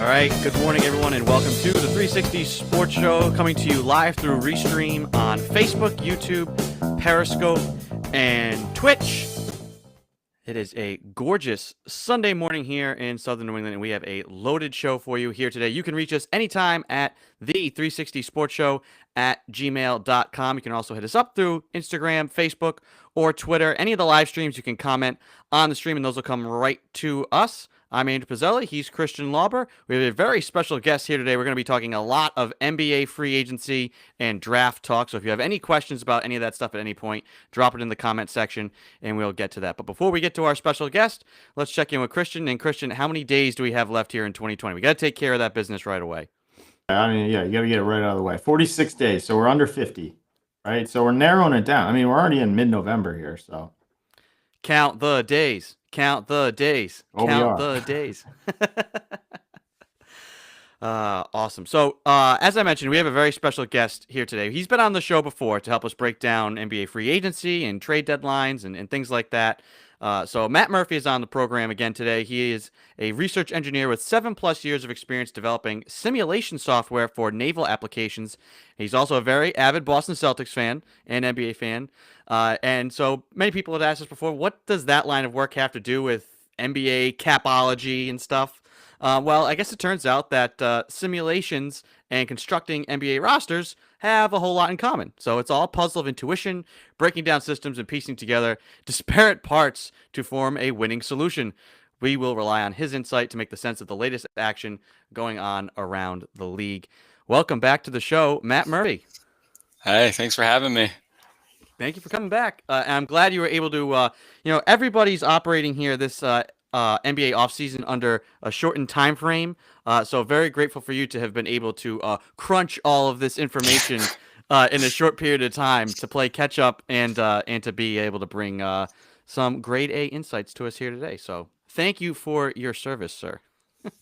All right, good morning, everyone, and welcome to the 360 Sports Show, coming to you live through Restream on Facebook, YouTube, Periscope, and Twitch. It is a gorgeous Sunday morning here in Southern New England, and we have a loaded show for you here today. You can reach us anytime at the 360 Sports Show at gmail.com. You can also hit us up through Instagram, Facebook, or Twitter. Any of the live streams, you can comment on the stream, and those will come right to us. I'm Andrew Pizzelli. He's Christian Lauber. We have a very special guest here today. We're going to be talking a lot of NBA free agency and draft talk. So if you have any questions about any of that stuff at any point, drop it in the comment section and we'll get to that. But before we get to our special guest, let's check in with Christian. And Christian, how many days do we have left here in 2020? We got to take care of that business right away. You got to get it right out of the way. 46 days, so we're under 50, right? So we're narrowing it down. I mean, we're already in mid-November here, so. Count the days. Count the days. Count the days. Awesome. So, as I mentioned, we have a very special guest here today. He's been on the show before to help us break down NBA free agency and trade deadlines and things like that. So Matt Murphy is on the program again today. He is a research engineer with 7+ years of experience developing simulation software for naval applications. He's also a very avid Boston Celtics fan and NBA fan. And so many people had asked us before, what does that line of work have to do with NBA capology and stuff? Well, I guess it turns out that simulations and constructing NBA rosters have a whole lot in common. So it's all a puzzle of intuition, breaking down systems and piecing together disparate parts to form a winning solution. We will rely on his insight to make the sense of the latest action going on around the league. Welcome back to the show, Matt Murphy. Hey, thanks for having me. Thank you for coming back. And I'm glad you were able to, everybody's operating here this NBA offseason under a shortened time frame. So very grateful for you to have been able to crunch all of this information in a short period of time to play catch up and to be able to bring some grade A insights to us here today. So thank you for your service, sir.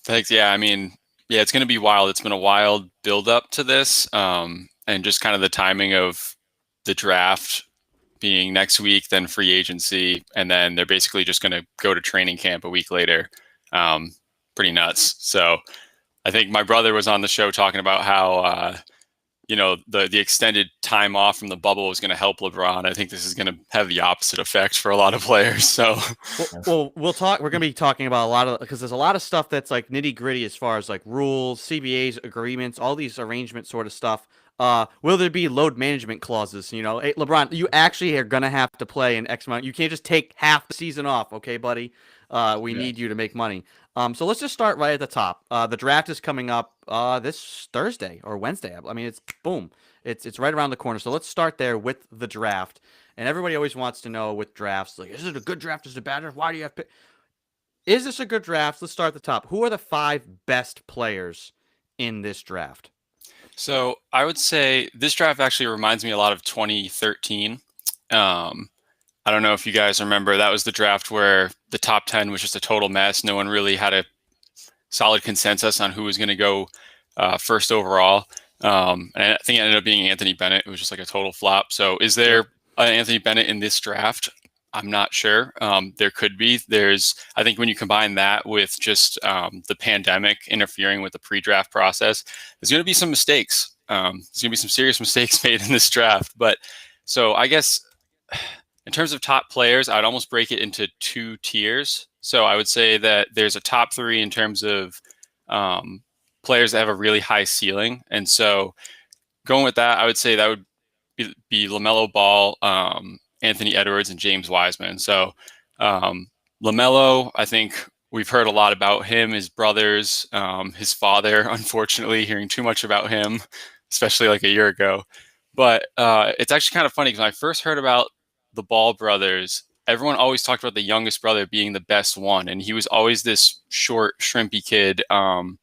Thanks. Yeah, I mean, it's going to be wild. It's been a wild build up to this, and just kind of the timing of the draft being next week, then free agency, and then they're basically just going to go to training camp a week later. Pretty nuts. So I think my brother was on the show talking about how, the extended time off from the bubble is going to help LeBron. I think this is going to have the opposite effect for a lot of players. So, we're going to be talking about a lot of, because there's a lot of stuff that's like nitty gritty as far as like rules, CBAs, agreements, all these arrangement sort of stuff. Will there be load management clauses? Hey, LeBron, you actually are going to have to play in X amount. You can't just take half the season off. Okay, buddy. We need you to make money. So let's just start right at the top. The draft is coming up this Thursday or Wednesday. I mean, it's boom. It's right around the corner. So let's start there with the draft. And everybody always wants to know with drafts, like, is it a good draft? Is it a bad draft? Why do you have Is this a good draft? Let's start at the top. Who are the 5 best players in this draft? So I would say this draft actually reminds me a lot of 2013. I don't know if you guys remember, that was the draft where the top 10 was just a total mess. No one really had a solid consensus on who was going to go first overall. And I think it ended up being Anthony Bennett. It was just like a total flop. So is there an Anthony Bennett in this draft? I'm not sure. There could be. I think when you combine that with just the pandemic interfering with the pre-draft process, there's going to be some mistakes. There's going to be some serious mistakes made in this draft. But so I guess in terms of top players, I'd almost break it into 2 tiers. So I would say that there's a top 3 in terms of players that have a really high ceiling. And so going with that, I would say that would be LaMelo Ball, Anthony Edwards, and James Wiseman. So LaMelo, I think we've heard a lot about him, his brothers, his father, unfortunately, hearing too much about him, especially like a year ago. But it's actually kind of funny because when I first heard about the Ball brothers, everyone always talked about the youngest brother being the best one. And he was always this short, shrimpy kid. Pez,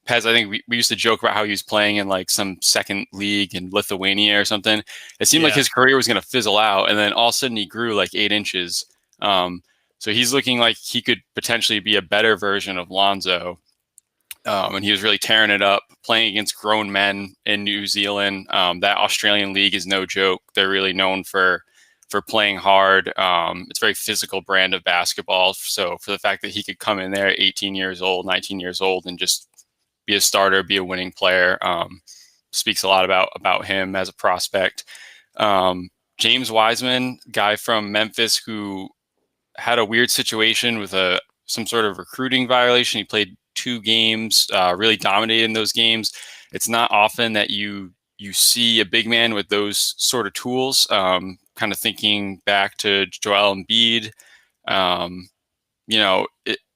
I think we used to joke about how he was playing in like some second league in Lithuania or something. It seemed like his career was going to fizzle out. And then all of a sudden he grew like 8 inches. So he's looking like he could potentially be a better version of Lonzo. And he was really tearing it up, playing against grown men in New Zealand. That Australian league is no joke. They're really known for playing hard. It's a very physical brand of basketball. So for the fact that he could come in there at 18 years old, 19 years old, and just be a starter, be a winning player. Speaks a lot about him as a prospect. James Wiseman, guy from Memphis who had a weird situation with some sort of recruiting violation. He played 2 games, really dominated in those games. It's not often that you see a big man with those sort of tools. Kind of thinking back to Joel Embiid,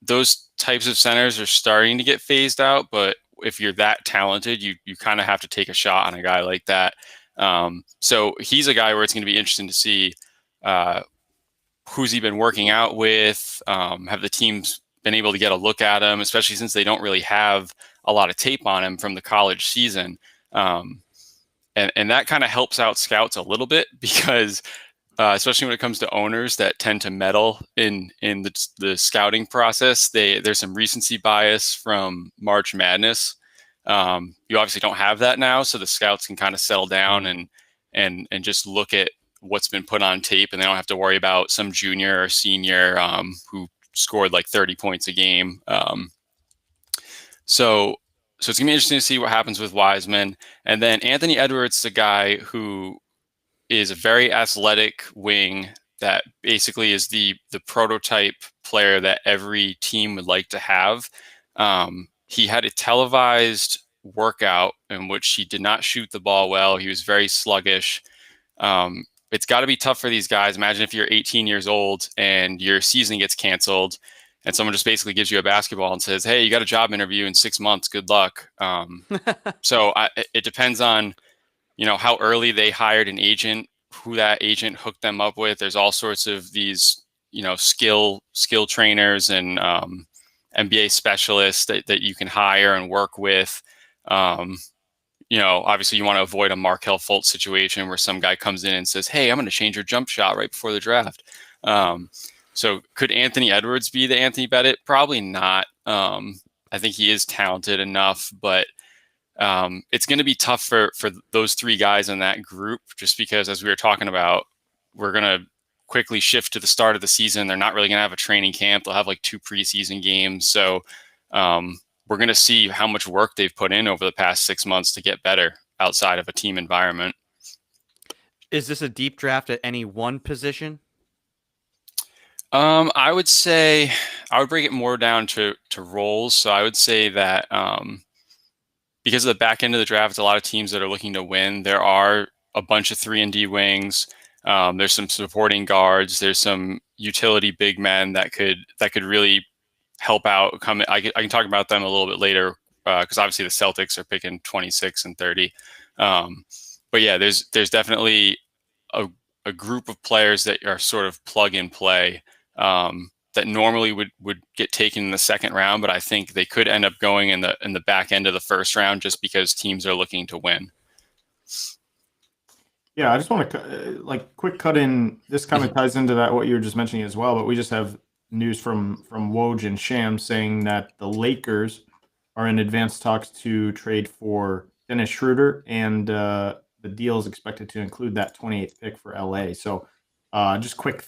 those types of centers are starting to get phased out, but if you're that talented, you kind of have to take a shot on a guy like that. So he's a guy where it's going to be interesting to see who's he been working out with. Have the teams been able to get a look at him, especially since they don't really have a lot of tape on him from the college season. And that kind of helps out scouts a little bit because especially when it comes to owners that tend to meddle in the scouting process, there's some recency bias from March Madness. You obviously don't have that now, so the scouts can kind of settle down and just look at what's been put on tape, and they don't have to worry about some junior or senior who scored like 30 points a game. So it's gonna be interesting to see what happens with Wiseman. And then Anthony Edwards, the guy who is a very athletic wing that basically is the prototype player that every team would like to have. He had a televised workout in which he did not shoot the ball well. He was very sluggish. It's got to be tough for these guys. Imagine if you're 18 years old and your season gets canceled and someone just basically gives you a basketball and says, hey, you got a job interview in 6 months. Good luck. So it depends on, how early they hired an agent, who that agent hooked them up with. There's all sorts of these, skill trainers and NBA specialists that you can hire and work with. Obviously you want to avoid a Markelle Fultz situation where some guy comes in and says, hey, I'm going to change your jump shot right before the draft. So could Anthony Edwards be the Anthony Bennett? Probably not. I think he is talented enough, but it's going to be tough for those 3 guys in that group, just because, as we were talking about, we're going to quickly shift to the start of the season. They're not really going to have a training camp. They'll have like 2 preseason games. So we're going to see how much work they've put in over the past 6 months to get better outside of a team environment. Is this a deep draft at any one position? I would say I would break it more down to roles. So I would say that because of the back end of the draft, it's a lot of teams that are looking to win. There are a bunch of 3-and-D wings. There's some supporting guards. There's some utility big men that could really help out. I can talk about them a little bit later because obviously the Celtics are picking 26 and 30. But yeah, there's definitely a group of players that are sort of plug and play that normally would get taken in the second round, but I think they could end up going in the back end of the first round just because teams are looking to win. Yeah, I just want to quick cut in. This kind of ties into that what you were just mentioning as well. But we just have news from Woj and Sham saying that the Lakers are in advanced talks to trade for Dennis Schroeder, and the deal is expected to include that 28th pick for LA. So just quick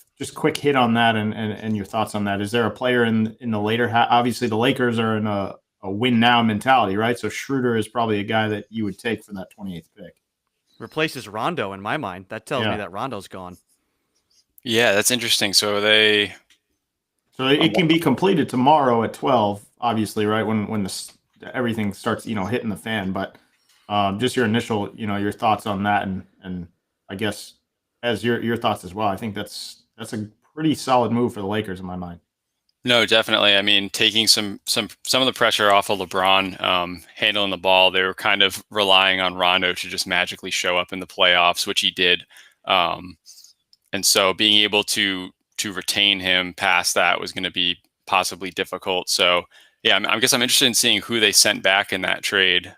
hit on that and your thoughts on that. Is there a player in the later obviously the Lakers are in a win now mentality, right? So Schroeder is probably a guy that you would take for that 28th pick. Replaces Rondo in my mind. That tells me that Rondo's gone. Yeah, that's interesting. So it can be completed tomorrow at 12, obviously, right? When everything starts, hitting the fan. But just your initial, your thoughts on that, and I guess as your thoughts as well. I think that's a pretty solid move for the Lakers in my mind. No, definitely. I mean, taking some of the pressure off of LeBron, handling the ball. They were kind of relying on Rondo to just magically show up in the playoffs, which he did. And so being able to retain him past that was going to be possibly difficult. So yeah, I guess I'm interested in seeing who they sent back in that trade.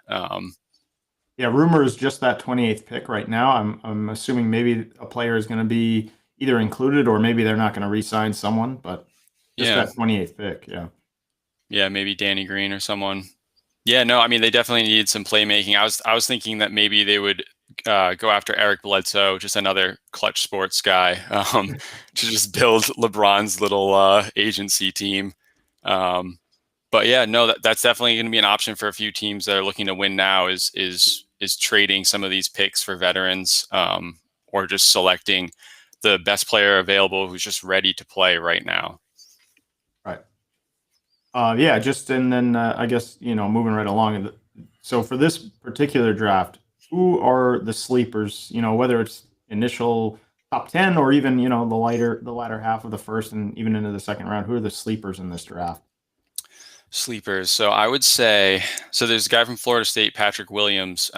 Yeah, rumor is just that 28th pick right now. I'm assuming maybe a player is going to be either included or maybe they're not going to re-sign someone, but just that 28th pick, yeah. Yeah, maybe Danny Green or someone. Yeah, no, I mean, they definitely needed some playmaking. I was thinking that maybe they would go after Eric Bledsoe, just another clutch sports guy, to just build LeBron's little agency team. but yeah, no, that's definitely going to be an option for a few teams that are looking to win now. Is trading some of these picks for veterans, or just selecting the best player available who's just ready to play right now. Right. Yeah. Just and then I guess moving right along. So for this particular draft, who are the sleepers? Whether it's initial top 10 or even the latter half of the first and even into the second round. Who are the sleepers in this draft? Sleepers. So I would say, there's a guy from Florida State, Patrick Williams.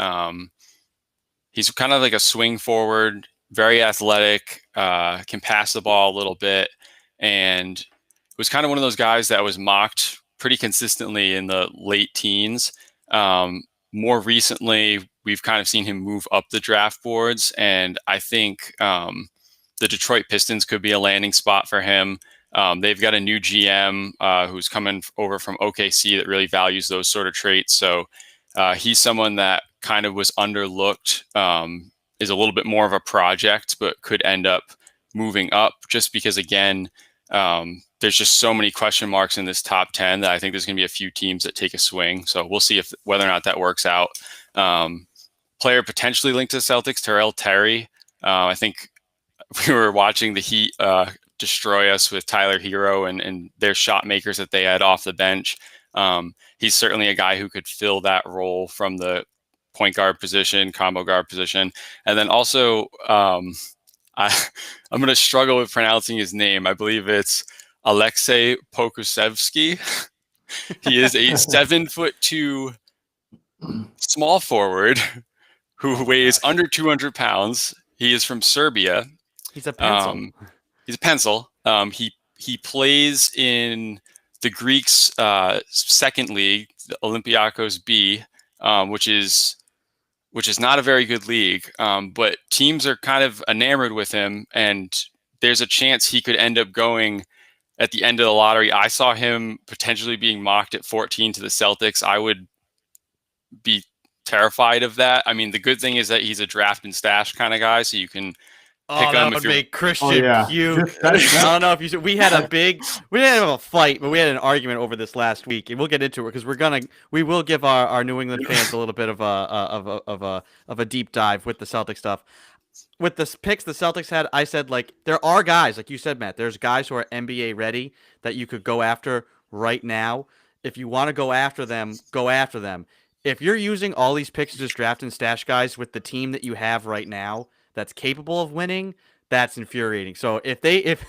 He's kind of like a swing forward, very athletic, can pass the ball a little bit, and was kind of one of those guys that was mocked pretty consistently in the late teens. More recently, we've kind of seen him move up the draft boards, and I think the Detroit Pistons could be a landing spot for him. They've got a new GM who's coming over from OKC that really values those sort of traits. So he's someone that kind of was underlooked, is a little bit more of a project, but could end up moving up just because, again, there's just so many question marks in this top 10 that I think there's going to be a few teams that take a swing. So we'll see whether or not that works out. Player potentially linked to the Celtics, Terrell Terry. I think we were watching the Heat destroy us with Tyler Hero and their shot makers that they had off the bench. He's certainly a guy who could fill that role from the point guard position, combo guard position. And then also, I'm going to struggle with pronouncing his name. I believe it's Alexei Pokusevsky. He is a 7'2" small forward who weighs under 200 pounds. He is from Serbia. He's a pencil. He's a pencil. He plays in the Greeks' second league, the Olympiacos B, which is not a very good league. But teams are kind of enamored with him, and there's a chance he could end up going at the end of the lottery. I saw him potentially being mocked at 14 to the Celtics. I would be terrified of that. I mean, the good thing is that he's a draft and stash kind of guy, so you can pick him. That would make Christian puke. I don't know if you said we had a we didn't have a fight, but we had an argument over this last week, and we'll get into it because we will give our New England fans a little bit of a deep dive with the Celtic stuff. With the picks the Celtics had, I said, like, there are guys, like you said, Matt, there's guys who are NBA ready that you could go after right now. If you want to go after them, go after them. If you're using all these picks to just draft and stash guys with the team that you have right now that's capable of winning, that's infuriating. So if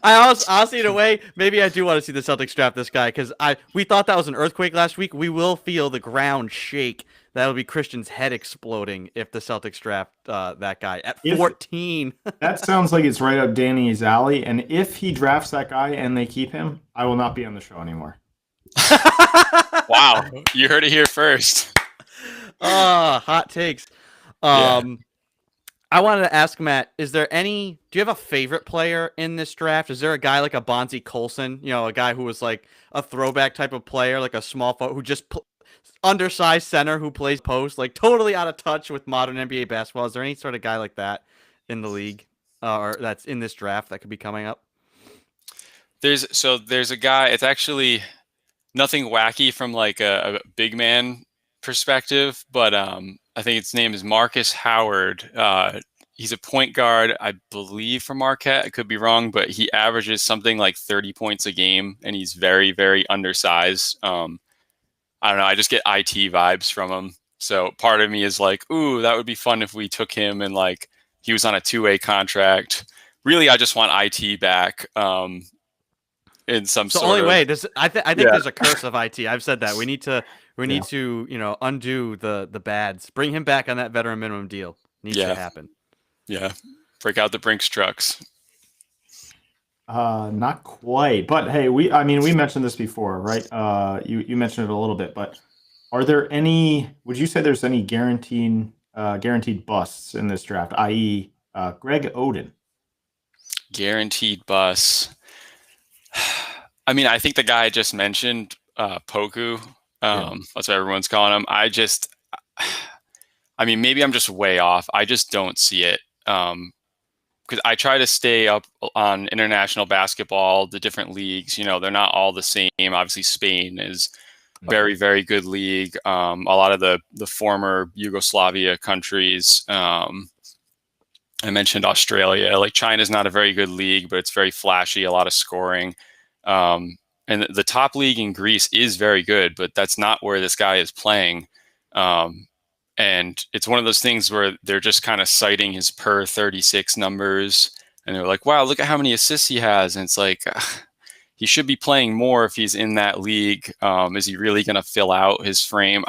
I'll see it away, maybe I do want to see the Celtics draft this guy because we thought that was an earthquake last week. We will feel the ground shake. That'll be Christian's head exploding if the Celtics draft that guy at 14. That sounds like it's right up Danny's alley. And if he drafts that guy and they keep him, I will not be on the show anymore. Wow, you heard it here first. Hot takes. I wanted to ask Matt, do you have a favorite player in this draft? Is there a guy like a Bonzi Colson, a guy who was like a throwback type of player, like a small who just undersized center who plays post, like totally out of touch with modern NBA basketball? Is there any sort of guy like that in the league or that's in this draft that could be coming up? There's a guy, it's actually nothing wacky from like a big man perspective, but I think his name is Marcus Howard. He's a point guard, I believe, from Marquette. I could be wrong, but he averages something like 30 points a game, and he's very, very undersized. I don't know. I just get IT vibes from him. So part of me is like, ooh, that would be fun if we took him and like he was on a 2-way contract. Really, I just want IT back. In some it's the sort only of way. I think there's a curse of IT. I've said that we need to undo the bads. Bring him back on that veteran minimum deal. Needs to happen. Yeah, break out the Brinks trucks. Not quite, but hey, we mentioned this before, right? You mentioned it a little bit, but are there any? Would you say there's any guaranteed busts in this draft? I.e., Greg Oden. Guaranteed bust. I mean, I think the guy I just mentioned, Poku, that's what everyone's calling him. Maybe I'm just way off. I just don't see it because I try to stay up on international basketball, the different leagues. They're not all the same. Obviously, Spain is very, very good league. A lot of the former Yugoslavia countries. I mentioned Australia. Like China's not a very good league, but it's very flashy, a lot of scoring. And the top league in Greece is very good, but that's not where this guy is playing. And it's one of those things where they're just kind of citing his per 36 numbers. And they're like, wow, look at how many assists he has. And it's like, he should be playing more if he's in that league. Is he really going to fill out his frame?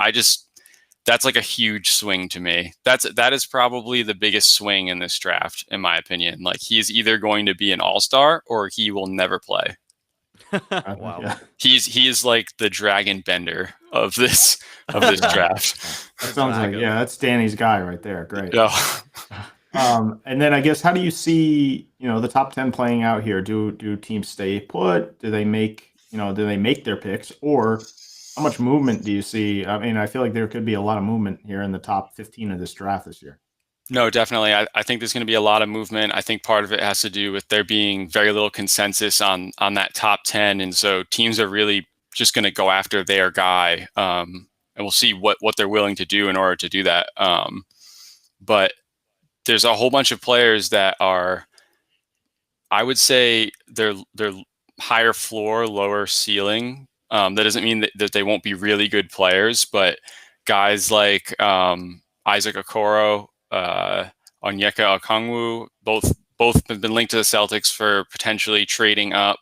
That's like a huge swing to me. That is probably the biggest swing in this draft, in my opinion. Like he's either going to be an all-star or he will never play. Wow. Yeah. He is like the Dragon Bender of this draft. That sounds like, yeah, that's Danny's guy right there. Great. Yeah. And then I guess, how do you see, the top 10 playing out here? Do teams stay put? Do they make their picks, or how much movement do you see? I mean, I feel like there could be a lot of movement here in the top 15 of this draft this year. No, definitely. I think there's going to be a lot of movement. I think part of it has to do with there being very little consensus on that top 10. And so teams are really just going to go after their guy. And we'll see what they're willing to do in order to do that. But there's a whole bunch of players that are, I would say they're higher floor, lower ceiling. That doesn't mean that they won't be really good players, but guys like Isaac Okoro, Onyeka Okongwu, both have been linked to the Celtics for potentially trading up.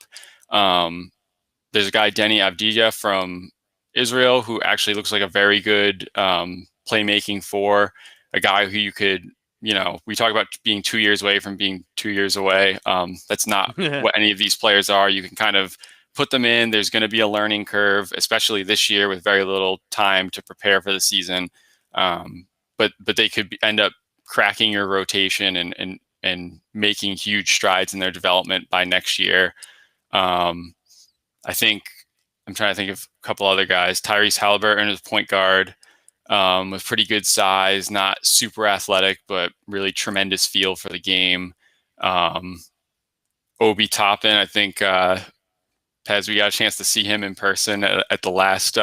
There's a guy, Denny Avdija from Israel, who actually looks like a very good playmaking for a guy who you could, we talk about being 2 years away from being 2 years away. That's not what any of these players are. You can kind of put them in. There's going to be a learning curve, especially this year with very little time to prepare for the season. But they could end up cracking your rotation and making huge strides in their development by next year. I think I'm trying to think of a couple other guys. Tyrese Halliburton is point guard with pretty good size, not super athletic, but really tremendous feel for the game. Obi Toppin, I think, Pez, we got a chance to see him in person at the last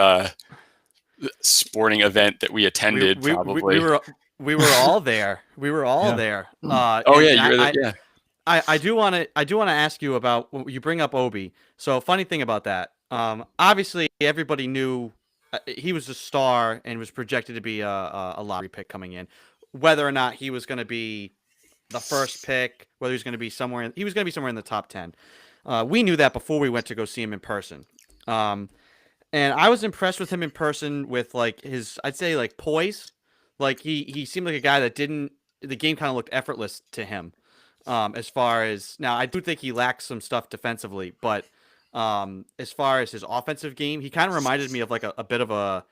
sporting event that we attended. We were all there. We were all there. I do want to ask you about, you bring up Obi. So funny thing about that. Obviously everybody knew he was a star and was projected to be a lottery pick coming in. Whether or not he was going to be the first pick, whether he was going to be somewhere in the top 10. We knew that before we went to go see him in person. And I was impressed with him in person with like his, I'd say like poise. Like he seemed like a guy that the game kind of looked effortless to him. As far as, now I do think he lacks some stuff defensively, but as far as his offensive game, he kind of reminded me of like a bit of a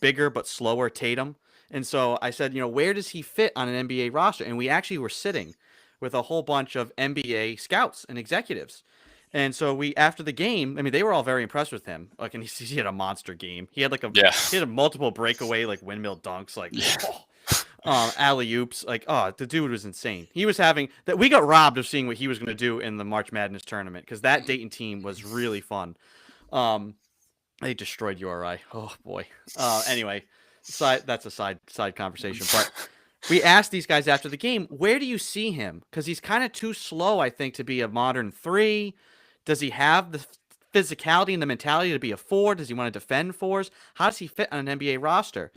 bigger but slower Tatum. And so I said, where does he fit on an NBA roster? And we actually were sitting with a whole bunch of NBA scouts and executives. And so after the game, I mean, they were all very impressed with him. Like, and he had a monster game. He had he had a multiple breakaway, like windmill dunks, like alley oops. Like, the dude was insane. He was having that. We got robbed of seeing what he was going to do in the March Madness tournament, because that Dayton team was really fun. They destroyed URI. Oh boy. Anyway, that's a side conversation. But we asked these guys after the game, where do you see him? Because he's kind of too slow, I think, to be a modern 3. Does he have the physicality and the mentality to be a 4? Does he want to defend 4s? How does he fit on an NBA roster?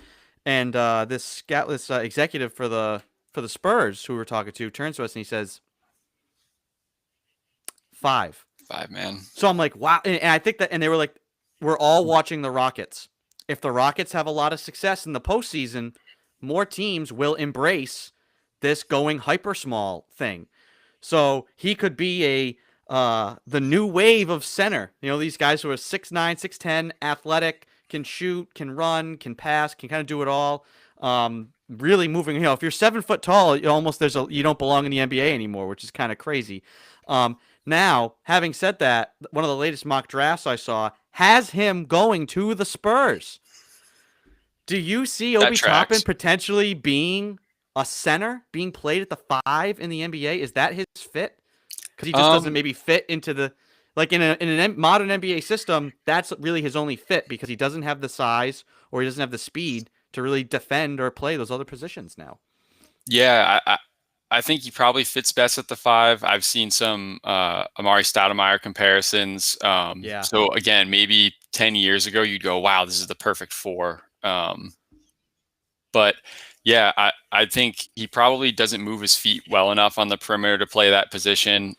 And this executive for the Spurs who we were talking to turns to us and he says, 5. 5, man. So I'm like, wow. And I think that, and they were like, we're all watching the Rockets. If the Rockets have a lot of success in the postseason, more teams will embrace this going hyper small thing. So he could be the new wave of center. These guys who are 6'9", 6'10", athletic, can shoot, can run, can pass, can kind of do it all. Really moving. If you're 7 foot tall, you don't belong in the NBA anymore, which is kind of crazy. Now, having said that, one of the latest mock drafts I saw has him going to the Spurs. Do you see Obi Toppin potentially being a center being played at the 5 in the NBA? Is that his fit? Because he just doesn't maybe fit into the like in a modern NBA system. That's really his only fit because he doesn't have the size or he doesn't have the speed to really defend or play those other positions now. Yeah, I think he probably fits best at the 5. I've seen some Amari Stoudemire comparisons. Yeah. So again, maybe 10 years ago, you'd go, wow, this is the perfect 4. But yeah, I think he probably doesn't move his feet well enough on the perimeter to play that position.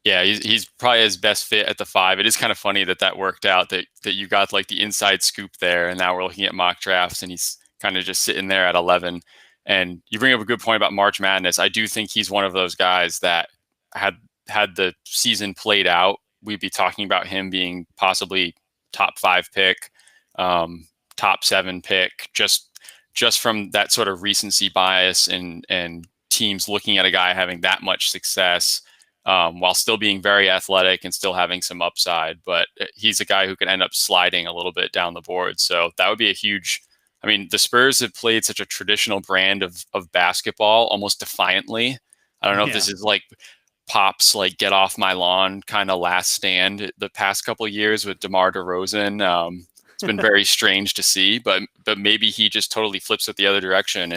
Yeah, he's probably his best fit at the 5. It is kind of funny that worked out, that you got like the inside scoop there, and now we're looking at mock drafts, and he's kind of just sitting there at 11. And you bring up a good point about March Madness. I do think he's one of those guys that had the season played out, we'd be talking about him being possibly top 5 pick, top 7 pick, just from that sort of recency bias and teams looking at a guy having that much success, while still being very athletic and still having some upside. But he's a guy who could end up sliding a little bit down the board. So that would be a huge. I mean, the Spurs have played such a traditional brand of basketball almost defiantly. I don't know if this is like Pop's like get off my lawn kind of last stand the past couple of years with DeMar DeRozan. It's been very strange to see, but maybe he just totally flips it the other direction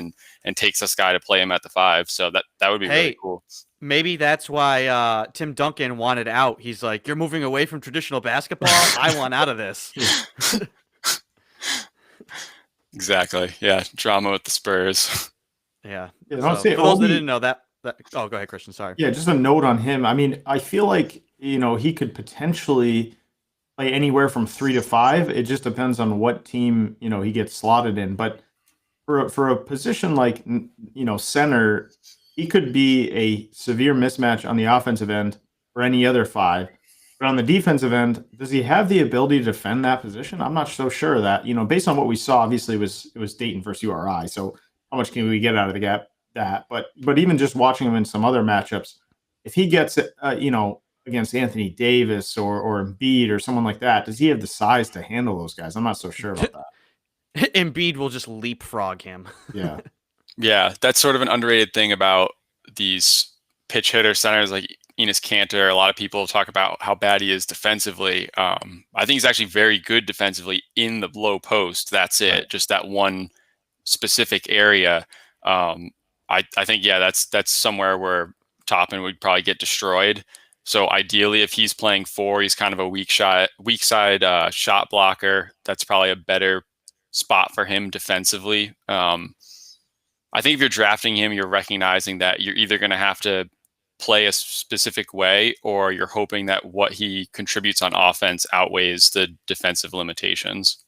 and takes this guy to play him at the 5. So that would be really cool. Maybe that's why Tim Duncan wanted out. He's like, you're moving away from traditional basketball. I want out of this. Exactly. Yeah. Drama with the Spurs. Yeah. Yeah, So, for those that didn't know that. Oh, go ahead, Christian. Sorry. Yeah, just a note on him. I mean, I feel like, he could potentially play anywhere from 3 to 5. It just depends on what team, he gets slotted in. But for a position like, center, he could be a severe mismatch on the offensive end for any other 5. But on the defensive end, does he have the ability to defend that position? I'm not so sure of that. Based on what we saw, obviously it was Dayton versus URI. So how much can we get out of the gap? But even just watching him in some other matchups, if he gets it, against Anthony Davis or Embiid or someone like that, does he have the size to handle those guys? I'm not so sure about that. Embiid will just leapfrog him. Yeah. Yeah, that's sort of an underrated thing about these pitch hitter centers like Enes Kanter. A lot of people talk about how bad he is defensively. I think he's actually very good defensively in the low post. That's it. Right. Just that one specific area. I think, yeah, that's somewhere where Toppin would probably get destroyed. So ideally, if he's playing 4, he's kind of a weak side shot blocker. That's probably a better spot for him defensively. I think if you're drafting him, you're recognizing that you're either going to have to play a specific way, or you're hoping that what he contributes on offense outweighs the defensive limitations.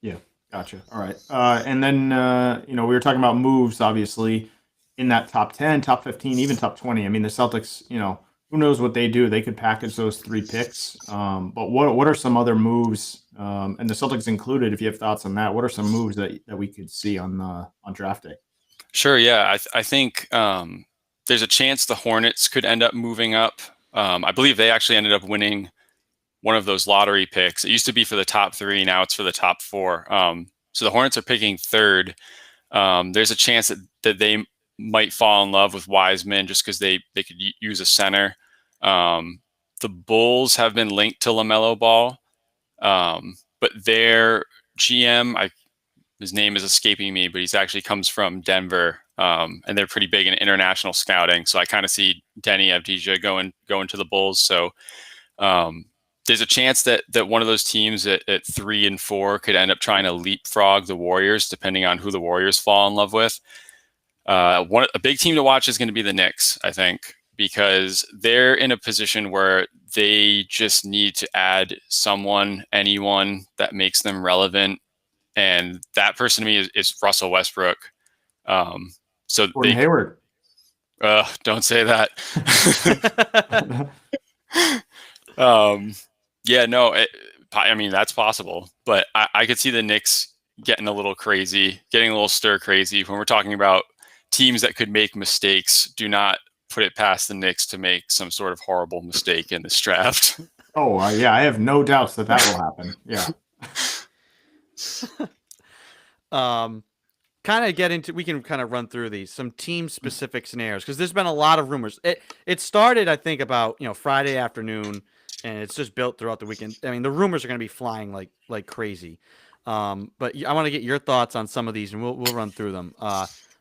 Yeah, gotcha. All right. And then, we were talking about moves, obviously, in that top 10, top 15, even top 20. I mean, the Celtics, who knows what they do? They could package those 3 picks. But what are some other moves, and the Celtics included, if you have thoughts on that, what are some moves that we could see on draft day? Sure. Yeah. I think there's a chance the Hornets could end up moving up. I believe they actually ended up winning one of those lottery picks. It used to be for the top 3. Now it's for the top 4. So the Hornets are picking 3rd. There's a chance that they might fall in love with Wiseman just because they could use a center. The Bulls have been linked to LaMelo Ball, but their GM, his name is escaping me, but he's actually comes from Denver, and they're pretty big in international scouting. So I kind of see Denny Avdija going to the Bulls. So there's a chance that one of those teams at 3 and 4 could end up trying to leapfrog the Warriors, depending on who the Warriors fall in love with. A big team to watch is going to be the Knicks, I think, because they're in a position where they just need to add anyone that makes them relevant. And that person to me is Russell Westbrook. So Gordon Hayward. Don't say that. Yeah, no, I mean, that's possible, but I could see the Knicks getting a little crazy, getting a little stir crazy. When we're talking about teams that could make mistakes, do not put it past the Knicks to make some sort of horrible mistake in this draft. Oh, yeah, I have no doubts that will happen. Yeah. kind of get into, we can kind of run through these some team specific scenarios because there's been a lot of rumors. It started, I think, about Friday afternoon, and it's just built throughout the weekend. I mean, the rumors are going to be flying like crazy. But I want to get your thoughts on some of these, and we'll run through them.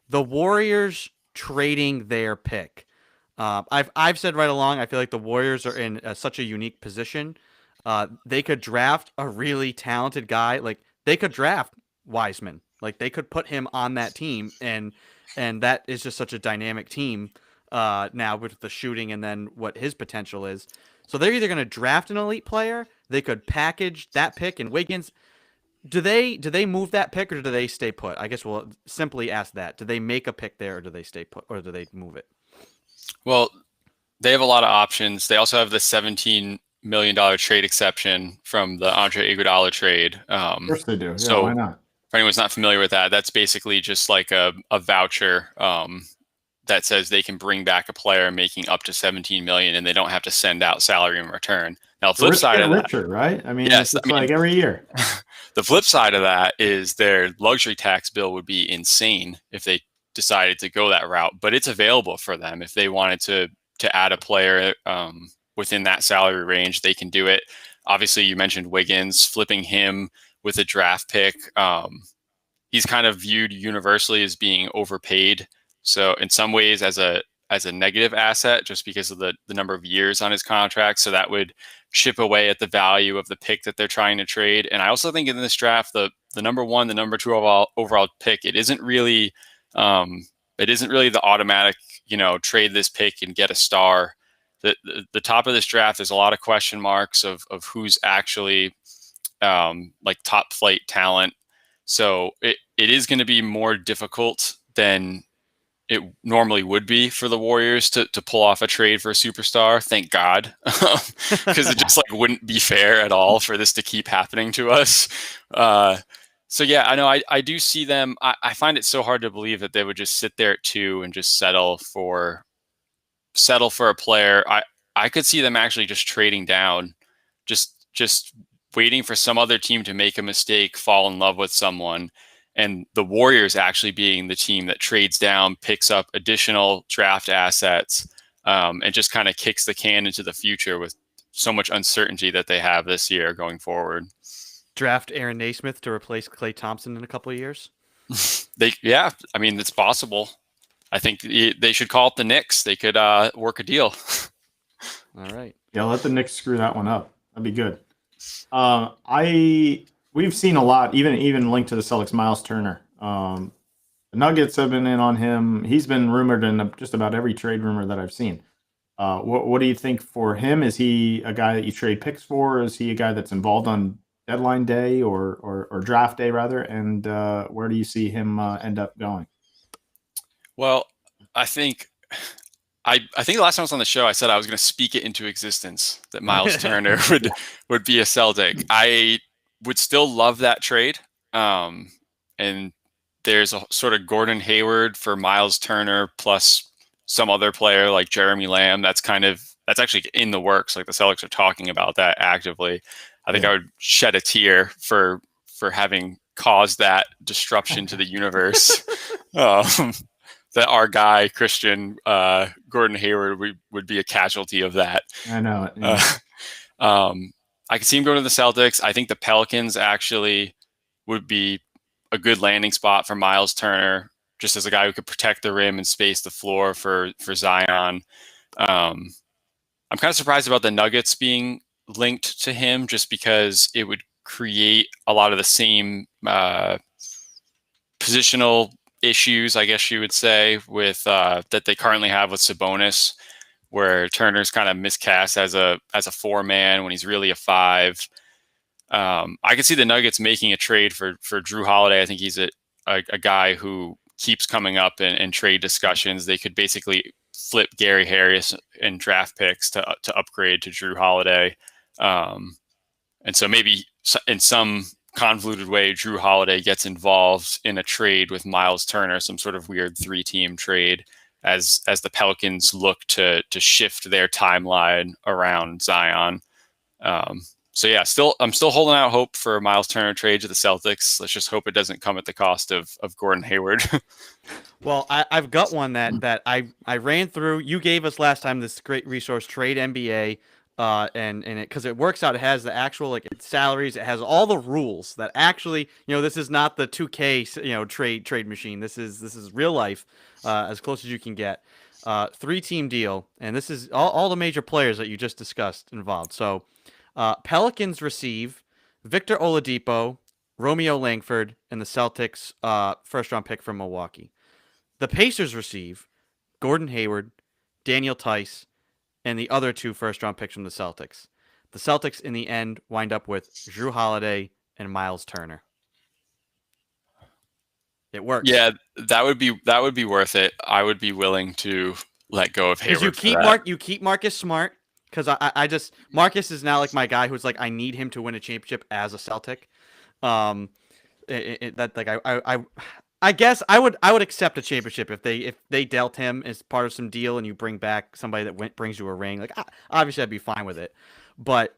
The Warriors trading their pick. I've said right along, I feel like the Warriors are in such a unique position. They could draft a really talented guy. Like they could draft Wiseman. Like they could put him on that team, and that is just such a dynamic team now with the shooting and then what his potential is. So they're either going to draft an elite player, they could package that pick and Wiggins. Do they move that pick or do they stay put? I guess we'll simply ask that. Do they make a pick there or do they stay put or do they move it? Well, they have a lot of options. They also have the $17 million trade exception from the Andre Iguodala trade. Of course they do. Yeah, so why not? For anyone's not familiar with that, that's basically just like a voucher that says they can bring back a player making up to $17 million and they don't have to send out salary in return. Now, the flip side of that, richer, right? I mean, yes, it's like every year. The flip side of that is their luxury tax bill would be insane if they decided to go that route, but it's available for them if they wanted to add a player within that salary range. They can do it. Obviously, you mentioned Wiggins, flipping him with a draft pick. He's kind of viewed universally as being overpaid. So in some ways as a negative asset, just because of the number of years on his contract. So that would chip away at the value of the pick that they're trying to trade. And I also think in this draft, the number one, the number two overall pick, it isn't really the automatic, trade this pick and get a star. The top of this draft is a lot of question marks of who's actually like top flight talent. So it is going to be more difficult than it normally would be for the Warriors to pull off a trade for a superstar. Thank God, because it just wouldn't be fair at all for this to keep happening to us. So yeah, I know I do see them. I find it so hard to believe that they would just sit there at 2 and just settle for a player. I could see them actually just trading down, just waiting for some other team to make a mistake, fall in love with someone, and the Warriors actually being the team that trades down, picks up additional draft assets, and just kind of kicks the can into the future with so much uncertainty that they have this year going forward. Draft Aaron Naismith to replace Klay Thompson in a couple of years? I mean, it's possible. I think they should call it the Knicks. They could work a deal. All right. Yeah, let the Knicks screw that one up. That'd be good. We've seen a lot, even linked to the Celtics, Miles Turner. The Nuggets have been in on him. He's been rumored in just about every trade rumor that I've seen. What do you think for him? Is he a guy that you trade picks for? Is he a guy that's involved on deadline day or draft day rather? And where do you see him end up going? Well, I think the last time I was on the show, I said I was going to speak it into existence that Miles Turner would be a Celtic. I would still love that trade. And there's a sort of Gordon Hayward for Miles Turner plus some other player like Jeremy Lamb. That's actually in the works. Like the Celtics are talking about that actively. I think I would shed a tear for having caused that disruption to the universe. That our guy Christian Gordon Hayward would be a casualty of that. I know it. Yeah. I could see him going to the Celtics. I think the Pelicans actually would be a good landing spot for Miles Turner, just as a guy who could protect the rim and space the floor for Zion. I'm kind of surprised about the Nuggets being linked to him, just because it would create a lot of the same positional issues, I guess you would say, with that they currently have with Sabonis, where Turner's kind of miscast as a 4-man when he's really a 5. I could see the Nuggets making a trade for Drew Holiday. I think he's a guy who keeps coming up in trade discussions. They could basically flip Gary Harris and draft picks to upgrade to Drew Holiday. And so maybe in some convoluted way, Drew Holiday gets involved in a trade with Miles Turner, some sort of weird 3-team trade, as the Pelicans look to shift their timeline around Zion. So yeah, I'm still holding out hope for a Miles Turner trade to the Celtics. Let's just hope it doesn't come at the cost of Gordon Hayward. Well, I've got one that I ran through. You gave us last time this great resource, Trade NBA, and it because it works out. It has the actual like salaries. It has all the rules that actually, this is not the 2K trade machine. This is real life, as close as you can get. 3-team deal, and this is all the major players that you just discussed involved. So, Pelicans receive Victor Oladipo, Romeo Langford, and the Celtics first round pick from Milwaukee. The Pacers receive Gordon Hayward, Daniel Tice, and the other 2 first-round picks from the Celtics. The Celtics, in the end, wind up with Jrue Holiday and Miles Turner. It works. Yeah, that would be worth it. I would be willing to let go of Hayward. Because you keep Marcus Smart. Because I just Marcus is now like my guy who's like I need him to win a championship as a Celtic. I guess I would accept a championship if they dealt him as part of some deal and you bring back somebody that brings you a ring. Like obviously I'd be fine with it, but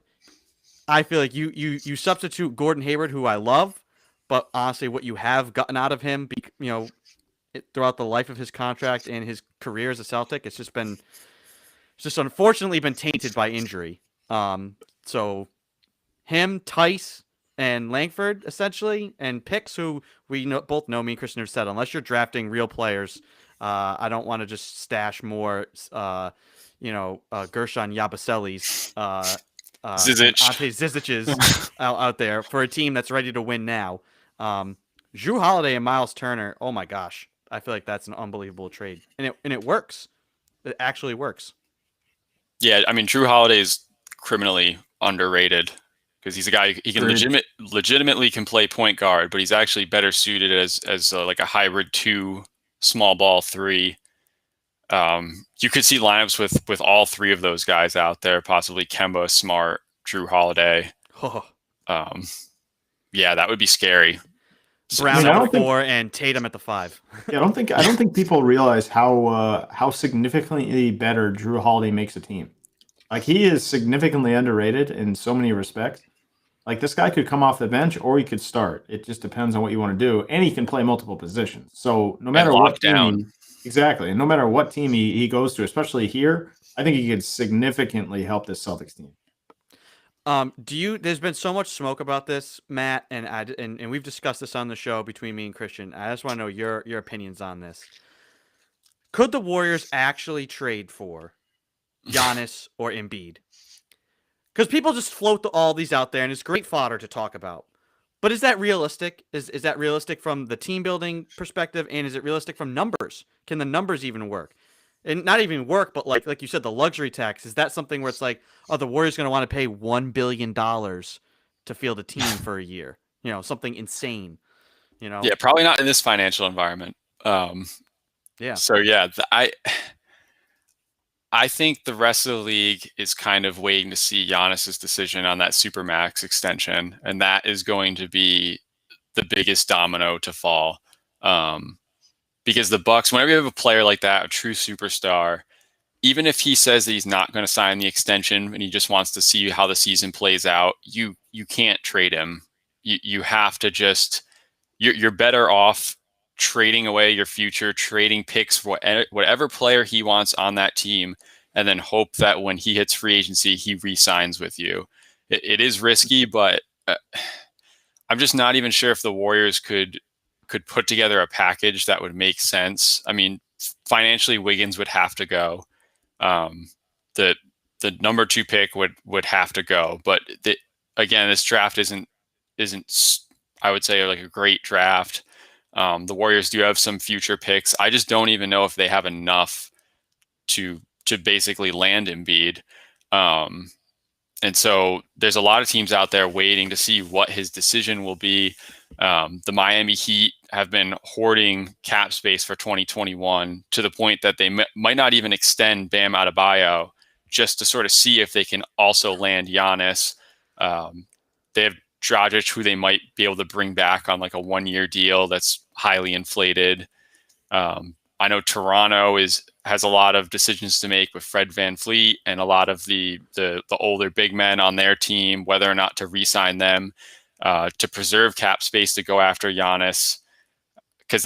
I feel like you substitute Gordon Hayward, who I love, but honestly, what you have gotten out of him, throughout the life of his contract and his career as a Celtic, it's just unfortunately been tainted by injury. So him, Tice, and Langford, essentially, and picks who both know, me and Christian have said, unless you're drafting real players, I don't want to just stash more, Gershon Yabusele's, Zizic. Ante Zizic's out there for a team that's ready to win now. Jrue Holiday and Miles Turner, oh my gosh, I feel like that's an unbelievable trade, and it works. It actually works. Yeah, I mean, Jrue Holiday is criminally underrated because he's a guy he can legitimately can play point guard, but he's actually better suited as like a hybrid 2, small ball 3. You could see lineups with all 3 of those guys out there, possibly Kemba, Smart, Jrue Holiday. Yeah, that would be scary. Brown at the 4 and Tatum at the 5. Yeah, I don't think people realize how significantly better Jrue Holiday makes a team. Like he is significantly underrated in so many respects. Like this guy could come off the bench or he could start. It just depends on what you want to do, and he can play multiple positions. So no matter what team, exactly, and no matter what team he goes to, especially here, I think he could significantly help this Celtics team. There's been so much smoke about this, Matt, and we've discussed this on the show between me and Christian. I just want to know your opinions on this. Could the Warriors actually trade for Giannis or Embiid? Because people just float all these out there, and it's great fodder to talk about. But is that realistic? Is that realistic from the team building perspective, and is it realistic from numbers? Can the numbers even work? And not even work, but like you said, the luxury tax, is that something where it's like, oh, the Warriors going to want to pay $1 billion to field a team for a year? Something insane. Yeah, probably not in this financial environment. Yeah. So yeah, I think the rest of the league is kind of waiting to see Giannis's decision on that Supermax extension, and that is going to be the biggest domino to fall. Because the Bucks, whenever you have a player like that, a true superstar, even if he says that he's not going to sign the extension and he just wants to see how the season plays out, you can't trade him. You have to just you're better off trading away your future, trading picks for whatever player he wants on that team, and then hope that when he hits free agency, he re-signs with you. It is risky, but I'm just not even sure if the Warriors could put together a package that would make sense. I mean, financially, Wiggins would have to go. The number 2 pick would have to go. But again, this draft isn't I would say like a great draft. The Warriors do have some future picks. I just don't even know if they have enough to basically land Embiid. And so there's a lot of teams out there waiting to see what his decision will be. The Miami Heat have been hoarding cap space for 2021 to the point that they might not even extend Bam Adebayo just to sort of see if they can also land Giannis. They have Dragic, who they might be able to bring back on like a 1-year deal that's highly inflated. I know Toronto has a lot of decisions to make with Fred VanVleet and a lot of the older big men on their team, whether or not to re-sign them, to preserve cap space to go after Giannis. Because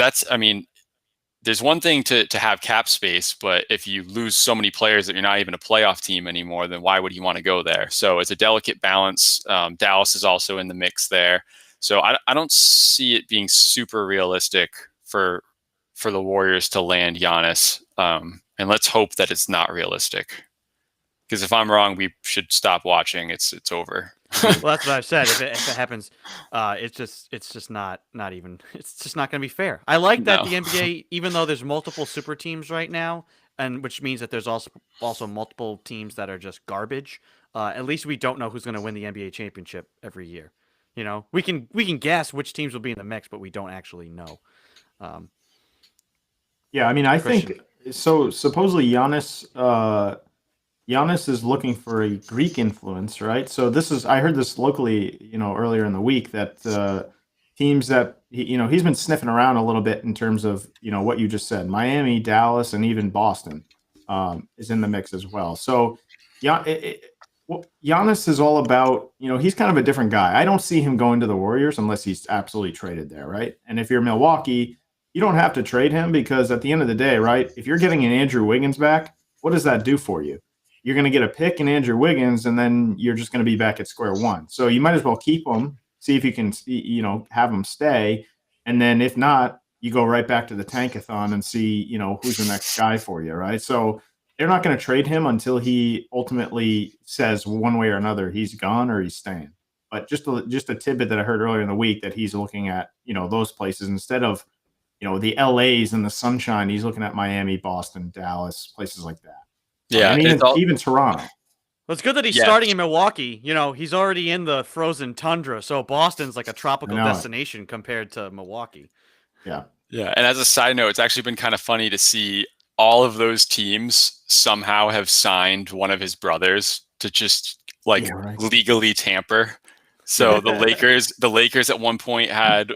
there's one thing to have cap space, but if you lose so many players that you're not even a playoff team anymore, then why would you want to go there? So it's a delicate balance. Dallas is also in the mix there. So I don't see it being super realistic for the Warriors to land Giannis. And let's hope that it's not realistic. Because if I'm wrong, we should stop watching. It's over. Well, that's what I've said. If it happens, it's just not even. It's just not going to be fair. I like that the NBA, even though there's multiple super teams right now, and which means that there's also multiple teams that are just garbage. At least we don't know who's going to win the NBA championship every year. You know, we can guess which teams will be in the mix, but we don't actually know. Yeah, I mean, I think so. Supposedly, Giannis is looking for a Greek influence, right? So I heard this locally, earlier in the week that teams that he's been sniffing around a little bit in terms of what you just said, Miami, Dallas, and even Boston is in the mix as well. So yeah, Giannis is all about, he's kind of a different guy. I don't see him going to the Warriors unless he's absolutely traded there, right? And if you're Milwaukee, you don't have to trade him because at the end of the day, right, if you're getting an Andrew Wiggins back, what does that do for you? You're going to get a pick in Andrew Wiggins, and then you're just going to be back at square one. So you might as well keep him, see if you can, have him stay. And then if not, you go right back to the tankathon and see, who's the next guy for you, right? So they're not going to trade him until he ultimately says one way or another he's gone or he's staying. But just a tidbit that I heard earlier in the week that he's looking at, those places instead of, the LAs and the sunshine. He's looking at Miami, Boston, Dallas, places like that. Yeah, and even Toronto. Well, it's good that he's starting in Milwaukee. He's already in the frozen tundra, so Boston's like a tropical destination compared to Milwaukee. Yeah. Yeah, and as a side note, it's actually been kind of funny to see all of those teams somehow have signed one of his brothers to just legally tamper. So the Lakers at one point had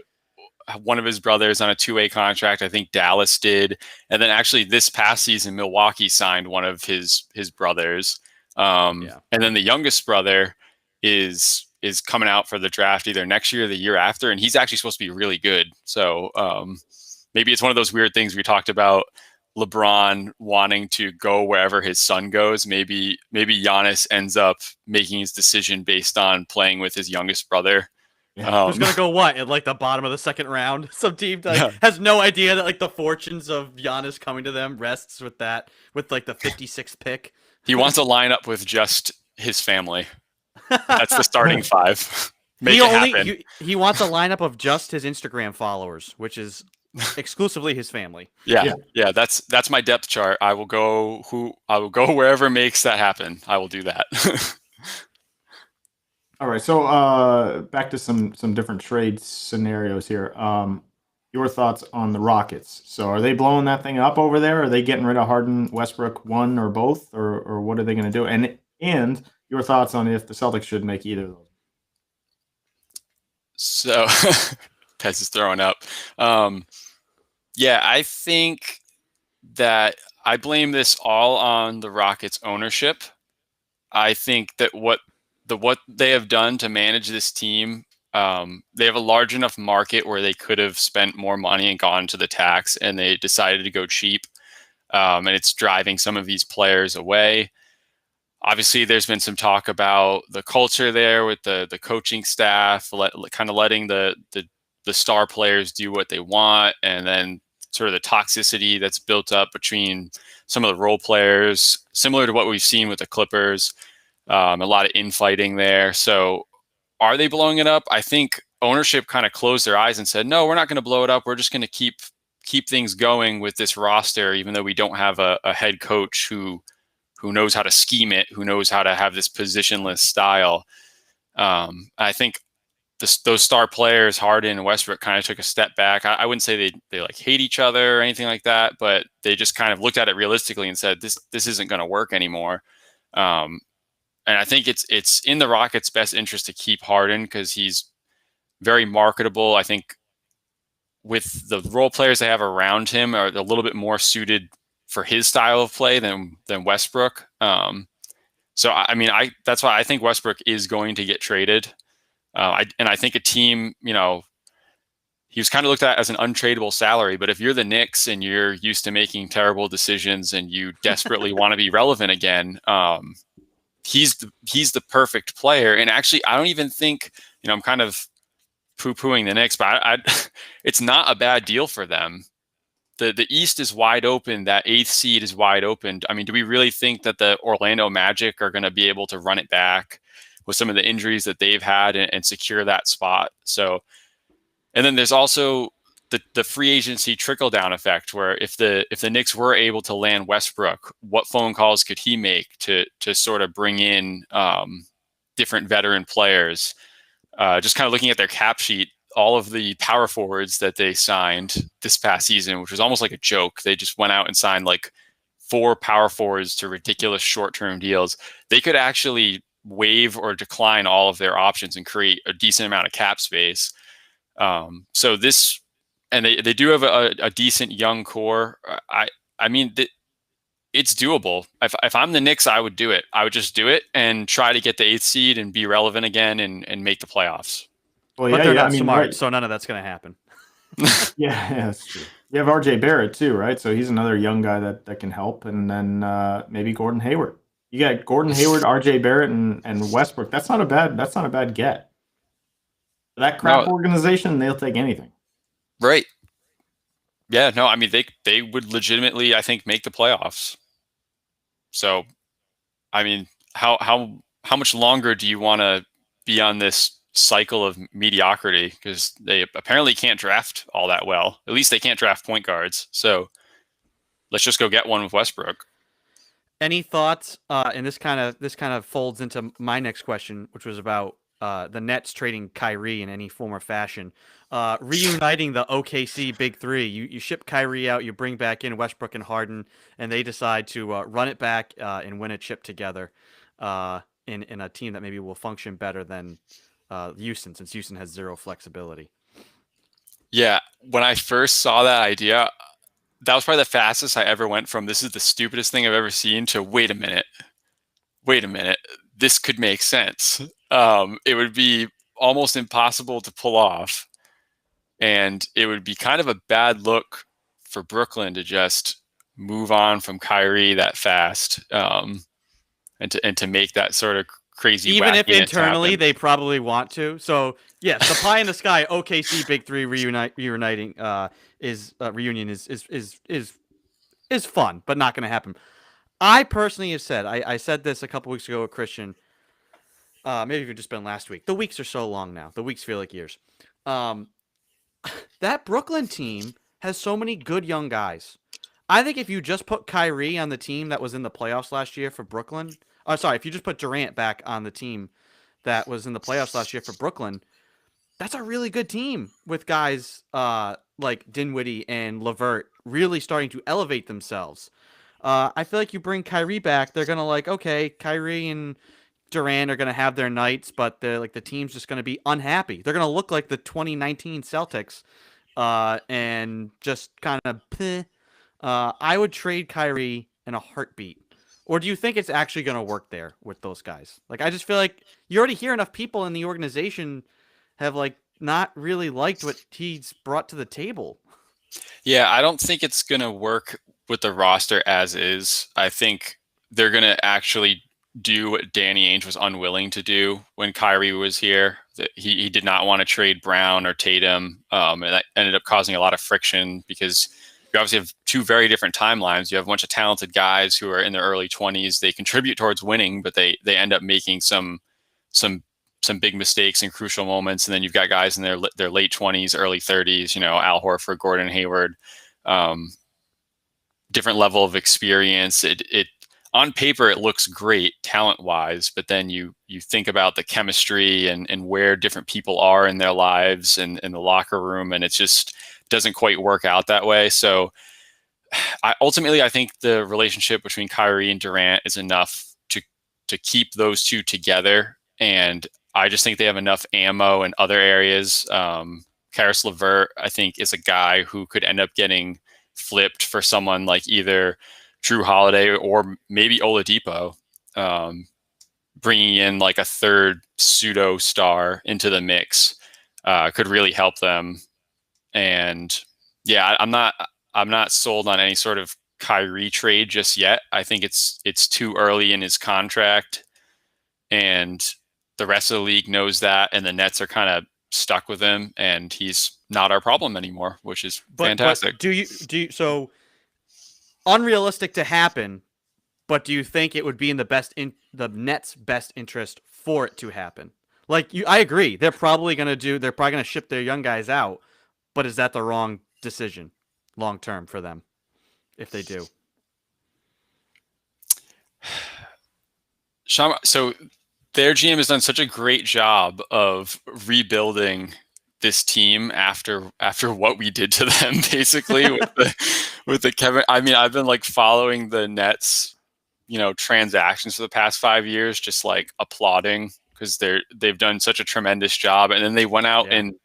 one of his brothers on a two-way contract. I think Dallas did. And then actually this past season, Milwaukee signed one of his brothers. And then the youngest brother is coming out for the draft either next year or the year after. And he's actually supposed to be really good. So maybe it's one of those weird things we talked about, LeBron wanting to go wherever his son goes. Maybe Giannis ends up making his decision based on playing with his youngest brother. Who's gonna go what at the bottom of the second round? Some team that has no idea that the fortunes of Giannis coming to them rests with the 56th pick. He wants to line up with just his family. That's the starting five. Make it happen. He wants a lineup of just his Instagram followers, which is exclusively his family. Yeah. That's my depth chart. I will go wherever makes that happen. I will do that. All right, so back to some different trade scenarios here. Your thoughts on the Rockets? So are they blowing that thing up over there? Are they getting rid of Harden, Westbrook, one or both, or what are they going to do? And your thoughts on if the Celtics should make either of those? So Pez is throwing up. I think that I blame this all on the Rockets ownership. I think that what they have done to manage this team, they have a large enough market where they could have spent more money and gone to the tax, and they decided to go cheap. And it's driving some of these players away. Obviously, there's been some talk about the culture there with the coaching staff, kind of letting the star players do what they want, and then sort of the toxicity that's built up between some of the role players, similar to what we've seen with the Clippers. A lot of infighting there. So are they blowing it up? I think ownership kind of closed their eyes and said, no, we're not going to blow it up. We're just going to keep things going with this roster, even though we don't have a head coach who knows how to scheme it, who knows how to have this positionless style. I think those star players, Harden and Westbrook, kind of took a step back. I wouldn't say they hate each other or anything like that, but they just kind of looked at it realistically and said, this isn't going to work anymore. And I think it's in the Rockets' best interest to keep Harden because he's very marketable. I think with the role players they have around him are a little bit more suited for his style of play than Westbrook. So that's why I think Westbrook is going to get traded. I think a team, he was kind of looked at as an untradeable salary, but if you're the Knicks and you're used to making terrible decisions and you desperately want to be relevant again, he's the perfect player. And actually, I don't even think, I'm kind of poo-pooing the Knicks, but it's not a bad deal for them. The East is wide open. That 8th seed is wide open. I mean, do we really think that the Orlando Magic are going to be able to run it back with some of the injuries that they've had and secure that spot? So, and then there's also the free agency trickle down effect, where if the Knicks were able to land Westbrook, what phone calls could he make to sort of bring in different veteran players? Just kind of looking at their cap sheet, all of the power forwards that they signed this past season, which was almost like a joke. They just went out and signed like 4 power forwards to ridiculous short-term deals. They could actually waive or decline all of their options and create a decent amount of cap space. So this, and they do have a decent young core. I mean, it's doable. If I'm the Knicks, I would do it. I would just do it and try to get the 8th seed and be relevant again and make the playoffs. Well, but they're not smart, so none of that's going to happen. yeah, that's true. You have RJ Barrett too, right? So he's another young guy that can help, and then maybe Gordon Hayward. You got Gordon Hayward, RJ Barrett, and Westbrook. That's not a bad get. That crap organization, they'll take anything. Right. Yeah. No. I mean, they would legitimately, I think, make the playoffs. So, I mean, how much longer do you want to be on this cycle of mediocrity? Because they apparently can't draft all that well. At least they can't draft point guards. So let's just go get one with Westbrook. Any thoughts? And this kind of folds into my next question, which was about the Nets trading Kyrie in any form or fashion, reuniting the OKC Big Three. You ship Kyrie out, you bring back in Westbrook and Harden, and they decide to run it back and win a chip together in a team that maybe will function better than Houston, since Houston has zero flexibility. Yeah, when I first saw that idea, that was probably the fastest I ever went from "this is the stupidest thing I've ever seen" to wait a minute, this could make sense. It would be almost impossible to pull off, and it would be kind of a bad look for Brooklyn to just move on from Kyrie that fast, and to make that sort of crazy. Even if internally they probably want to. So yes, the pie in the sky OKC Big Three reuniting reunion is fun, but not going to happen. I personally have said, I said this a couple weeks ago with Christian. Maybe if it's just been last week. The weeks are so long now. The weeks feel like years. That Brooklyn team has so many good young guys. I think if you just put Kyrie on the team that was in the playoffs last year for Brooklyn, if you just put Durant back on the team that was in the playoffs last year for Brooklyn, that's a really good team with guys like Dinwiddie and LeVert really starting to elevate themselves. I feel like you bring Kyrie back, they're gonna okay, Kyrie and Durant are gonna have their nights, but the team's just gonna be unhappy. They're gonna look like the 2019 Celtics, and just kind of. I would trade Kyrie in a heartbeat. Or do you think it's actually gonna work there with those guys? I just feel like you already hear enough people in the organization have not really liked what he's brought to the table. Yeah, I don't think it's gonna work with the roster as is. I think they're gonna actually do what Danny Ainge was unwilling to do when Kyrie was here. He did not want to trade Brown or Tatum, and that ended up causing a lot of friction because you obviously have 2 very different timelines. You have a bunch of talented guys who are in their early 20s. They contribute towards winning, but they end up making some big mistakes in crucial moments. And then you've got guys in their late 20s, early 30s, Al Horford, Gordon Hayward, different level of experience. It on paper, it looks great talent-wise, but then you think about the chemistry and where different people are in their lives and in the locker room, and it just doesn't quite work out that way. So ultimately, I think the relationship between Kyrie and Durant is enough to keep those two together, and I just think they have enough ammo in other areas. Karis LeVert, I think, is a guy who could end up getting flipped for someone like either Drew Holiday or maybe Oladipo, bringing in like a third pseudo star into the mix could really help them. And yeah, I'm not sold on any sort of Kyrie trade just yet. I think it's too early in his contract, and the rest of the league knows that, and the Nets are kind of stuck with him, and he's not our problem anymore, which is fantastic. But do you so unrealistic to happen? But do you think it would be in the Nets' best interest for it to happen? Like I agree, they're probably gonna ship their young guys out, but is that the wrong decision long term for them if they do? So their GM has done such a great job of rebuilding this team after what we did to them, basically with the Kevin. I mean, I've been like following the Nets, transactions for the past 5 years, just like applauding because they've done such a tremendous job. And then they went out and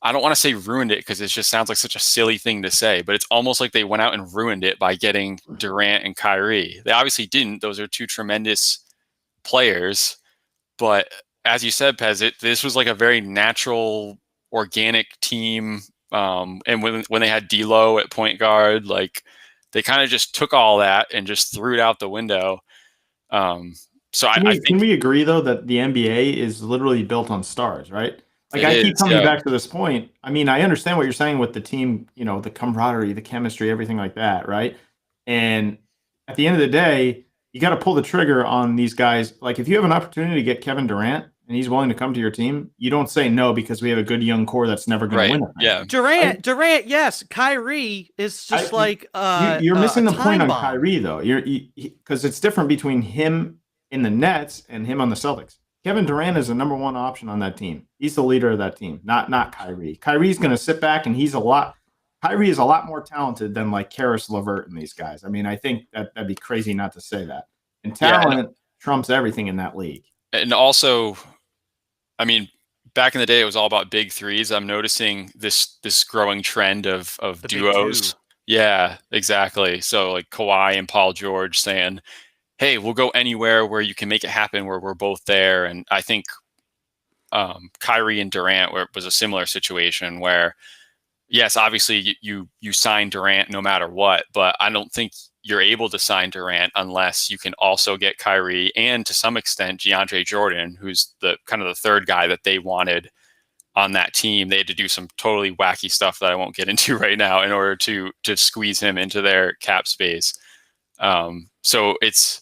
I don't want to say ruined it because it just sounds like such a silly thing to say, but it's almost like they went out and ruined it by getting Durant and Kyrie. They obviously didn't. Those are two tremendous players. But as you said, Pez, this was like a very natural, organic team. And when they had D'Lo at point guard, like they kind of just took all that and just threw it out the window. So I think, can we agree though that the NBA is literally built on stars, right? Like I keep coming back to this point. I mean, I understand what you're saying with the team, the camaraderie, the chemistry, everything like that, right? And at the end of the day, you got to pull the trigger on these guys. Like if you have an opportunity to get Kevin Durant and he's willing to come to your team, you don't say no because we have a good young core that's never going to win it. Yeah, Durant, yes. Kyrie is just you're missing the point on bomb. Kyrie though. Because it's different between him in the Nets and him on the Celtics. Kevin Durant is the number one option on that team. He's the leader of that team, not Kyrie. Kyrie's going to sit back, and Kyrie is a lot more talented than like Karis LeVert and these guys. I mean, I think that'd be crazy not to say that. And talent trumps everything in that league. And also, I mean, back in the day, it was all about big threes. I'm noticing this growing trend of duos. Yeah, exactly. So like Kawhi and Paul George saying, hey, we'll go anywhere where you can make it happen, where we're both there. And I think Kyrie and Durant was a similar situation where, yes, obviously you sign Durant no matter what, but I don't think you're able to sign Durant unless you can also get Kyrie and to some extent DeAndre Jordan, who's the kind of the third guy that they wanted on that team. They had to do some totally wacky stuff that I won't get into right now in order to squeeze him into their cap space. So it's,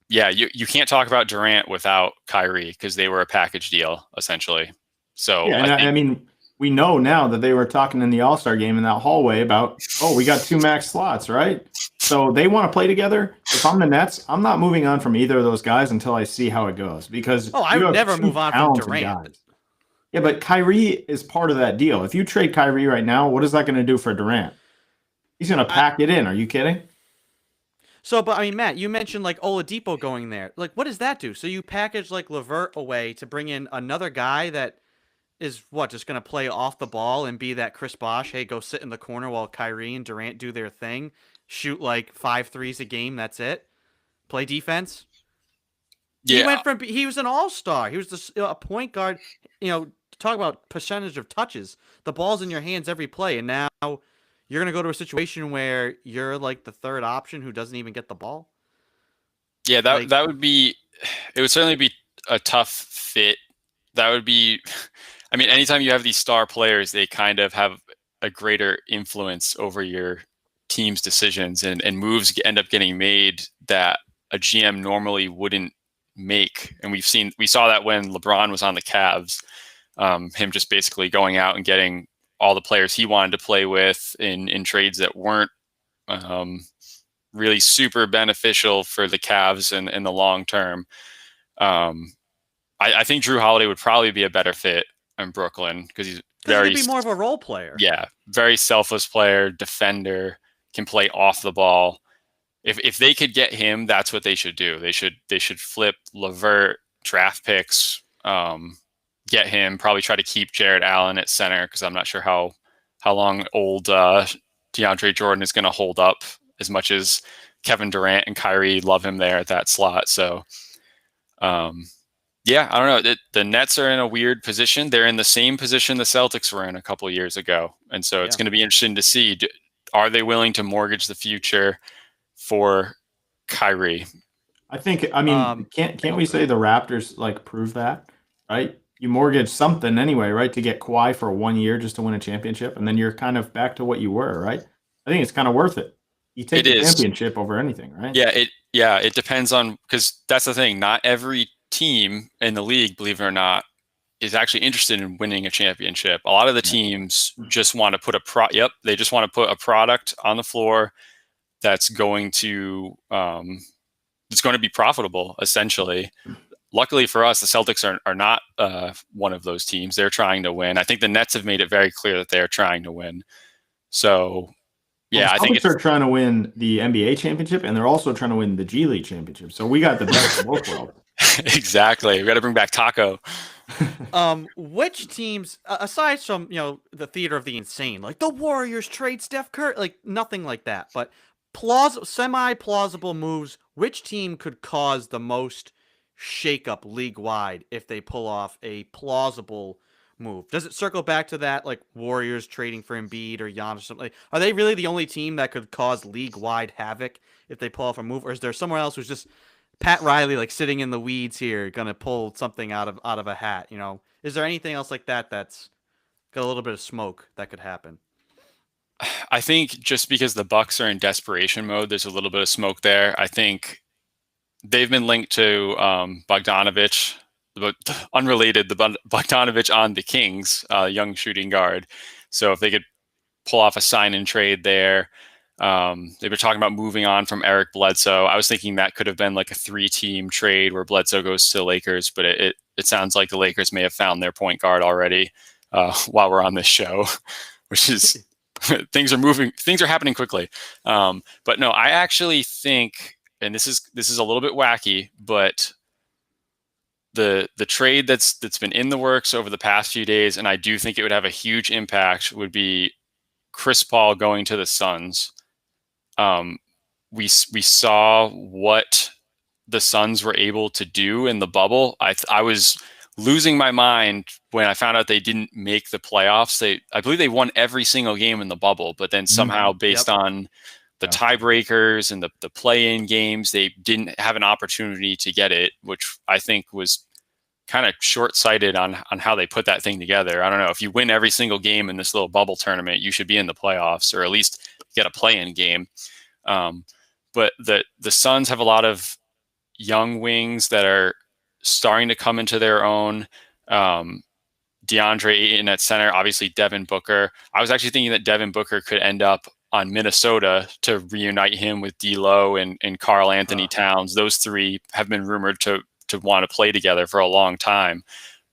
you can't talk about Durant without Kyrie because they were a package deal essentially. So I mean, we know now that they were talking in the All-Star game in that hallway about, we got 2 max slots, right? So they want to play together. If I'm the Nets, I'm not moving on from either of those guys until I see how it goes because I would never move on from Durant. Guys. Yeah, but Kyrie is part of that deal. If you trade Kyrie right now, what is that going to do for Durant? He's going to pack it in. Are you kidding? So, but I mean, Matt, you mentioned like Oladipo going there. Like, what does that do? So you package like LeVert away to bring in another guy that is just going to play off the ball and be that Chris Bosh, hey, go sit in the corner while Kyrie and Durant do their thing, shoot like 5 threes a game, that's it. Play defense. Yeah. He was an all-star. He was a point guard, talk about percentage of touches. The ball's in your hands every play, and now you're going to go to a situation where you're like the third option who doesn't even get the ball. Yeah, that would be, it would certainly be a tough fit. That would be, I mean, anytime you have these star players, they kind of have a greater influence over your team's decisions and moves end up getting made that a GM normally wouldn't make. And we saw that when LeBron was on the Cavs, him just basically going out and getting all the players he wanted to play with in trades that weren't really super beneficial for the Cavs in the long term. I think Drew Holiday would probably be a better fit in Brooklyn because he's be more of a role player. Yeah, very selfless player, defender, can play off the ball. If they could get him, that's what they should do. They should flip LeVert, draft picks, get him, probably try to keep Jared Allen at center because I'm not sure how long old DeAndre Jordan is going to hold up as much as Kevin Durant and Kyrie love him there at that slot. So, yeah, I don't know. The Nets are in a weird position. They're in the same position the Celtics were in a couple of years ago. And so it's going to be interesting to see, are they willing to mortgage the future for Kyrie? I mean, can't we say the Raptors like prove that, right? You mortgage something anyway, right, to get Kawhi for 1 year just to win a championship, and then you're kind of back to what you were, right? I think it's kind of worth it. You take the championship over anything, right? Yeah, it depends on, because that's the thing. Not every team in the league, believe it or not, is actually interested in winning a championship. A lot of the teams just want to put they just want to put a product on the floor that's going to be profitable, essentially. Luckily for us, the Celtics are not one of those teams. They're trying to win. I think the Nets have made it very clear that they're trying to win. So, yeah, I think they're trying to win the NBA championship, and they're also trying to win the G League championship. So we got the best of both worlds. Exactly. We got to bring back Taco. Which teams, aside from the theater of the insane, like the Warriors trade Steph Curry, like nothing like that, but semi-plausible moves, which team could cause the most shakeup league-wide if they pull off a plausible move? Does it circle back to that, like Warriors trading for Embiid or Giannis or something? Are they really the only team that could cause league-wide havoc if they pull off a move, or is there somewhere else who's just Pat Riley, like sitting in the weeds here, gonna pull something out of a hat? Is there anything else like that that's got a little bit of smoke that could happen? I think just because the Bucks are in desperation mode, there's a little bit of smoke there. I think they've been linked to Bogdanovich, but unrelated, the Bogdanovich on the Kings, young shooting guard. So if they could pull off a sign and trade there, they were talking about moving on from Eric Bledsoe. I was thinking that could have been like a 3-team trade where Bledsoe goes to the Lakers, but it sounds like the Lakers may have found their point guard already while we're on this show, which is things are happening quickly. But no, I actually think, and this is a little bit wacky, but the trade that's been in the works over the past few days, and I do think it would have a huge impact, would be Chris Paul going to the Suns. We saw what the Suns were able to do in the bubble. I was losing my mind when I found out they didn't make the playoffs. I believe they won every single game in the bubble, but then somehow based on the tiebreakers and the play-in games, they didn't have an opportunity to get it, which I think was kind of short-sighted on how they put that thing together. I don't know. If you win every single game in this little bubble tournament, you should be in the playoffs or at least get a play-in game. But the Suns have a lot of young wings that are starting to come into their own. DeAndre Ayton at center, obviously Devin Booker. I was actually thinking that Devin Booker could end up on Minnesota to reunite him with D'Lo and Karl Anthony Towns. Those three have been rumored to want to play together for a long time.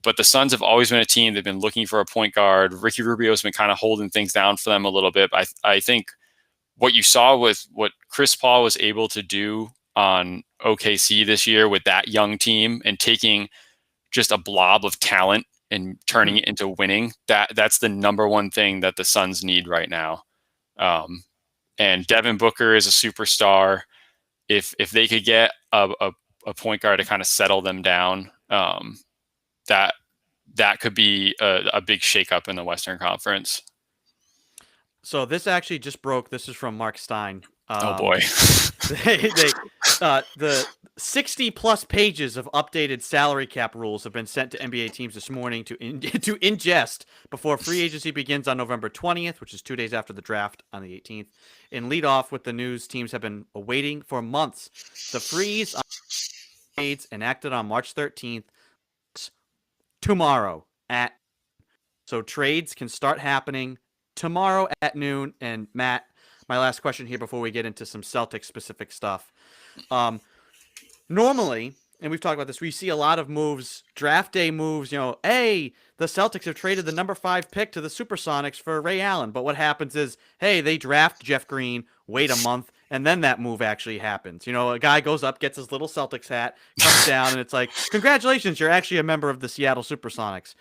But the Suns have always been a team. They've been looking for a point guard. Ricky Rubio's been kind of holding things down for them a little bit. I think what you saw with what Chris Paul was able to do on OKC this year with that young team and taking just a blob of talent and turning it into winning, that's the number one thing that the Suns need right now. And Devin Booker is a superstar. If they could get a point guard to kind of settle them down, that could be a big shakeup in the Western Conference. So this actually just broke. This is from Mark Stein. Oh boy. The 60+ pages of updated salary cap rules have been sent to NBA teams this morning to ingest before free agency begins on November 20th, which is 2 days after the draft on the 18th. And lead off with the news teams have been awaiting for months. The freeze on trades enacted on March 13th tomorrow so trades can start happening tomorrow at noon. And Matt, my last question here before we get into some Celtics specific stuff. Normally, and we've talked about this, we see a lot of moves, draft day moves, hey, the Celtics have traded the number 5 pick to the Supersonics for Ray Allen. But what happens is, hey, they draft Jeff Green, wait a month, and then that move actually happens. A guy goes up, gets his little Celtics hat, comes down, and it's like, congratulations, you're actually a member of the Seattle Supersonics.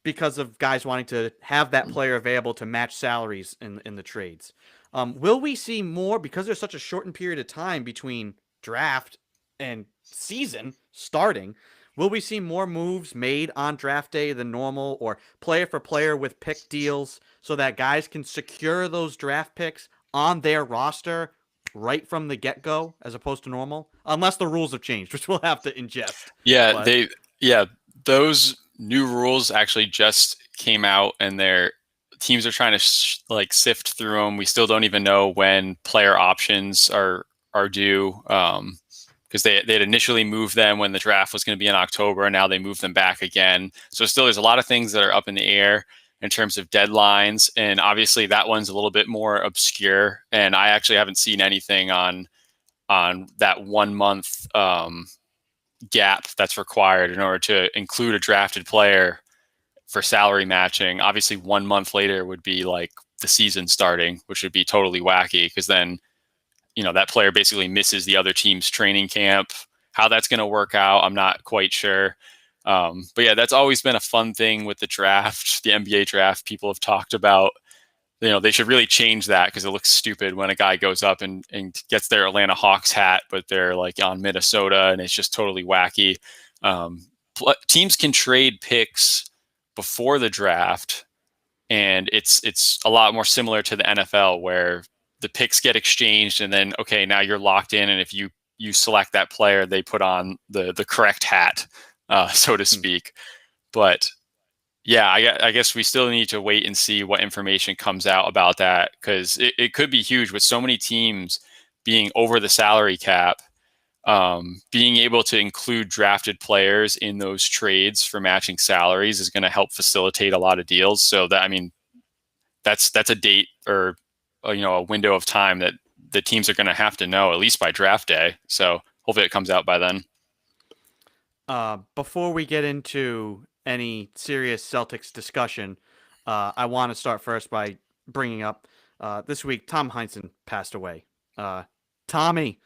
Because of guys wanting to have that player available to match salaries in the trades. Will we see more, because there's such a shortened period of time between draft and season starting? Will we see more moves made on draft day than normal, or player for player with pick deals, so that guys can secure those draft picks on their roster right from the get go, as opposed to normal? Unless the rules have changed, which we'll have to ingest. Yeah, But those new rules actually just came out, and their teams are trying to like sift through them. We still don't even know when player options are due, because they had initially moved them when the draft was going to be in October, and now they moved them back again. So still, there's a lot of things that are up in the air in terms of deadlines, and obviously that one's a little bit more obscure. And I actually haven't seen anything on that 1 month gap that's required in order to include a drafted player for salary matching. Obviously, 1 month later would be like the season starting, which would be totally wacky, because then that player basically misses the other team's training camp. How that's going to work out, I'm not quite sure. But yeah, that's always been a fun thing with the draft, the NBA draft. People have talked about, they should really change that, because it looks stupid when a guy goes up and gets their Atlanta Hawks hat, but they're like on Minnesota, and it's just totally wacky. Teams can trade picks before the draft, and it's a lot more similar to the NFL, where the picks get exchanged, and then, okay, now you're locked in, and if you select that player, they put on the correct hat, so to speak. But yeah, I guess we still need to wait and see what information comes out about that, because it could be huge with so many teams being over the salary cap. Being able to include drafted players in those trades for matching salaries is going to help facilitate a lot of deals. So that's a date, or a window of time that the teams are going to have to know, at least by draft day. So hopefully it comes out by then. Before we get into any serious Celtics discussion, I want to start first by bringing up this week Tom Heinson passed away. Tommy,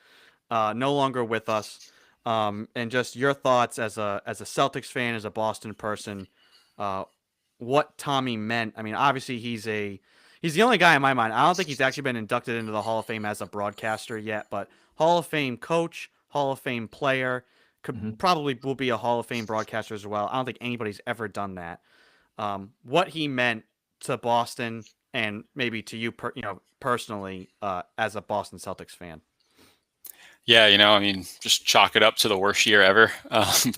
no longer with us, and just your thoughts as a Celtics fan, as a Boston person, what Tommy meant. I mean, obviously he's the only guy in my mind. I don't think he's actually been inducted into the Hall of Fame as a broadcaster yet, but Hall of Fame coach, Hall of Fame player, probably will be a Hall of Fame broadcaster as well. I don't think anybody's ever done that. What he meant to Boston, and maybe to you, personally, as a Boston Celtics fan. Yeah, I mean, just chalk it up to the worst year ever.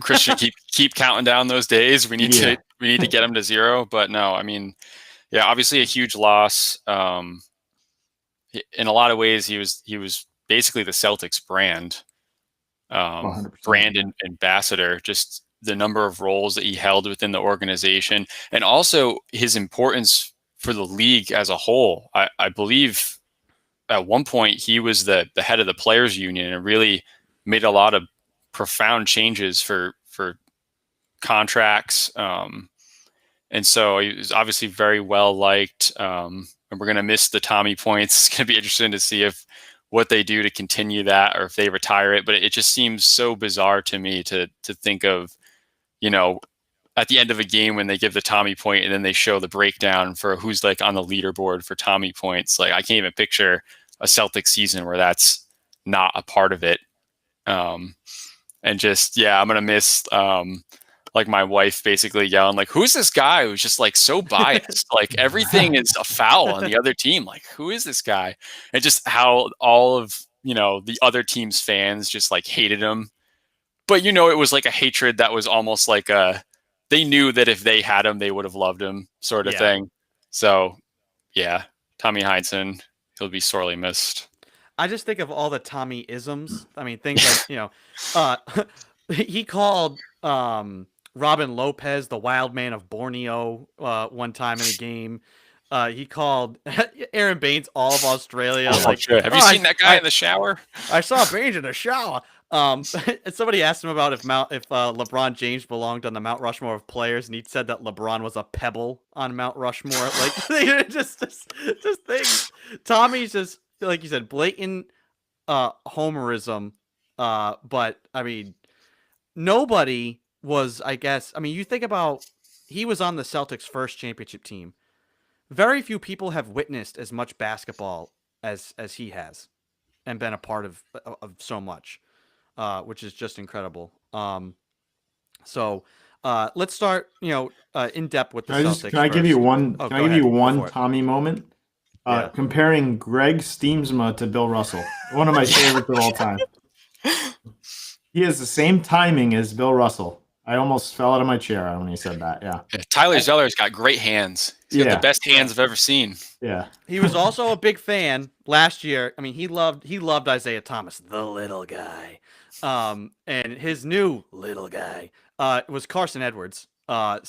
Chris should keep counting down those days. We need to get him to zero. But no, I mean, yeah, obviously a huge loss. In a lot of ways, he was basically the Celtics brand, brand and ambassador. Just the number of roles that he held within the organization, and also his importance for the league as a whole. I believe at one point he was the head of the players union, and really made a lot of profound changes for contracts. And so he was obviously very well liked. And we're going to miss the Tommy points. It's going to be interesting to see what they do to continue that, or if they retire it. But it just seems so bizarre to me to think of, at the end of a game when they give the Tommy point and then they show the breakdown for who's like on the leaderboard for Tommy points. Like, I can't even picture a Celtics season where that's not a part of it. And just, yeah, I'm going to miss, like my wife basically yelling, like, who's this guy who's just like so biased? Like, everything is a foul on the other team. Like, who is this guy? And just how all of, the other team's fans just like hated him. But, it was like a hatred that was almost like they knew that if they had him, they would have loved him, sort of thing. So, yeah, Tommy Heinson, he'll be sorely missed. I just think of all the Tommy isms. I mean, things like, he called Robin Lopez the wild man of Borneo one time in a game. He called Aaron Baines all of Australia. Have you seen that guy in the shower? I saw Baines in the shower. Somebody asked him about if LeBron James belonged on the Mount Rushmore of players, and he said that LeBron was a pebble on Mount Rushmore. Like, just things. Tommy's just, like you said, blatant homerism. But I mean, nobody was, I guess. I mean, you think about, he was on the Celtics' first championship team. Very few people have witnessed as much basketball as he has, and been a part of so much, which is just incredible. So let's start, in depth with the Can Celtics I give you first. one? Oh, Can I go give ahead. you Go one for it. Tommy moment? Yeah. Comparing Greg Steamsma to Bill Russell, one of my favorites of all time. He has the same timing as Bill Russell. I almost fell out of my chair when he said that. Yeah. Tyler Zeller's got great hands. He's got the best hands I've ever seen. Yeah. He was also a big fan last year. I mean, he loved Isaiah Thomas, the little guy. And his new little guy was Carson Edwards. A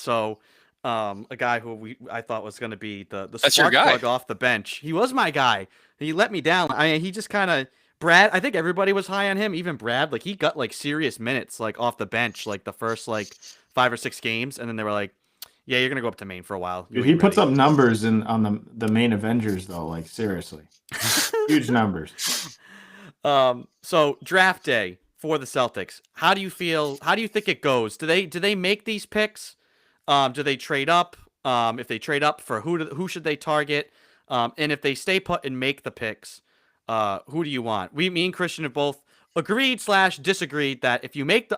guy who I thought was going to be the That's your spark guy. plug off the bench. He was my guy. He let me down. I mean, he just kind of Brad. I think everybody was high on him, even Brad. Like he got like serious minutes like off the bench, like the first like 5 or 6 games, and then they were like, "Yeah, you're gonna go up to Maine for a while." Dude, he puts up numbers on the main Avengers though. Like seriously, huge numbers. So draft day for the Celtics. How do you feel? How do you think it goes? Do they make these picks? Do they trade up? If they trade up, for who should they target? And if they stay put and make the picks, who do you want? Me and Christian have both agreed/disagreed that if you make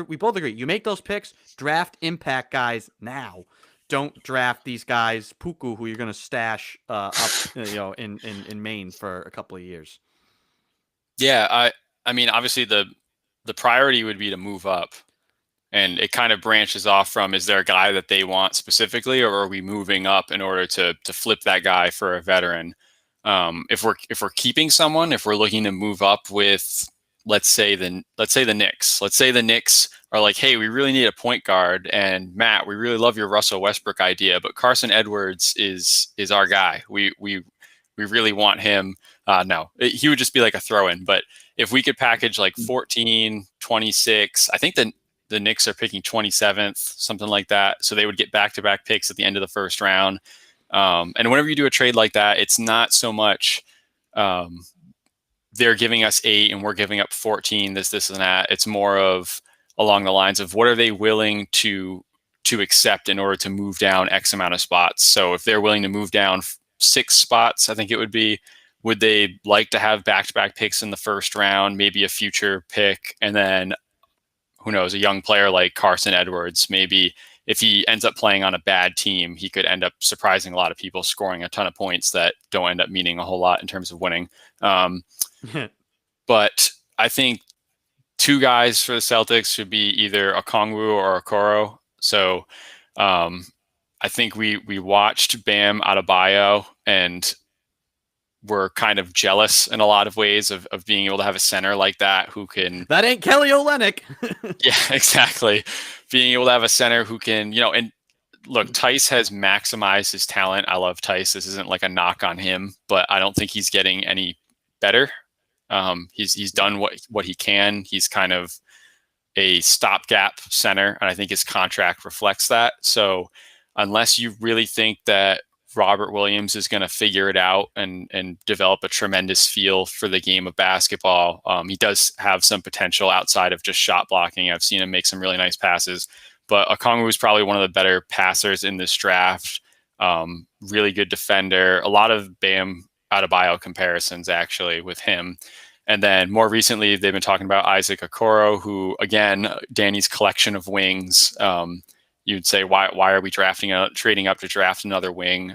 we both agree, you make those picks, draft impact guys now. Don't draft these guys, Puku, who you're going to stash up, in Maine for a couple of years. Yeah, I mean, obviously the priority would be to move up, and it kind of branches off from, is there a guy that they want specifically, or are we moving up in order to flip that guy for a veteran? If we're keeping someone, if we're looking to move up with, let's say the Knicks. Let's say the Knicks are like, hey, we really need a point guard, and Matt, we really love your Russell Westbrook idea, but Carson Edwards is our guy. We really want him. No, he would just be like a throw-in. But if we could package like 14, 26, I think the Knicks are picking 27th, something like that. So they would get back-to-back picks at the end of the first round. And whenever you do a trade like that, it's not so much they're giving us 8 and we're giving up 14, this and that. It's more of along the lines of, what are they willing to accept in order to move down X amount of spots? So if they're willing to move down 6 spots, I think it would be, would they like to have back-to-back picks in the first round, maybe a future pick, and then who knows, a young player like Carson Edwards, maybe if he ends up playing on a bad team, he could end up surprising a lot of people, scoring a ton of points that don't end up meaning a whole lot in terms of winning. But I think 2 guys for the Celtics should be either Okongwu or Okoro. So I think we watched Bam Adebayo, and we're kind of jealous in a lot of ways of being able to have a center like that who can... That ain't Kelly Olynyk. Yeah, exactly. Being able to have a center who can, and look, Tice has maximized his talent. I love Tice. This isn't like a knock on him, but I don't think he's getting any better. He's done what he can. He's kind of a stopgap center, and I think his contract reflects that. So unless you really think that Robert Williams is going to figure it out and develop a tremendous feel for the game of basketball, he does have some potential outside of just shot blocking. I've seen him make some really nice passes, but Okongwu is probably one of the better passers in this draft. Really good defender. A lot of Bam Adebayo comparisons actually with him. And then more recently, they've been talking about Isaac Okoro, who, again, Danny's collection of wings. You'd say, why are we trading up to draft another wing?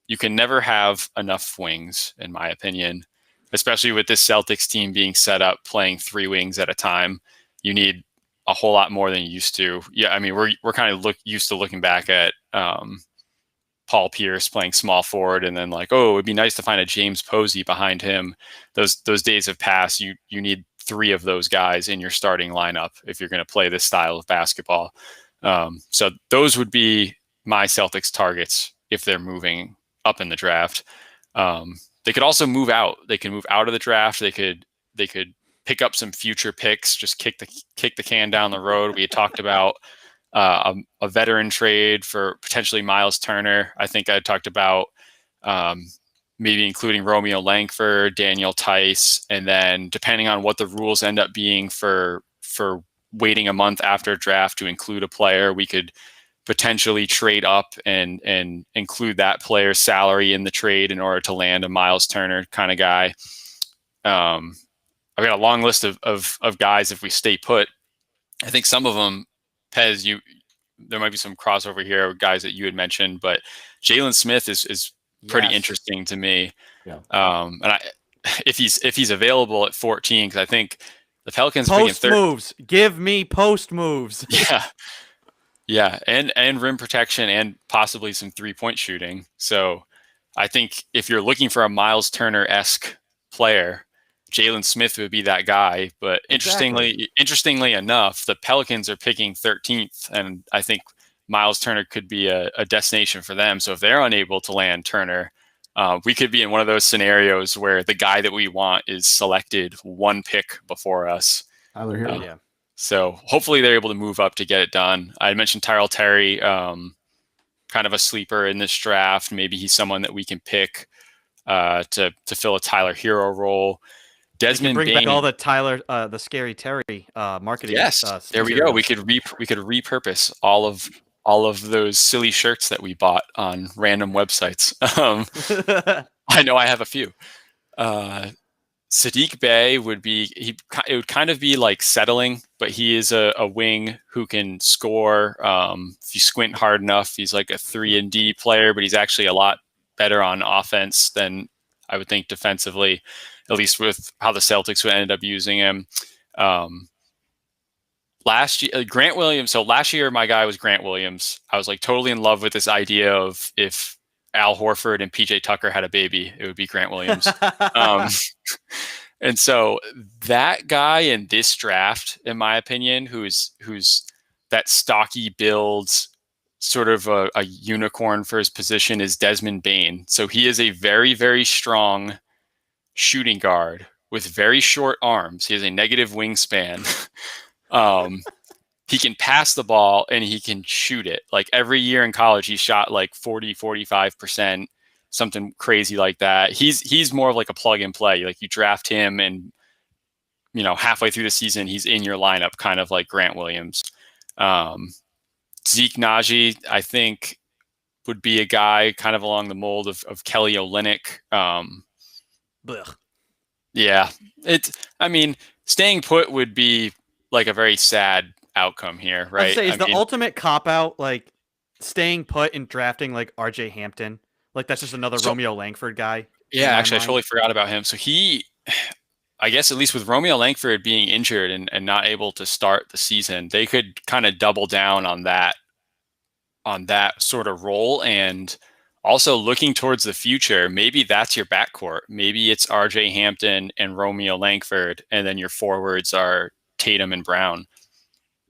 You can never have enough wings, in my opinion, especially with this Celtics team being set up playing 3 wings at a time. You need a whole lot more than you used to. Yeah, I mean, we're kind of used to looking back at Paul Pierce playing small forward, and then like, oh, it'd be nice to find a James Posey behind him. Those days have passed. You need 3 of those guys in your starting lineup if you're going to play this style of basketball. So those would be my Celtics targets if they're moving up in the draft. They could also move out. They can move out of the draft. They could pick up some future picks, just kick the can down the road. We had talked about a veteran trade for potentially Miles Turner. I think I talked about maybe including Romeo Langford, Daniel Tice, and then depending on what the rules end up being for waiting a month after draft to include a player, we could potentially trade up and include that player's salary in the trade in order to land a Miles Turner kind of guy. I've got a long list of guys if we stay put. I think some of them, Pez, there might be some crossover here, guys that you had mentioned, but Jalen Smith is pretty interesting to me. Yeah. And if he's available at 14, because I think the Pelicans post moves. Give me post moves. Yeah, and rim protection and possibly some 3-point shooting. So I think if you're looking for a Miles Turner-esque player, Jalen Smith would be that guy. But interestingly enough, the Pelicans are picking 13th, and I think Miles Turner could be a destination for them. So if they're unable to land Turner, we could be in one of those scenarios where the guy that we want is selected one pick before us. Tyler Hero. Yeah. So hopefully they're able to move up to get it done. I mentioned Tyrell Terry, kind of a sleeper in this draft. Maybe he's someone that we can pick to fill a Tyler Hero role. Desmond bring Bane, back all the Scary Terry marketing. Yes, there we go. We could repurpose all of those silly shirts that we bought on random websites. I know I have a few. Sadiq Bey it would kind of be like settling, but he is a wing who can score. If you squint hard enough, he's like a 3-and-D player, but he's actually a lot better on offense than I would think defensively, at least with how the Celtics would end up using him. Last year, Grant Williams. So last year, my guy was Grant Williams. I was like totally in love with this idea of if Al Horford and PJ Tucker had a baby, it would be Grant Williams. And so that guy in this draft, in my opinion, who's that stocky builds, sort of a unicorn for his position, is Desmond Bane. So he is a very, very strong shooting guard with very short arms. He has a negative wingspan. He can pass the ball and he can shoot it. Like every year in college, he shot like 45%, something crazy like that. He's more of like a plug and play. Like you draft him and, halfway through the season, he's in your lineup, kind of like Grant Williams. Zeke Naji, I think, would be a guy kind of along the mold of Kelly Olynyk. Yeah, staying put would be like a very sad outcome here, right? I'd say is the ultimate cop out like staying put and drafting like RJ Hampton. Like that's just another Romeo Langford guy. Yeah, actually, I totally forgot about him. So I guess at least with Romeo Langford being injured and not able to start the season, they could kind of double down on that sort of role. And also looking towards the future, maybe that's your backcourt. Maybe it's RJ Hampton and Romeo Langford, and then your forwards are Tatum and Brown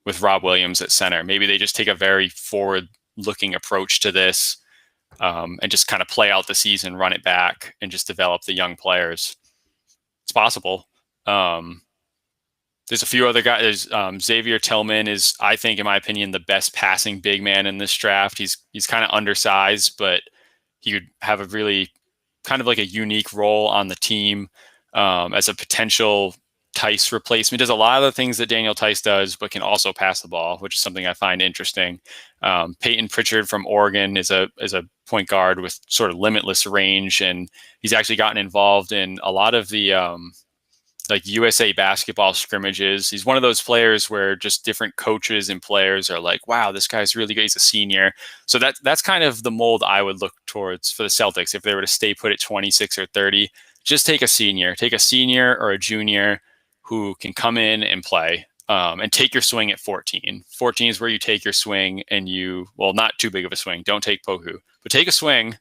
with Rob Williams at center. Maybe they just take a very forward-looking approach to this and just kind of play out the season, run it back, and just develop the young players. It's possible. There's a few other guys. Xavier Tillman is, I think, in my opinion, the best passing big man in this draft. He's kind of undersized, but he would have a really kind of like a unique role on the team as a potential Tice replacement. Does a lot of the things that Daniel Tice does, but can also pass the ball, which is something I find interesting. Peyton Pritchard from Oregon is a point guard with sort of limitless range, and he's actually gotten involved in a lot of the like USA basketball scrimmages. He's one of those players where just different coaches and players are like, wow, this guy's really good. He's a senior. So that's kind of the mold I would look towards for the Celtics if they were to stay put at 26 or 30. Just take a senior or a junior who can come in and play and take your swing at 14. 14 is where you take your swing and not too big of a swing. Don't take Poku, but take a swing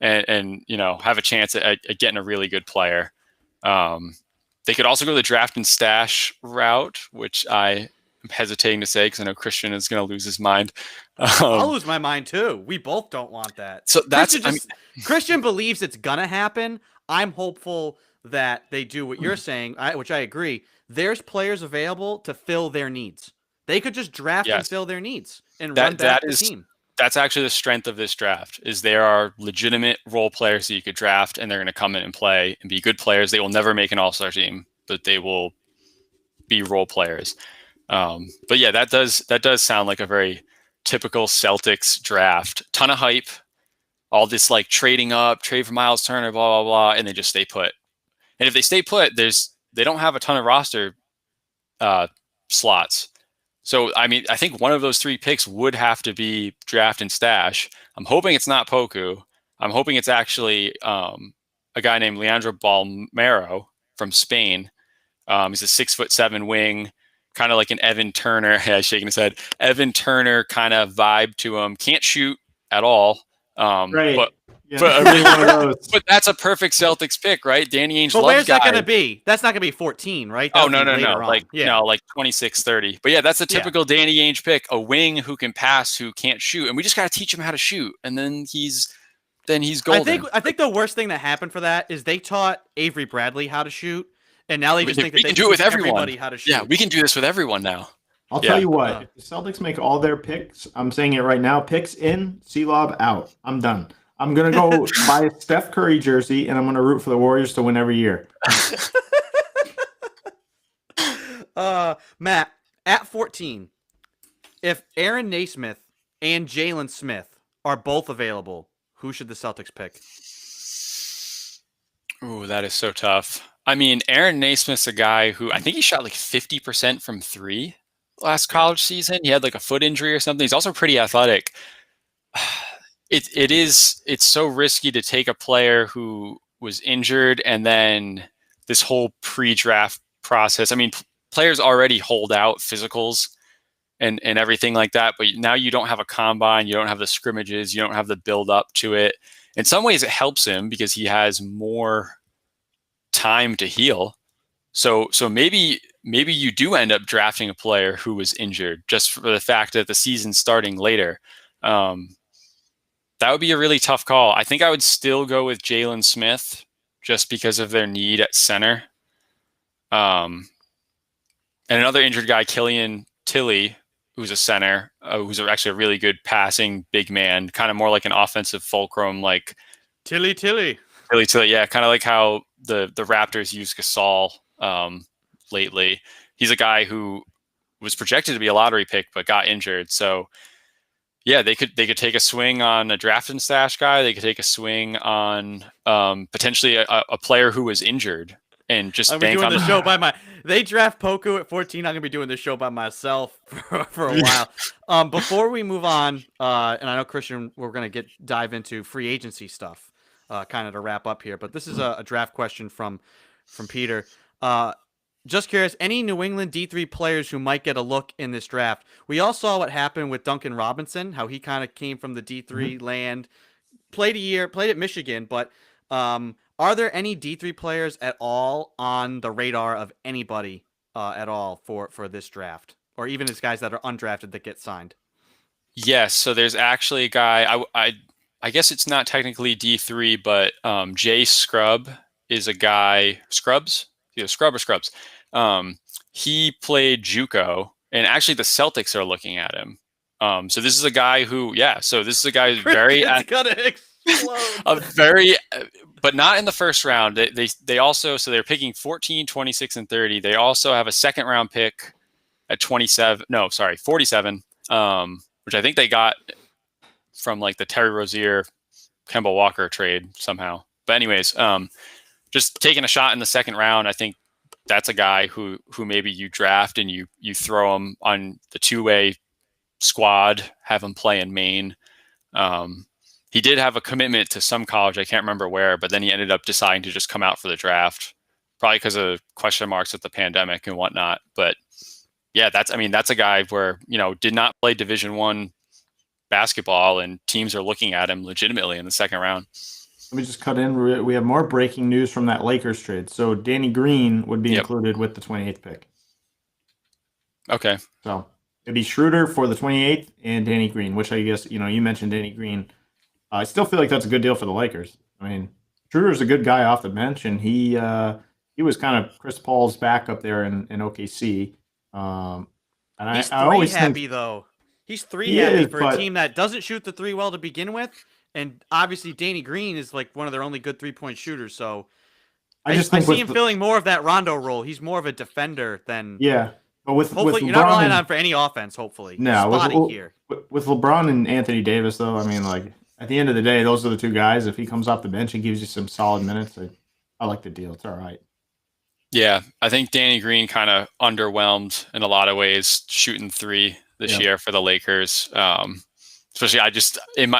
and have a chance at getting a really good player. They could also go the draft and stash route, which I am hesitating to say because I know Christian is going to lose his mind. I'll lose my mind too. We both don't want that. So Christian believes it's gonna happen. I'm hopeful that they do what you're saying, which I agree. There's players available to fill their needs. They could just draft and fill their needs and run back the team. That's actually the strength of this draft is there are legitimate role players that you could draft and they're going to come in and play and be good players. They will never make an all-star team, but they will be role players. But yeah, that does sound like a very typical Celtics draft. Ton of hype, all this like trading up, trade for Miles Turner, blah, blah, blah, and they just stay put. And if they stay put, they don't have a ton of roster slots. So, I mean, I think one of those 3 picks would have to be draft and stash. I'm hoping it's not Poku. I'm hoping it's actually a guy named Leandro Balmero from Spain. He's a 6'7" wing, kind of like an Evan Turner. Yeah, shaking his head. Evan Turner kind of vibe to him. Can't shoot at all. Right. But Yeah, but, really one of those. but that's a perfect Celtics pick, right? Danny Ainge But loves where's that guys. going to be? That's not going to be 14, right? Oh, That'll no, be later on. like Yeah. no, like 26, 30. But yeah, that's a typical Danny Ainge pick, a wing who can pass, who can't shoot, and we just got to teach him how to shoot, and then he's golden. I think the worst thing that happened for that is they taught Avery Bradley how to shoot, and now they just think that we they can do it with teach everyone. everybody how to shoot. Yeah, we can do this with everyone now. I'll tell you what, if the Celtics make all their picks, I'm saying it right now, picks in, C-Lob out. I'm done. I'm going to go buy a Steph Curry jersey, and I'm going to root for the Warriors to win every year. Matt, at 14, if Aaron Naismith and Jalen Smith are both available, who should the Celtics pick? Ooh, that is so tough. I mean, Aaron Naismith's a guy who I think he shot like 50% from 3 last college season. He had like a foot injury or something. He's also pretty athletic. It's so risky to take a player who was injured and then this whole pre-draft process. I mean, players already hold out physicals and everything like that, but now you don't have a combine, you don't have the scrimmages, you don't have the build up to it. In some ways it helps him because he has more time to heal. So maybe you do end up drafting a player who was injured just for the fact that the season's starting later. That would be a really tough call. I think I would still go with Jalen Smith just because of their need at center. And another injured guy, Killian Tilly, who's a center, who's actually a really good passing big man, kind of more like an offensive fulcrum, like Tilly. Yeah, kind of like how the Raptors use Gasol lately. He's a guy who was projected to be a lottery pick but got injured. So yeah, they could take a swing on a draft and stash guy. They could take a swing on potentially a player who was injured and just bank on the show by my. They draft Poku at 14. I'm gonna be doing this show by myself for a while. Before we move on, and I know Christian, we're gonna dive into free agency stuff, kind of to wrap up here. But this is a draft question from Peter. Just curious, any New England D3 players who might get a look in this draft? We all saw what happened with Duncan Robinson, how he kind of came from the D3 land, played at Michigan, but are there any D3 players at all on the radar of anybody at all for this draft? Or even as guys that are undrafted that get signed? Yes, so there's actually a guy, I guess it's not technically D3, but Jay Scrubb is a guy, Scrubs? Either Scrub or Scrubs. He played JUCO, and actually the Celtics are looking at him. So this is a guy who's very gonna explode. But not in the first round. They also, so they're picking 14, 26, and 30. They also have a second round pick at 47, which I think they got from like the Terry Rozier, Kemba Walker trade somehow. But anyways, just taking a shot in the second round, I think that's a guy who maybe you draft and you throw him on the 2-way squad, have him play in Maine. He did have a commitment to some college, I can't remember where, but then he ended up deciding to just come out for the draft, probably because of question marks with the pandemic and whatnot. But yeah, that's a guy where, did not play Division I basketball, and teams are looking at him legitimately in the second round. Let me just cut in. We have more breaking news from that Lakers trade. So Danny Green would be included with the 28th pick. Okay. So it'd be Schroeder for the 28th and Danny Green, which I guess, you mentioned Danny Green. I still feel like that's a good deal for the Lakers. I mean, Schroeder's a good guy off the bench, and he was kind of Chris Paul's backup there in OKC. And he's I always happy, think, though. He's happy for a team that doesn't shoot the three well to begin with. And obviously, Danny Green is like one of their only good 3-point shooters. So I see him filling more of that Rondo role. He's more of a defender than But with Hopefully, you're not LeBron relying and on for any offense. Hopefully, no, spotty here. with LeBron and Anthony Davis though, I mean, like at the end of the day, those are the two guys. If he comes off the bench and gives you some solid minutes, I like the deal. It's all right. Yeah, I think Danny Green kind of underwhelmed in a lot of ways shooting three this year for the Lakers. Especially, I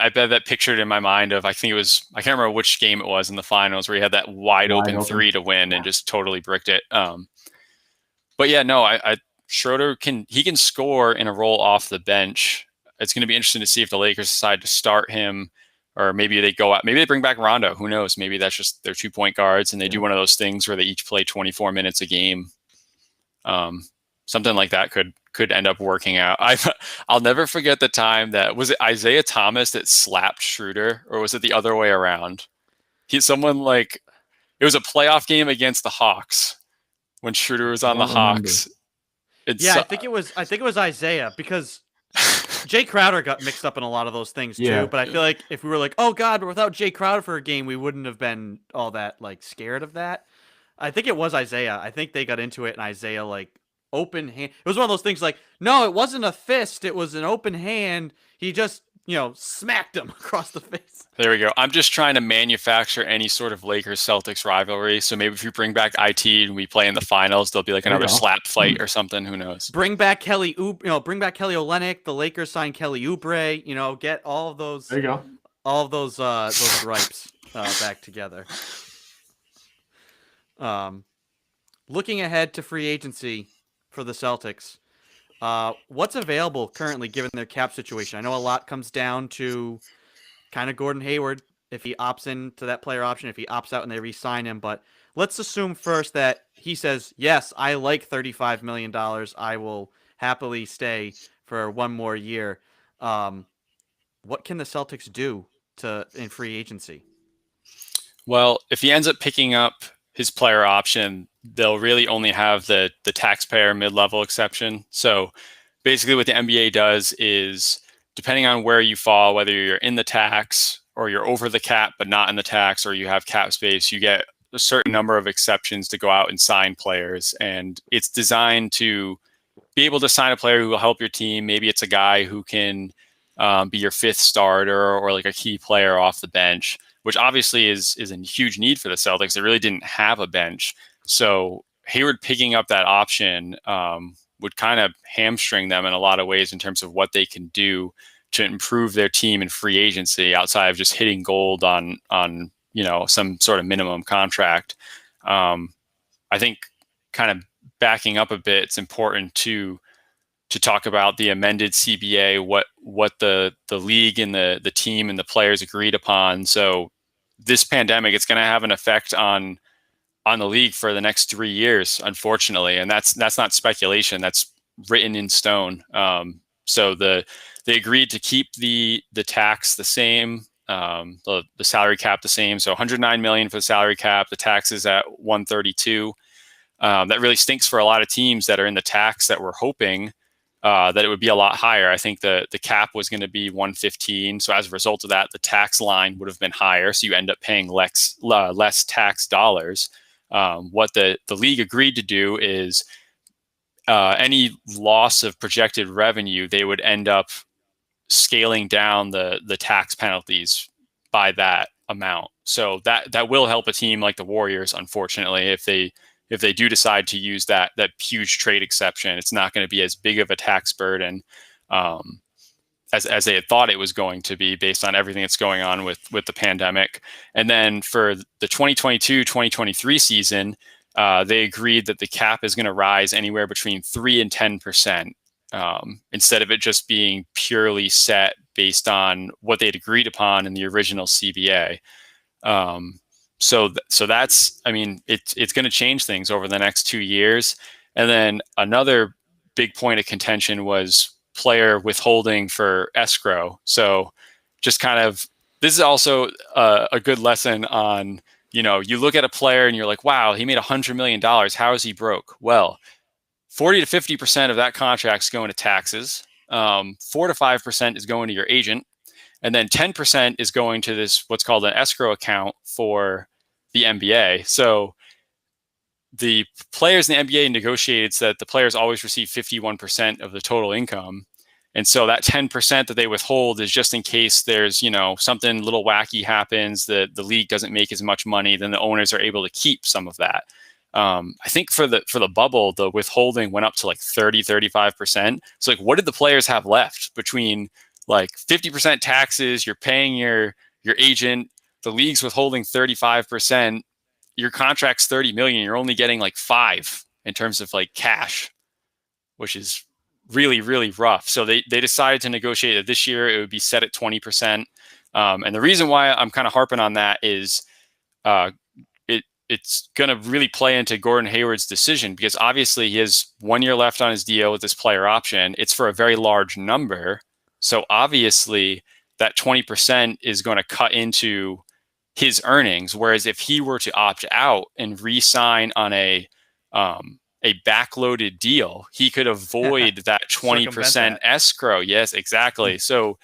bet that pictured in my mind of, I think it was, I can't remember which game it was in the finals where he had that wide open three to win and just totally bricked it. But yeah, no, Schroeder can score in a role off the bench. It's going to be interesting to see if the Lakers decide to start him, or maybe they go out, maybe they bring back Rondo. Who knows? Maybe that's just their 2-point guards and they do one of those things where they each play 24 minutes a game. Something like that could end up working out. I'll never forget the time that, was it Isaiah Thomas that slapped Schroeder, or was it the other way around? It was a playoff game against the Hawks when Schroeder was on the Hawks. I think it was Isaiah, because Jay Crowder got mixed up in a lot of those things too. But I feel like if we were like, oh God, but without Jay Crowder for a game, we wouldn't have been all that like scared of that. I think it was Isaiah. I think they got into it and Isaiah like open hand. It was one of those things like, no, it wasn't a fist. It was an open hand. He just, smacked him across the face. There we go. I'm just trying to manufacture any sort of Lakers-Celtics rivalry. So maybe if you bring back IT and we play in the finals, there'll be like another slap fight or something. Who knows? Bring back Kelly Olynyk. The Lakers sign Kelly Oubre. Get all of those. There you go. All of those gripes back together. Looking ahead to free agency for the Celtics, what's available currently given their cap situation? I know a lot comes down to kind of Gordon Hayward, if he opts into that player option, if he opts out and they re-sign him. But let's assume first that he says, yes, I like $35 million. I will happily stay for one more year. What can the Celtics do in free agency? Well, if he ends up picking up his player option, they'll really only have the taxpayer mid-level exception. So basically what the NBA does is, depending on where you fall, whether you're in the tax or you're over the cap but not in the tax, or you have cap space, you get a certain number of exceptions to go out and sign players. And it's designed to be able to sign a player who will help your team. Maybe it's a guy who can be your fifth starter or like a key player off the bench, which obviously is a huge need for the Celtics. They really didn't have a bench. So Hayward picking up that option would kind of hamstring them in a lot of ways in terms of what they can do to improve their team in free agency outside of just hitting gold on some sort of minimum contract. I think kind of backing up a bit, it's important to talk about the amended CBA, what the league and the team and the players agreed upon. So this pandemic, it's going to have an effect on the league for the next 3 years, unfortunately. And that's not speculation. That's written in stone. So they agreed to keep the tax the same, the salary cap the same. So $109 million for the salary cap, the tax is at $132. That really stinks for a lot of teams that are in the tax that were hoping that it would be a lot higher. I think the cap was going to be $115. So as a result of that, the tax line would have been higher. So you end up paying less tax dollars. What the league agreed to do is any loss of projected revenue, they would end up scaling down the tax penalties by that amount. So that will help a team like the Warriors, unfortunately, if they do decide to use that huge trade exception. It's not going to be as big of a tax burden as they had thought it was going to be based on everything that's going on with the pandemic. And then for the 2022-2023 season, they agreed that the cap is going to rise anywhere between 3 and 10%, instead of it just being purely set based on what they'd agreed upon in the original CBA. So that's, it's going to change things over the next 2 years. And then another big point of contention was player withholding for escrow. So just kind of, this is also a good lesson on, you look at a player and you're like, wow, he made $100 million. How is he broke? Well, 40 to 50% of that contract is going to taxes. 4 to 5% is going to your agent. And then 10% is going to this, what's called an escrow account for the NBA. So the players in the NBA negotiated so that the players always receive 51% of the total income. And so that 10% that they withhold is just in case there's, something a little wacky happens, the league doesn't make as much money, then the owners are able to keep some of that. I think for the bubble, the withholding went up to like 30-35%. So like, what did the players have left between like 50% taxes, you're paying your agent, the league's withholding 35%, your contract's 30 million, you're only getting like 5 in terms of like cash, which is really, really rough. So they decided to negotiate that this year it would be set at 20%. And the reason why I'm kind of harping on that is it's going to really play into Gordon Hayward's decision, because obviously he has 1 year left on his deal with this player option. It's for a very large number. So obviously that 20% is going to cut into his earnings. Whereas if he were to opt out and re-sign on a backloaded deal, he could avoid that 20% escrow. Yes, exactly. So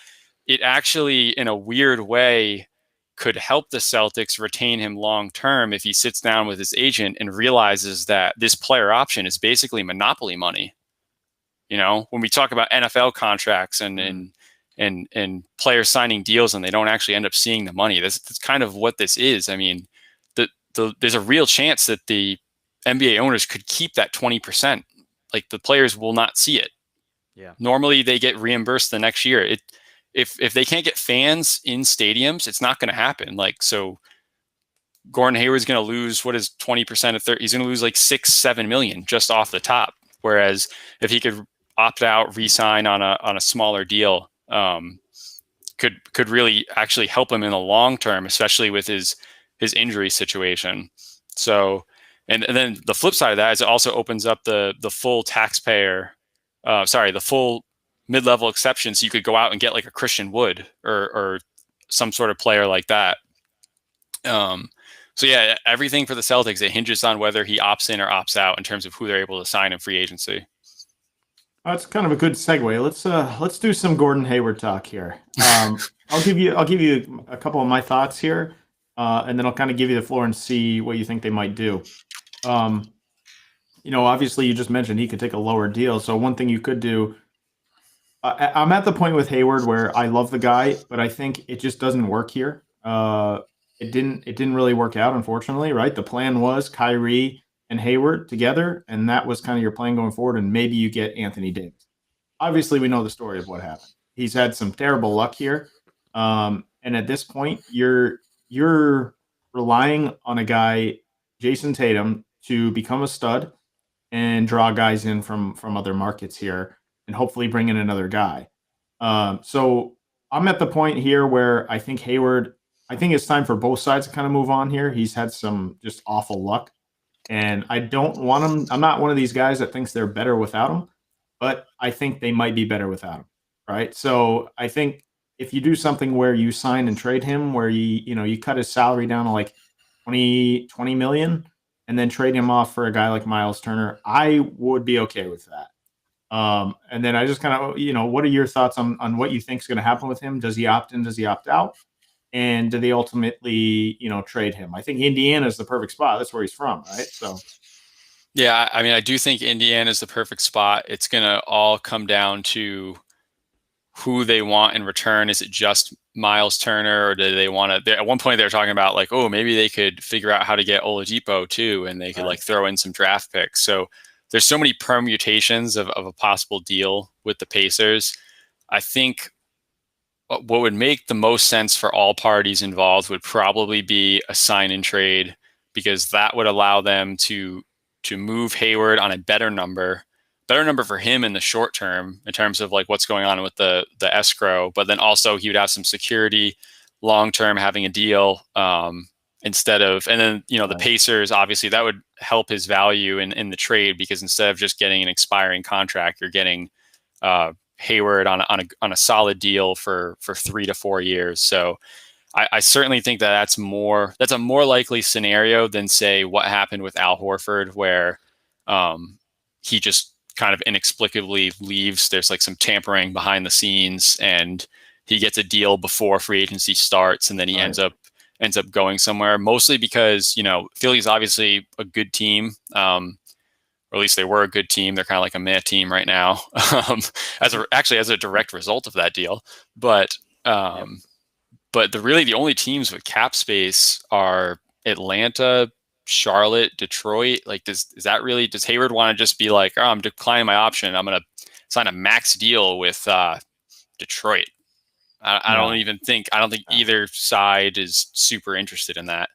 it actually, in a weird way, could help the Celtics retain him long term if he sits down with his agent and realizes that this player option is basically monopoly money. When we talk about NFL contracts and players signing deals and they don't actually end up seeing the money, that's kind of what this is. I mean, there's a real chance that the NBA owners could keep that 20%. Like, the players will not see it. Yeah. Normally they get reimbursed the next year. If they can't get fans in stadiums, it's not going to happen. Like, so Gordon Hayward's going to lose, what is 20% of 30? He's going to lose like 6-7 million just off the top. Whereas if he could opt out, re-sign on a smaller deal, could really actually help him in the long term, especially with his injury situation. So, and then the flip side of that is it also opens up the full the full mid-level exception. So you could go out and get like a Christian Wood or some sort of player like that. So yeah, everything for the Celtics, it hinges on whether he opts in or opts out in terms of who they're able to sign in free agency. That's kind of a good segue. Let's do some Gordon Hayward talk here. I'll give you a couple of my thoughts here, and then I'll kind of give you the floor and see what you think they might do. Obviously you just mentioned he could take a lower deal. So one thing you could do, I'm at the point with Hayward where I love the guy, but I think it just doesn't work here. It didn't really work out, unfortunately, right? The plan was Kyrie and Hayward together, and that was kind of your plan going forward, and maybe you get Anthony Davis. Obviously, we know the story of what happened. He's had some terrible luck here, and at this point, you're relying on a guy, Jason Tatum, to become a stud and draw guys in from other markets here, and hopefully bring in another guy. So I'm at the point here where I think it's time for both sides to kind of move on here. He's had some just awful luck, and I don't want him. I'm not one of these guys that thinks they're better without him, but I think they might be better without him, right? So I think if you do something where you sign and trade him, where you cut his salary down to like 20 million and then trade him off for a guy like Miles Turner, I would be okay with that. And then I just kind of, what are your thoughts on what you think is going to happen with him? Does he opt in? Does he opt out? And do they ultimately, trade him? I think Indiana is the perfect spot. That's where he's from, right? So, yeah, I mean, I do think Indiana is the perfect spot. It's going to all come down to who they want in return. Is it just Miles Turner, or do they want to? At one point, they were talking about like, oh, maybe they could figure out how to get Oladipo too, and they could like throw in some draft picks. So there's so many permutations of a possible deal with the Pacers. I think what would make the most sense for all parties involved would probably be a sign and trade, because that would allow them to move Hayward on a better number for him in the short term in terms of like what's going on with the escrow, but then also he would have some security long term having a deal instead of, and then the Pacers, obviously that would help his value in the trade, because instead of just getting an expiring contract, you're getting Hayward on a solid deal for 3 to 4 years. So I certainly think that's a more likely scenario than say what happened with Al Horford, where he just kind of inexplicably leaves. There's like some tampering behind the scenes and he gets a deal before free agency starts, and then he ends up ends up going somewhere, mostly because, Philly's obviously a good team. Or at least they were a good team. They're kind of like a meh team right now, as a direct result of that deal. But the only teams with cap space are Atlanta, Charlotte, Detroit. Like, does Hayward want to just be like, oh, I'm declining my option, I'm going to sign a max deal with Detroit? I don't think either side is super interested in that.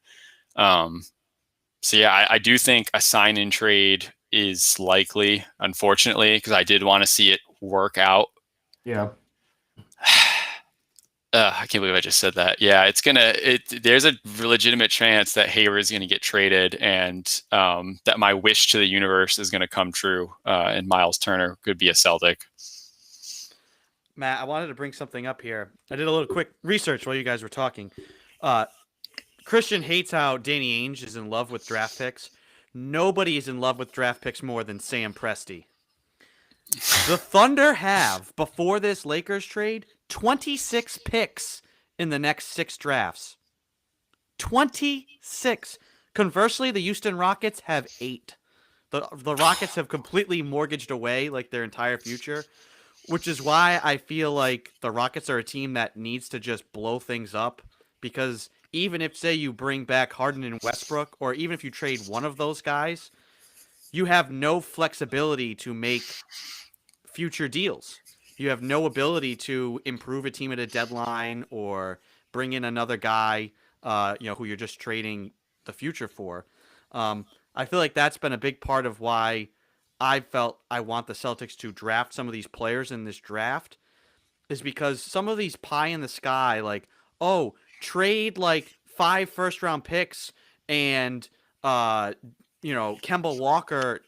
So yeah, I do think a sign-in trade is likely, unfortunately, because I did want to see it work out. Yeah. I can't believe I just said that. Yeah, there's a legitimate chance that Hayward is going to get traded, and that my wish to the universe is going to come true, and Miles Turner could be a Celtic. Matt, I wanted to bring something up here. I did a little quick research while you guys were talking. Christian hates how Danny Ainge is in love with draft picks. Nobody is in love with draft picks more than Sam Presti. The Thunder have, before this Lakers trade, 26 picks in the next 6 drafts. 26. Conversely, the Houston Rockets have 8. The Rockets have completely mortgaged away like their entire future, which is why I feel like the Rockets are a team that needs to just blow things up, because even if, say, you bring back Harden and Westbrook, or even if you trade one of those guys, you have no flexibility to make future deals. You have no ability to improve a team at a deadline or bring in another guy, who you're just trading the future for. I feel like that's been a big part of why I felt I want the Celtics to draft some of these players in this draft, is because some of these pie in the sky, like, oh, trade like 5 first-round picks and Kemba Walker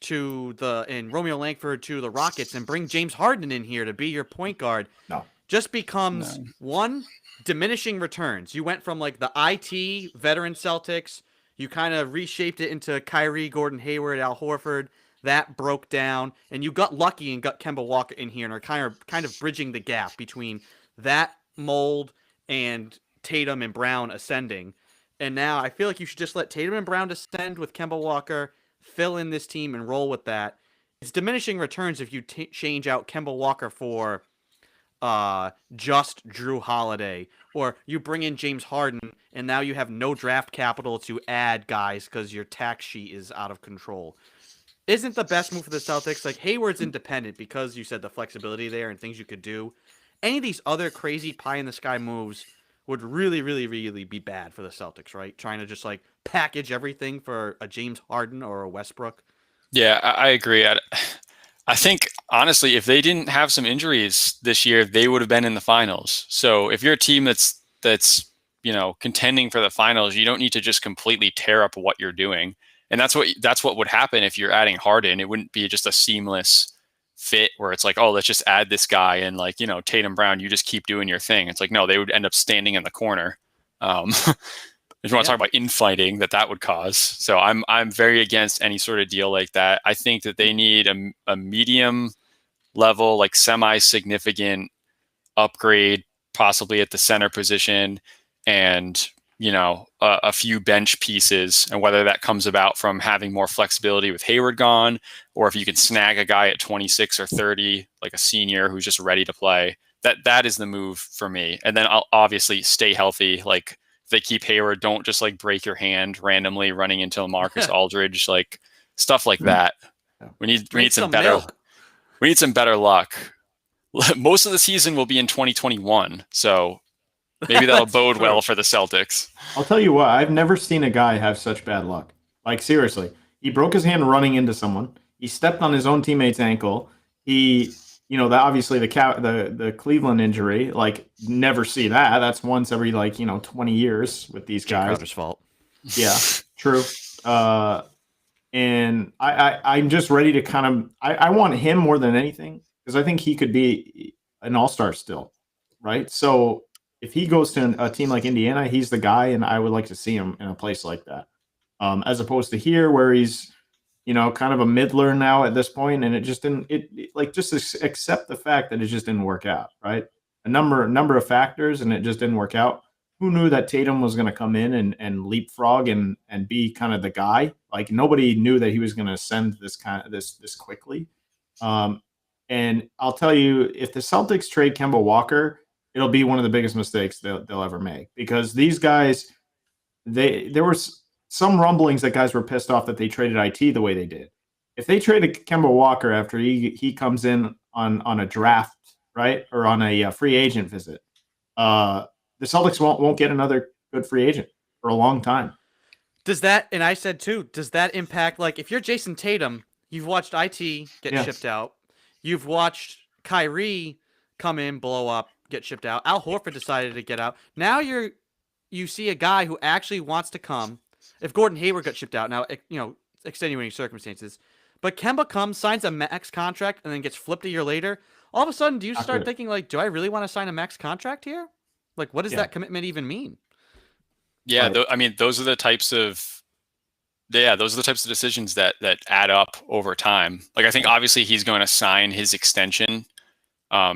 and Romeo Langford to the Rockets and bring James Harden in here to be your point guard. No. Just becomes one, diminishing returns. You went from like the IT veteran Celtics, you kind of reshaped it into Kyrie, Gordon Hayward, Al Horford. That broke down, and you got lucky and got Kemba Walker in here and are kind of bridging the gap between that mold and Tatum and Brown ascending. And now I feel like you should just let Tatum and Brown descend with Kemba Walker, fill in this team and roll with that. It's diminishing returns if you change out Kemba Walker for just Drew Holiday, or you bring in James Harden and now you have no draft capital to add guys because your tax sheet is out of control. Isn't the best move for the Celtics? Like, Hayward's independent because you said the flexibility there and things you could do. Any of these other crazy pie-in-the-sky moves would really, really, really be bad for the Celtics, right? Trying to just, like, package everything for a James Harden or a Westbrook. Yeah, I agree. I think, honestly, if they didn't have some injuries this year, they would have been in the finals. So if you're a team that's contending for the finals, you don't need to just completely tear up what you're doing. And that's what would happen if you're adding Harden. It wouldn't be just a seamless fit where it's like, oh, let's just add this guy and Tatum Brown, you just keep doing your thing. It's like, no, they would end up standing in the corner. If you want to talk about infighting that would cause. So I'm very against any sort of deal like that. I think that they need a medium level, like semi-significant upgrade, possibly at the center position, and a few bench pieces, and whether that comes about from having more flexibility with Hayward gone, or if you can snag a guy at 26 or 30, like a senior who's just ready to play, that is the move for me. And then I'll obviously stay healthy. Like, if they keep Hayward, don't just like break your hand randomly running into Marcus Aldridge, like stuff like that. We need some better luck. Most of the season will be in 2021, so maybe that'll bode well for the Celtics. I'll tell you what, I've never seen a guy have such bad luck. Like, seriously. He broke his hand running into someone. He stepped on his own teammate's ankle. He, obviously the Cleveland injury, like, never see that. That's once every 20 years with these guys. Crowder's fault. Yeah, true. And I'm just ready to I want him more than anything, because I think he could be an all-star still, right? So if he goes to a team like Indiana, he's the guy, and I would like to see him in a place like that, as opposed to here where he's, kind of a middler now at this point, and it just didn't. Just accept the fact that it just didn't work out, right? A number of factors, and it just didn't work out. who knew that Tatum was going to come in and leapfrog and be kind of the guy? Like nobody knew that he was going to ascend this quickly. And I'll tell you, if the Celtics trade Kemba Walker, it'll be one of the biggest mistakes they'll ever make, because these guys, there was some rumblings that guys were pissed off that they traded IT the way they did. If they traded Kemba Walker after he comes in on a draft, right, or on a free agent visit, the Celtics won't get another good free agent for a long time. Does that, and I said too, does that impact, like, if you're Jason Tatum, you've watched IT get shipped out, you've watched Kyrie come in, blow up, get shipped out, Al Horford decided to get out. Now you see a guy who actually wants to come. If Gordon Hayward got shipped out, now, extenuating circumstances, but Kemba comes, signs a max contract, and then gets flipped a year later, all of a sudden, do you start thinking, like, do I really want to sign a max contract here? Like, what does that commitment even mean? Yeah, I mean, those are the types of decisions that add up over time. Like, I think obviously he's going to sign his extension,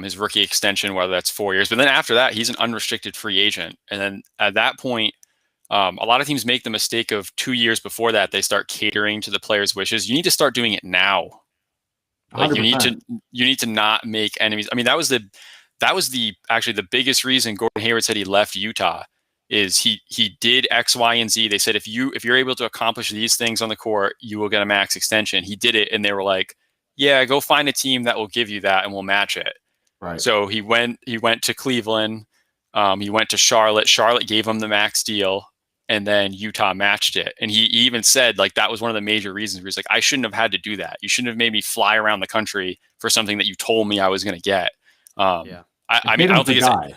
his rookie extension, whether that's 4 years. But then after that, he's an unrestricted free agent. And then at that point, a lot of teams make the mistake of 2 years before that, they start catering to the players' wishes. You need to start doing it now. Like 100%. you need to not make enemies. I mean, that was actually the biggest reason Gordon Hayward said he left Utah. Is he did X, Y, and Z. They said if you're able to accomplish these things on the court, you will get a max extension. He did it, and they were like, "Yeah, go find a team that will give you that, and we'll match it." Right. So he went to Cleveland. He went to Charlotte. Charlotte gave him the max deal, and then Utah matched it. And he even said, like, that was one of the major reasons. Where he's like, "I shouldn't have had to do that. You shouldn't have made me fly around the country for something that you told me I was going to get." I mean, I don't think it's.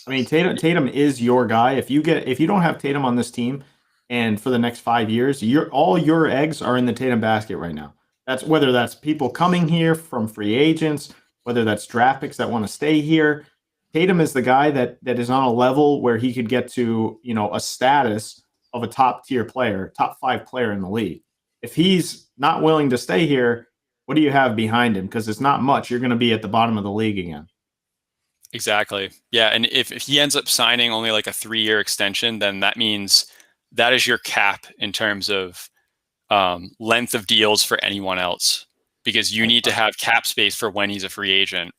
I mean, Tatum is your guy. If you don't have Tatum on this team, and for the next 5 years, all your eggs are in the Tatum basket right now. That's whether that's people coming here from free agents, whether that's draft picks that want to stay here. Tatum is the guy that is on a level where he could get to, a status of a top tier player, top 5 player in the league. If he's not willing to stay here, what do you have behind him? Because it's not much. You're going to be at the bottom of the league again. Exactly. Yeah. And if he ends up signing only like a 3-year extension, then that means that is your cap in terms of length of deals for anyone else, because you need to have cap space for when he's a free agent.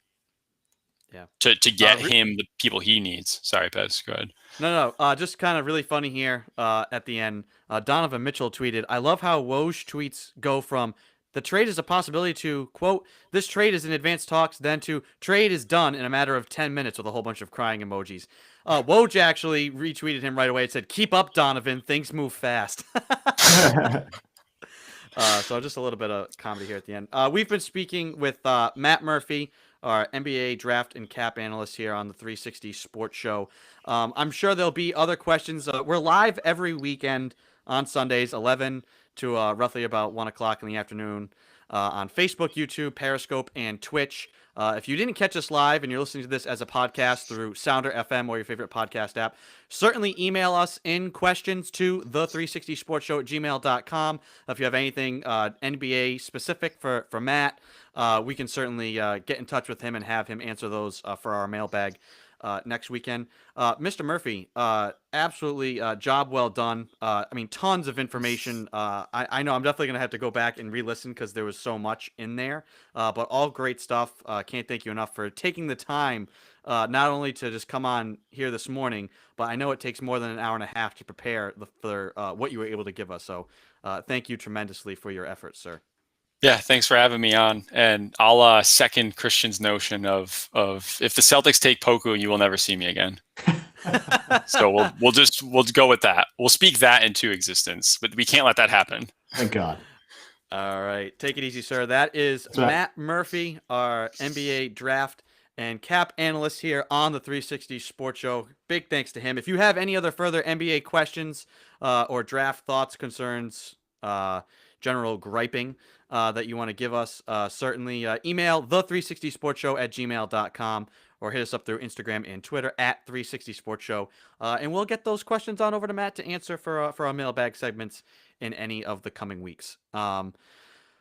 Yeah. To get him the people he needs. Sorry, Pez, go ahead. No. Just kind of really funny here at the end. Donovan Mitchell tweeted, "I love how Woj tweets go from the trade is a possibility to, quote, this trade is in advanced talks, then to trade is done in a matter of 10 minutes with a whole bunch of crying emojis." Woj actually retweeted him right away. It said, "Keep up, Donovan. Things move fast." So just a little bit of comedy here at the end. We've been speaking with Matt Murphy, our NBA draft and cap analyst here on the 360 Sports Show. I'm sure there'll be other questions. We're live every weekend on Sundays, 11 to roughly about 1 o'clock in the afternoon on Facebook, YouTube, Periscope, and Twitch. If you didn't catch us live and you're listening to this as a podcast through Sounder FM or your favorite podcast app, certainly email us in questions to the360sportshow@gmail.com. If you have anything NBA specific for Matt, we can certainly get in touch with him and have him answer those for our mailbag next weekend. Mr. Murphy, absolutely job well done. I mean, tons of information. I know I'm definitely going to have to go back and re-listen because there was so much in there, but all great stuff. Can't thank you enough for taking the time not only to just come on here this morning, but I know it takes more than an hour and a half to prepare for what you were able to give us. So thank you tremendously for your efforts, sir. Yeah, thanks for having me on. And I'll second Christian's notion of if the Celtics take Poku, you will never see me again. So we'll go with that. We'll speak that into existence, but we can't let that happen. Thank God. All right, take it easy, sir. That is Matt Murphy, our NBA draft and cap analyst here on the 360 Sports Show. Big thanks to him. If you have any other further NBA questions or draft thoughts, concerns, general griping that you want to give us, certainly email the360sportshow@gmail.com or hit us up through Instagram and Twitter @360sportshow. And we'll get those questions on over to Matt to answer for our mailbag segments in any of the coming weeks.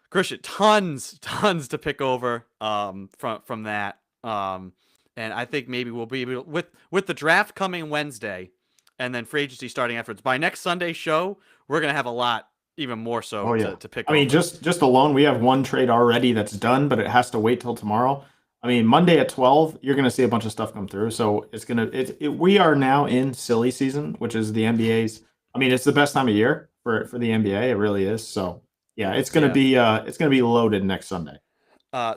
Christian, tons to pick over from that. And I think maybe we'll be able, with the draft coming Wednesday, and then free agency starting afterwards. By next Sunday's show, we're gonna have a lot, even more so Oh yeah. to pick I mean, over. just alone, we have one trade already that's done, but it has to wait till tomorrow. I mean, Monday at 12, you're going to see a bunch of stuff come through. So it's going to we are now in silly season, which is the NBA's. I mean, it's the best time of year for the NBA. It really is. So yeah, it's going to be loaded next Sunday.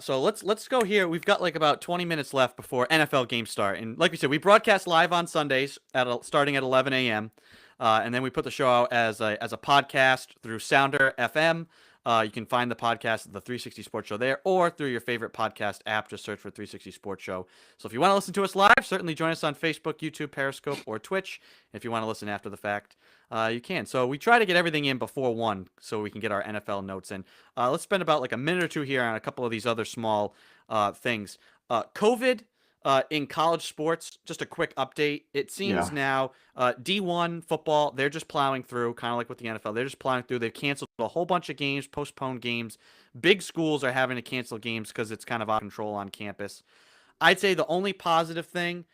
So let's go here. We've got like about 20 minutes left before NFL games start, and like we said, we broadcast live on Sundays starting at 11 a.m. And then we put the show out as a podcast through Sounder FM. You can find the podcast at the 360 Sports Show there, or through your favorite podcast app. Just search for 360 Sports Show. So if you want to listen to us live, certainly join us on Facebook, YouTube, Periscope, or Twitch. If you want to listen after the fact, you can. So we try to get everything in before 1 so we can get our NFL notes in. Let's spend about like a minute or two here on a couple of these other small things. COVID in college sports, just a quick update. It seems now D1 football, they're just plowing through, kind of like with the NFL. They're just plowing through. They've canceled a whole bunch of games, postponed games. Big schools are having to cancel games because it's kind of out of control on campus. I'd say the only positive thing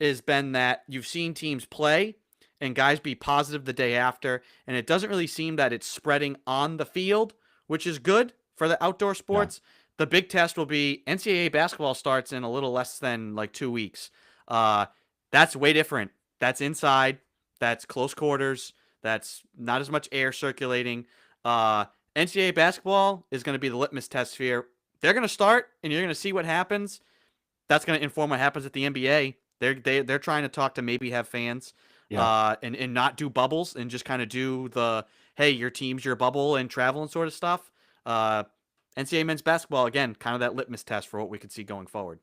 has been that you've seen teams play and guys be positive the day after, and it doesn't really seem that it's spreading on the field, which is good for the outdoor sports. Yeah. The big test will be NCAA basketball starts in a little less than like 2 weeks. That's way different. That's inside. That's close quarters. That's not as much air circulating. NCAA basketball is going to be the litmus test here. They're going to start, and you're going to see what happens. That's going to inform what happens at the NBA. They're trying to talk to maybe have fans, and not do bubbles and just kind of do the, hey, your team's your bubble and travel and sort of stuff. NCAA men's basketball, again, kind of that litmus test for what we could see going forward.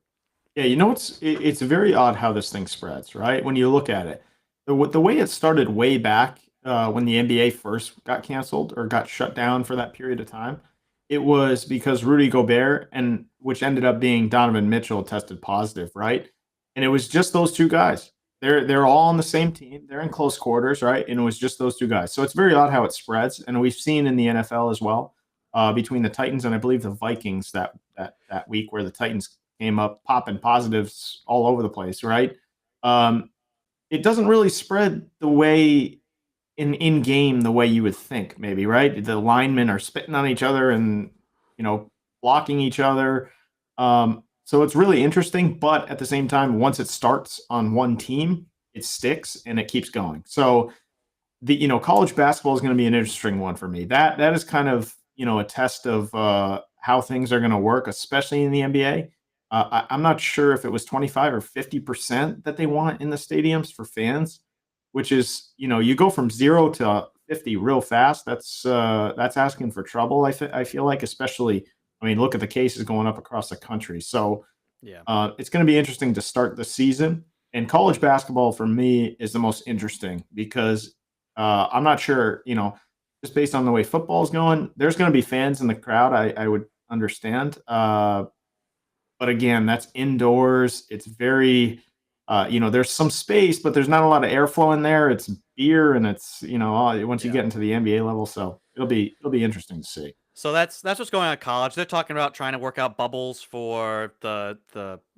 Yeah, it's very odd how this thing spreads, right? When you look at it, the way it started way back when the NBA first got canceled or got shut down for that period of time, it was because Rudy Gobert which ended up being Donovan Mitchell tested positive, right? And it was just those two guys. They're all on the same team. They're in close quarters, right? And it was just those two guys. So it's very odd how it spreads, and we've seen in the NFL as well between the Titans and I believe the Vikings that week where the Titans came up popping positives all over the place, right? It doesn't really spread the way in game the way you would think, maybe, right? The linemen are spitting on each other and blocking each other. So it's really interesting, but at the same time, once it starts on one team, it sticks and it keeps going. So the college basketball is going to be an interesting one for me. That is kind of a test of how things are going to work, especially in the NBA. I'm not sure if it was 25 or 50% that they want in the stadiums for fans, which is you go from 0 to 50 real fast. That's asking for trouble. I feel like, especially. I mean, look at the cases going up across the country. So yeah, it's going to be interesting to start the season. And college basketball for me is the most interesting because I'm not sure, just based on the way football is going, there's going to be fans in the crowd. I would understand. But again, that's indoors. It's very, there's some space, but there's not a lot of airflow in there. It's beer and it's, once you get into the NBA level. So it'll be interesting to see. So that's what's going on at college. They're talking about trying to work out bubbles for the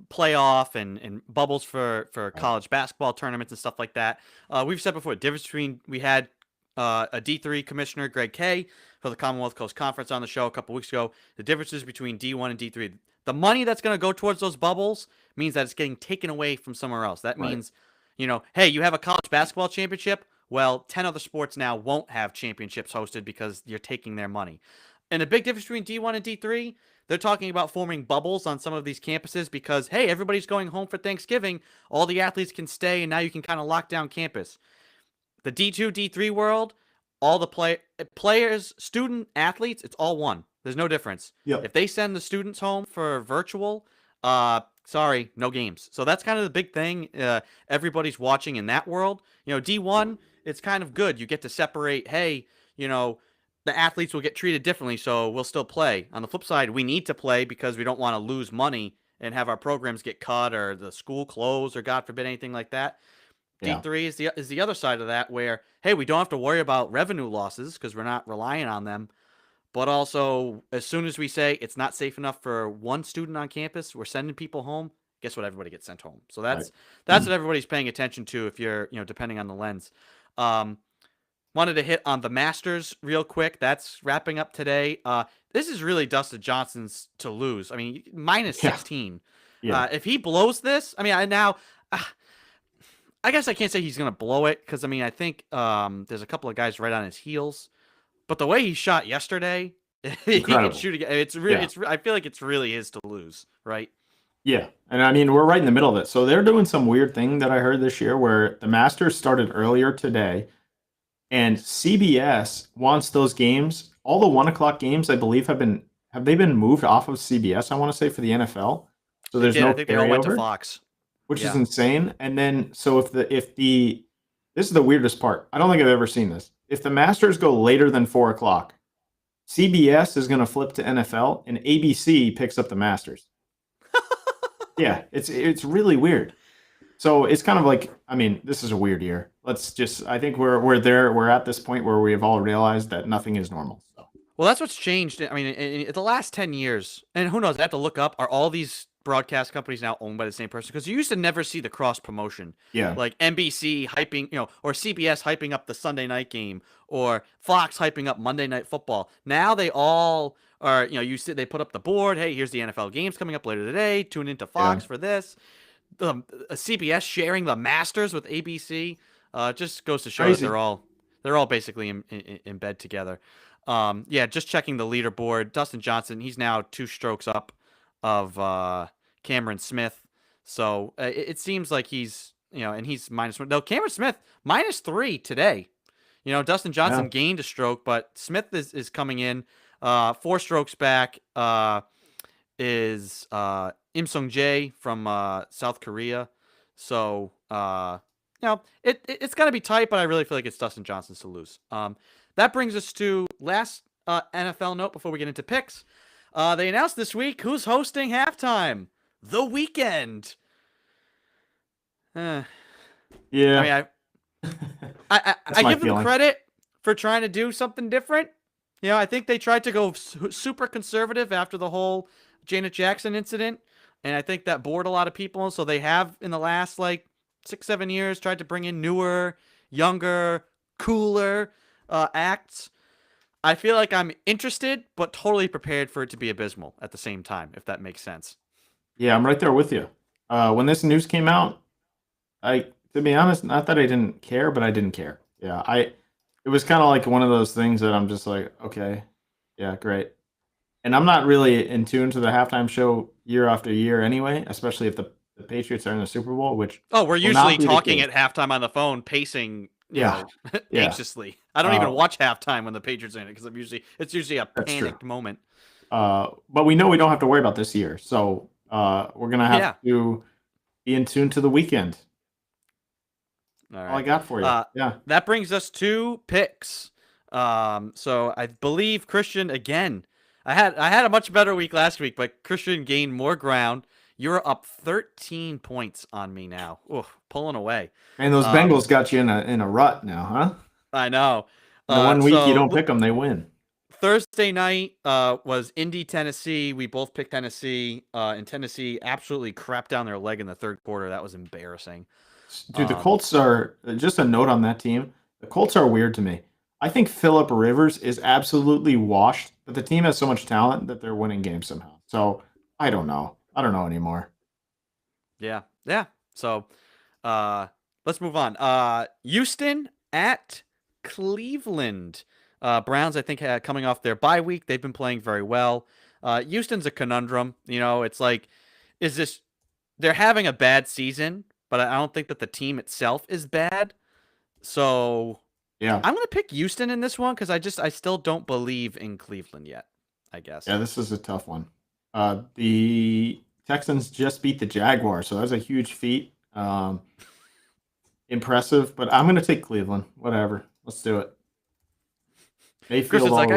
playoff and bubbles for college basketball tournaments and stuff like that. We've said before, the difference between we had a D3 commissioner, Greg Kay, for the Commonwealth Coast Conference on the show a couple weeks ago. The differences between D1 and D3. The money that's going to go towards those bubbles means that it's getting taken away from somewhere else. That means, hey, you have a college basketball championship. Well, 10 other sports now won't have championships hosted because you're taking their money. And the big difference between D1 and D3, they're talking about forming bubbles on some of these campuses because, hey, everybody's going home for Thanksgiving. All the athletes can stay, and now you can kind of lock down campus. The D2, D3 world, all the players, student, athletes, it's all one. There's no difference. Yep. If they send the students home for virtual, sorry, no games. So that's kind of the big thing everybody's watching in that world. D1, it's kind of good. You get to separate, hey, the athletes will get treated differently, so we'll still play. On the flip side, we need to play because we don't want to lose money and have our programs get cut or the school close or, God forbid, anything like that. Yeah. D3 is the other side of that where, hey, we don't have to worry about revenue losses because we're not relying on them. But also, as soon as we say it's not safe enough for one student on campus, we're sending people home, guess what? Everybody gets sent home. So Right. that's what everybody's paying attention to if you're, depending on the lens. Wanted to hit on the Masters real quick. That's wrapping up today. This is really Dustin Johnson's to lose. I mean, minus Yeah. 16. Yeah. If he blows this, I mean, I guess I can't say he's going to blow it because, I mean, I think there's a couple of guys right on his heels. But the way he shot yesterday, he can shoot again. It's really, I feel like it's really his to lose, right? Yeah. And I mean, we're right in the middle of it. So they're doing some weird thing that I heard this year where the Masters started earlier today, and CBS wants those games. All the 1:00 games, I believe, have they been moved off of CBS? I want to say for the NFL. So there's no I think they all went to carryover, Fox. which is insane. And then, so if the this is the weirdest part. I don't think I've ever seen this. If the Masters go later than 4:00, CBS is going to flip to NFL, and ABC picks up the Masters. Yeah, it's really weird. So it's kind of like, I mean, this is a weird year. I think we're at this point where we have all realized that nothing is normal. So. Well, that's what's changed. I mean, in the last 10 years, and who knows, I have to look up, are all these broadcast companies now owned by the same person? Because you used to never see the cross promotion. Yeah. Like NBC hyping, or CBS hyping up the Sunday night game, or Fox hyping up Monday Night Football. Now they all are, they put up the board. Hey, here's the NFL games coming up later today. Tune into Fox for this. CBS sharing the Masters with ABC. Just goes to show that they're all basically in bed together. Just checking the leaderboard. Dustin Johnson, he's now 2 strokes up of Cameron Smith. So it seems like he's, and he's minus 1. No, Cameron Smith, minus 3 today. Dustin Johnson gained a stroke, but Smith is coming in 4 strokes back. Is Im Sung Jae from South Korea. So, it's going to be tight, but I really feel like it's Dustin Johnson's to lose. That brings us to last NFL note before we get into picks. They announced this week who's hosting halftime. The Weeknd. Yeah. I mean, I give them credit for trying to do something different. I think they tried to go super conservative after the whole Janet Jackson incident, and I think that bored a lot of people. So they have, in the last 6-7 years, tried to bring in newer, younger, cooler acts. I feel like I'm interested, but totally prepared for it to be abysmal at the same time, if that makes sense. Yeah, I'm right there with you. When this news came out, to be honest, not that I didn't care, but I didn't care. Yeah, it was kind of like one of those things that I'm just like, okay, yeah, great. And I'm not really in tune to the halftime show year after year anyway, especially if the Patriots are in the Super Bowl, which we're usually talking at halftime on the phone, pacing, anxiously. I don't even watch halftime when the Patriots are in it because it's usually a panicked moment. But we know we don't have to worry about this year, so we're gonna have to be in tune to the Weeknd. All right. All I got for you. That brings us to picks. So I believe Christian again. I had a much better week last week, but Christian gained more ground. You're up 13 points on me now. Ooh, pulling away. And those Bengals got you in a rut now, huh? I know. The 1 week you don't pick them, they win. Thursday night was Indy, Tennessee. We both picked Tennessee. And Tennessee absolutely crapped down their leg in the third quarter. That was embarrassing. Dude, the Colts are, just a note on that team, the Colts are weird to me. I think Phillip Rivers is absolutely washed, but the team has so much talent that they're winning games somehow. So, I don't know. I don't know anymore. Yeah. So, let's move on. Houston at Cleveland. Browns, I think, coming off their bye week. They've been playing very well. Houston's a conundrum. It's like, they're having a bad season, but I don't think that the team itself is bad. So, yeah, I'm going to pick Houston in this one because I still don't believe in Cleveland yet, I guess. Yeah, this is a tough one. The Texans just beat the Jaguars, so that's a huge feat. Impressive, but I'm going to take Cleveland. Whatever. Let's do it. Christian's like,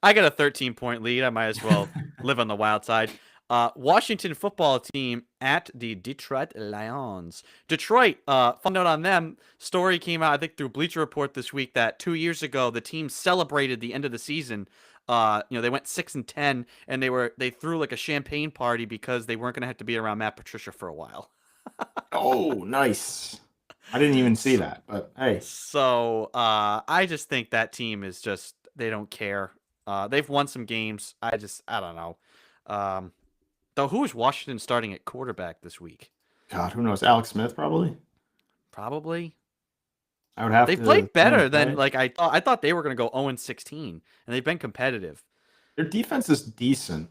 I got a 13-point lead. I might as well live on the wild side. Washington football team at the Detroit Lions. Detroit, fun note on them, story came out, I think, through Bleacher Report this week that 2 years ago, the team celebrated the end of the season They went 6-10, and they threw like a champagne party because they weren't going to have to be around Matt Patricia for a while. Oh, nice. I didn't even see that, but hey. So I just think that team is just they don't care. They've won some games. I don't know. Though who is Washington starting at quarterback this week? God, who knows? Alex Smith, probably. Probably. I would have They've to played better think, than right? like I thought. I thought they were going to go 0-16, and they've been competitive. Their defense is decent.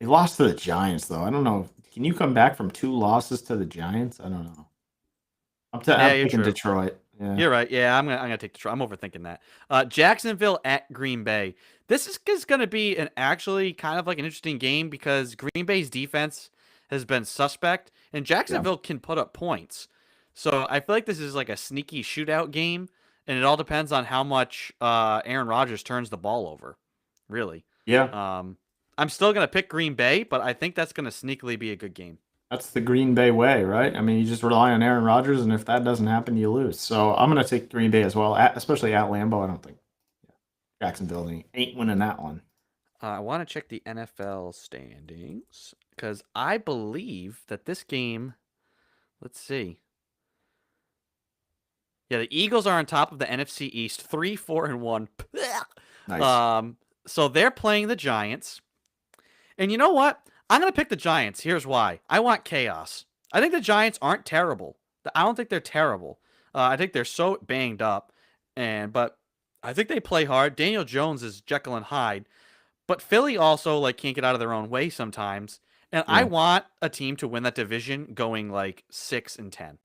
They lost to the Giants, though. I don't know. Can you come back from 2 losses to the Giants? I don't know. Yeah, I'm you're taking true. Detroit. Yeah. You're right. Yeah, I'm gonna take Detroit. I'm overthinking that. Jacksonville at Green Bay. This is gonna be an actually kind of like an interesting game because Green Bay's defense has been suspect, and Yeah. Jacksonville can put up points. So I feel like this is like a sneaky shootout game, and it all depends on how much Aaron Rodgers turns the ball over. Really. Yeah. Um, I'm still gonna pick Green Bay, but I think that's gonna sneakily be a good game. That's the Green Bay way, right? I mean, you just rely on Aaron Rodgers, and if that doesn't happen, you lose. So I'm going to take Green Bay as well, especially at Lambeau. I don't think Jacksonville ain't winning that one. I want to check the NFL standings because I believe that this game. Let's see. Yeah, the Eagles are on top of the NFC East, 3-4-1. Nice. So they're playing the Giants, and you know what? I'm gonna pick the Giants. Here's why. I want chaos. I think the Giants aren't terrible. I don't think they're terrible. I think they're so banged up, but I think they play hard. Daniel Jones is Jekyll and Hyde. But Philly also like can't get out of their own way sometimes. And I Yeah. want a team to win that division going like 6-10.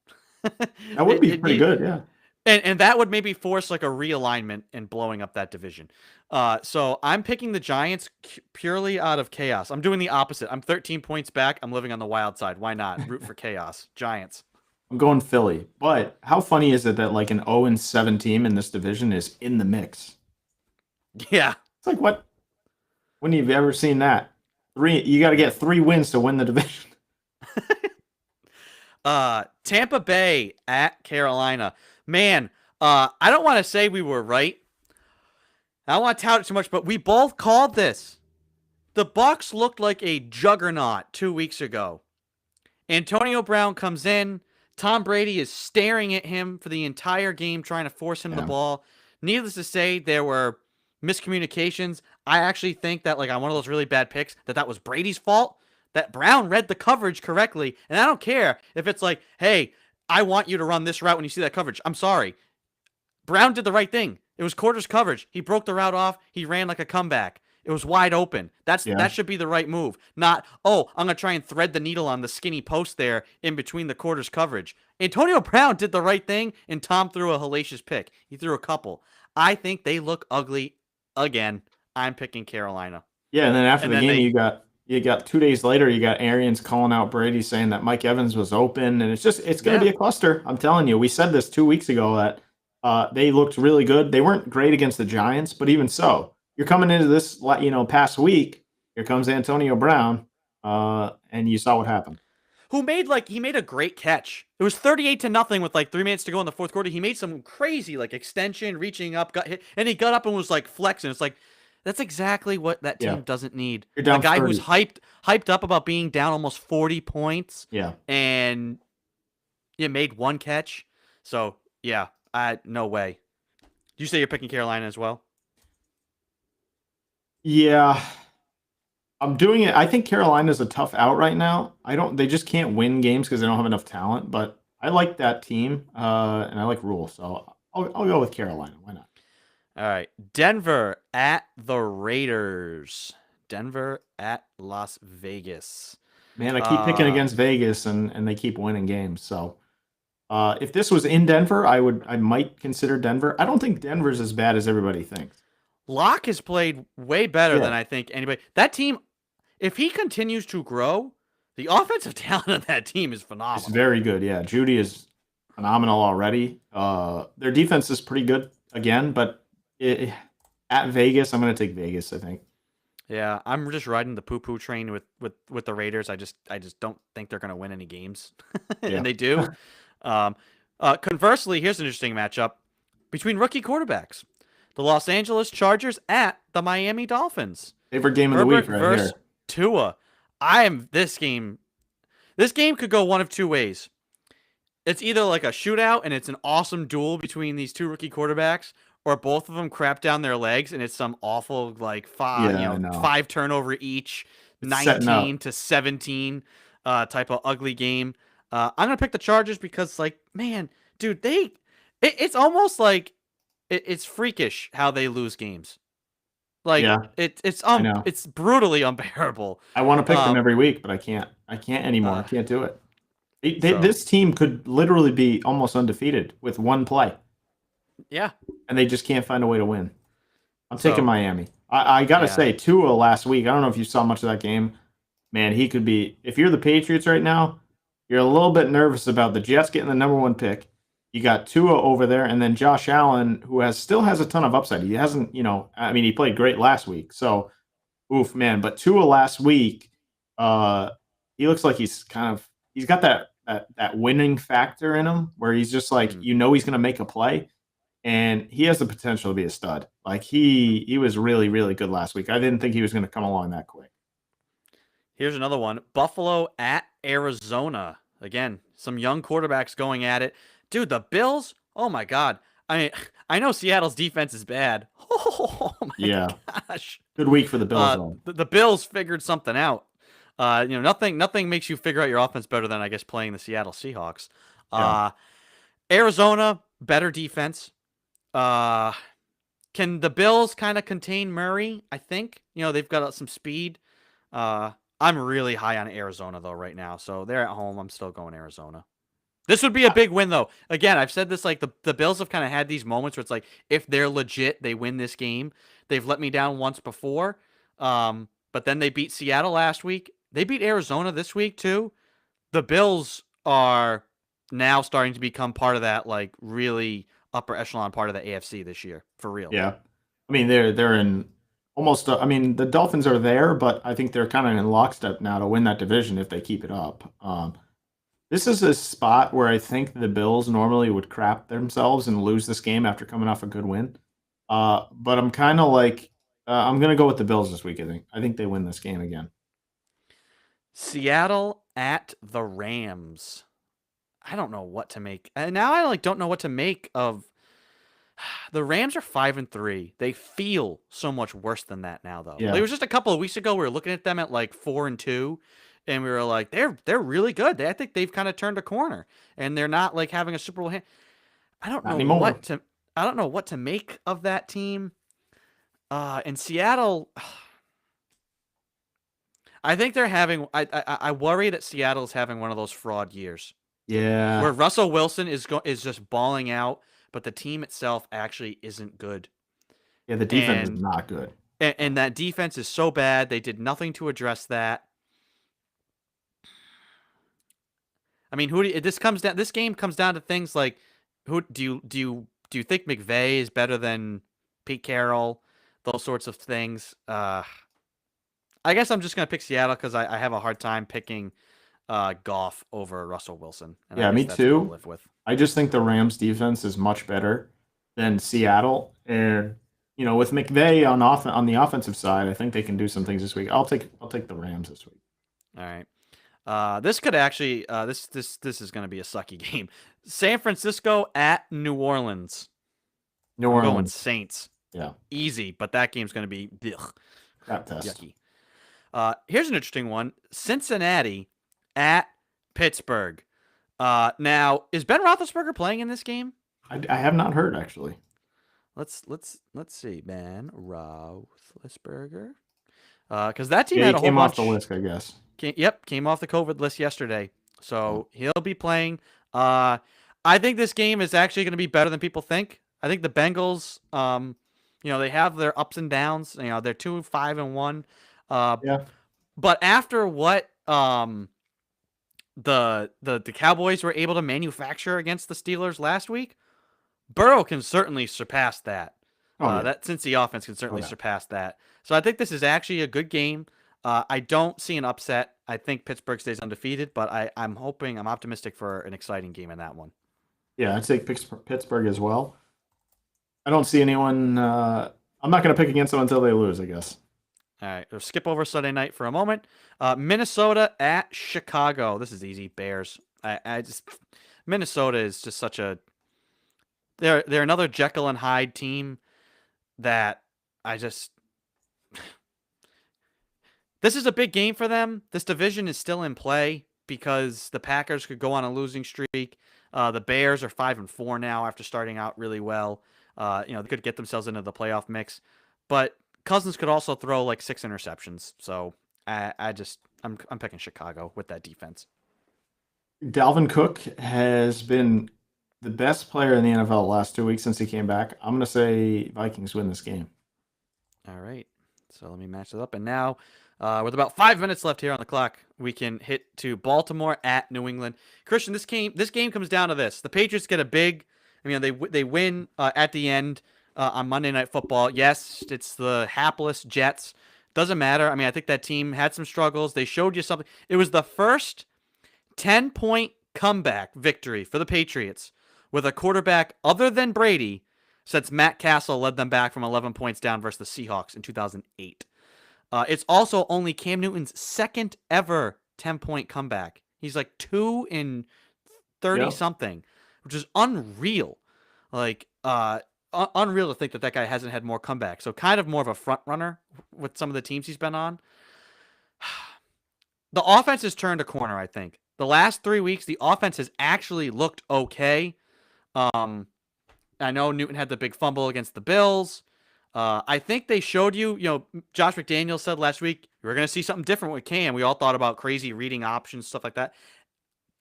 That would be pretty good. Yeah. And that would maybe force like a realignment and blowing up that division. So I'm picking the Giants purely out of chaos. I'm doing the opposite. I'm 13 points back. I'm living on the wild side. Why not? Root for chaos. Giants. I'm going Philly. But how funny is it that like an 0-7 team in this division is in the mix? Yeah. It's like, what? When have you ever seen that? You got to get 3 wins to win the division. Tampa Bay at Carolina. Man, I don't want to say we were right. I don't want to tout it too much, but we both called this. The Bucs looked like a juggernaut 2 weeks ago. Antonio Brown comes in. Tom Brady is staring at him for the entire game, trying to force him the ball. Needless to say, there were miscommunications. I actually think that, like, on one of those really bad picks, that was Brady's fault. That Brown read the coverage correctly. And I don't care if it's like, hey, I want you to run this route when you see that coverage. I'm sorry. Brown did the right thing. It was quarters coverage. He broke the route off. He ran like a comeback. It was wide open. That should be the right move. Not, oh, I'm going to try and thread the needle on the skinny post there in between the quarters coverage. Antonio Brown did the right thing, and Tom threw a hellacious pick. He threw a couple. I think they look ugly again. I'm picking Carolina. Yeah, and then after the game, you got 2 days later, you got Arians calling out Brady saying that Mike Evans was open, and it's going to be a cluster. I'm telling you, we said this 2 weeks ago that they looked really good. They weren't great against the Giants, but even so, you're coming into this, past week. Here comes Antonio Brown, and you saw what happened. He made a great catch. It was 38-0 with like 3 minutes to go in the fourth quarter. He made some crazy like extension, reaching up, got hit, and he got up and was like flexing. It's like that's exactly what that team doesn't need. You're down a guy 30. who's hyped up about being down almost 40 points. Yeah, and made one catch. So no way. You say you're picking Carolina as well? Yeah. I'm doing it. I think Carolina's a tough out right now. They just can't win games because they don't have enough talent, but I like that team, and I like Rule, so I'll go with Carolina. Why not? All right. Denver at the Raiders. Denver at Las Vegas. Man, I keep picking against Vegas, and they keep winning games. So if this was in Denver, I might consider Denver. I don't think Denver's as bad as everybody thinks. Locke has played way better than I think anybody. That team, if he continues to grow, the offensive talent of that team is phenomenal. It's very good, yeah. Judy is phenomenal already. Their defense is pretty good again, but at Vegas, I'm going to take Vegas, I think. Yeah, I'm just riding the poo-poo train with the Raiders. I just don't think they're going to win any games, and they do. Conversely, here's an interesting matchup between rookie quarterbacks. The Los Angeles Chargers at the Miami Dolphins. Favorite game of the Herbert week right versus here. Tua. I am this game. This game could go one of two ways. It's either like a shootout and it's an awesome duel between these two rookie quarterbacks, or both of them crap down their legs and it's some awful like Yeah, I know. 5 turnover each, It's setting 19 up. to 17 type of ugly game. I'm gonna pick the Chargers because like man, dude, it's almost like it's freakish how they lose games. Like Yeah, I know. it's brutally unbearable. I want to pick them Um, every week, but I can't. I can't anymore. I uh, can't do it. so This team could literally be almost undefeated with one play, yeah, and they just can't find a way to win. I'm taking so Miami. I gotta yeah, say, Tua last week. I don't know if you saw much of that game. Man, he could be. If you're the Patriots right now, you're a little bit nervous about the Jets getting the number one pick. You got Tua over there, and then Josh Allen, who still has a ton of upside. He hasn't, I mean, he played great last week. So, oof, man. But Tua last week, he looks like he's got that winning factor in him, where he's just like mhm. he's going to make a play, and he has the potential to be a stud. Like he was really really good last week. I didn't think he was going to come along that quick. Here's another one. Buffalo at Arizona. Again, some young quarterbacks going at it. Dude, the Bills, oh my God. I mean, I know Seattle's defense is bad. Oh my Yeah, gosh. good week for the Bills though. The Bills figured something out. Nothing makes you figure out your offense better than I guess playing the Seattle Seahawks. Yeah, Uh, Arizona, better defense. Uh, can the Bills kind of contain Murray? I think. They've got some speed. Uh, I'm really high on Arizona though right now, so they're at home. I'm still going Arizona. This would be a big win though. Again, I've said this like the Bills have kind of had these moments where it's like if they're legit, they win this game. They've let me down once before, but then they beat Seattle last week. They beat Arizona this week too. The Bills are now starting to become part of that like really upper echelon part of the AFC this year for real. yeah. I mean, they're in almost. I mean, the Dolphins are there, but I think they're kind of in lockstep now to win that division if they keep it up. This is a spot where I think the Bills normally would crap themselves and lose this game after coming off a good win. But I'm kind of like I'm gonna go with the Bills this week. I think they win this game again. Seattle at the Rams. I don't know what to make. And now I like don't know what to make of the Rams are 5-3. They feel so much worse than that now though. Like, Yeah, it was just a couple of weeks ago we were looking at them at like 4-2 and we were like they're really good. I think they've kind of turned a corner and they're not like having a Super Bowl hand. I don't not know anymore. what to I don't know what to make of that team. In Seattle, I think they're having I worry that Seattle's having one of those fraud years Yeah, where Russell Wilson is just balling out, but the team itself actually isn't good. yeah. The defense is And not good. and that defense is so bad. They did nothing to address that. I mean, this game comes down to things like who do you think McVay is better than Pete Carroll? Those sorts of things. I guess I'm just gonna pick Seattle because I have a hard time picking Goff over Russell Wilson, and I Yeah, guess me that's what I'll too. live with. I just think the Rams defense is much better than Seattle, and with McVay on the offensive side, I think they can do some things this week. I'll take the Rams this week. All right. This could actually this is going to be a sucky game. San Francisco at New Orleans. New I'm going Orleans, Saints. yeah, Easy, but that game's going to be crap test. yucky. Here's an interesting one. Cincinnati at Pittsburgh. Now is Ben Roethlisberger playing in this game? I have not heard actually. Let's see. Ben Roethlisberger. Because that team Yeah, he had a whole came off bunch. the list, I guess. Came off the COVID list yesterday. So he'll be playing. I think this game is actually going to be better than people think. I think the Bengals, they have their ups and downs. They're 2-5-1. Yeah, But after what the Cowboys were able to manufacture against the Steelers last week, Burrow can certainly surpass that. oh yeah, That Cincy offense can certainly yeah. surpass that. So I think this is actually a good game. I don't see an upset. I think Pittsburgh stays undefeated, but I'm optimistic for an exciting game in that one. Yeah, I'd take Pittsburgh as well. I don't see anyone. I'm not going to pick against them until they lose, I guess. All right, we'll skip over Sunday night for a moment. Minnesota at Chicago. This is easy. Bears. I just Minnesota is just such a they're another Jekyll and Hyde team that I just this is a big game for them. This division is still in play because the Packers could go on a losing streak. The Bears are 5-4 now after starting out really well. They could get themselves into the playoff mix, but Cousins could also throw like 6 interceptions. So I'm picking Chicago with that defense. Dalvin Cook has been the best player in the NFL the last 2 weeks since he came back. I'm going to say Vikings win this game. All right. So let me match it up. And now, with about 5 minutes left here on the clock, we can hit to Baltimore at New England. Christian, this game comes down to this: the Patriots get a big. They win at the end on Monday Night Football. Yes, it's the hapless Jets. Doesn't matter. I think that team had some struggles. They showed you something. It was the first 10-point comeback victory for the Patriots with a quarterback other than Brady since Matt Castle led them back from 11 points down versus the Seahawks in 2008. It's also only Cam Newton's second ever 10-point comeback. He's like 2 in 30-something, which is unreal. Unreal to think that guy hasn't had more comebacks. So kind of more of a front runner with some of the teams he's been on. The offense has turned a corner, I think. The last 3 weeks, the offense has actually looked okay. I know Newton had the big fumble against the Bills. I think they showed you, Josh McDaniels said last week, we're going to see something different with Cam. We all thought about crazy reading options, stuff like that.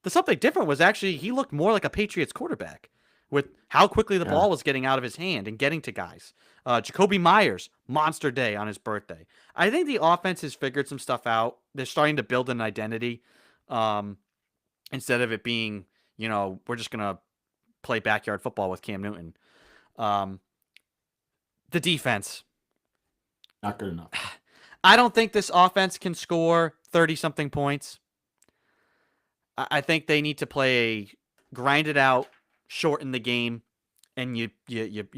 The something different was actually he looked more like a Patriots quarterback with how quickly the ball was getting out of his hand and getting to guys. Jacoby Myers, monster day on his birthday. I think the offense has figured some stuff out. They're starting to build an identity instead of it being, we're just going to play backyard football with Cam Newton. The defense. Not good enough. I don't think this offense can score 30-something points. I think they need to play grind it out, shorten the game, and you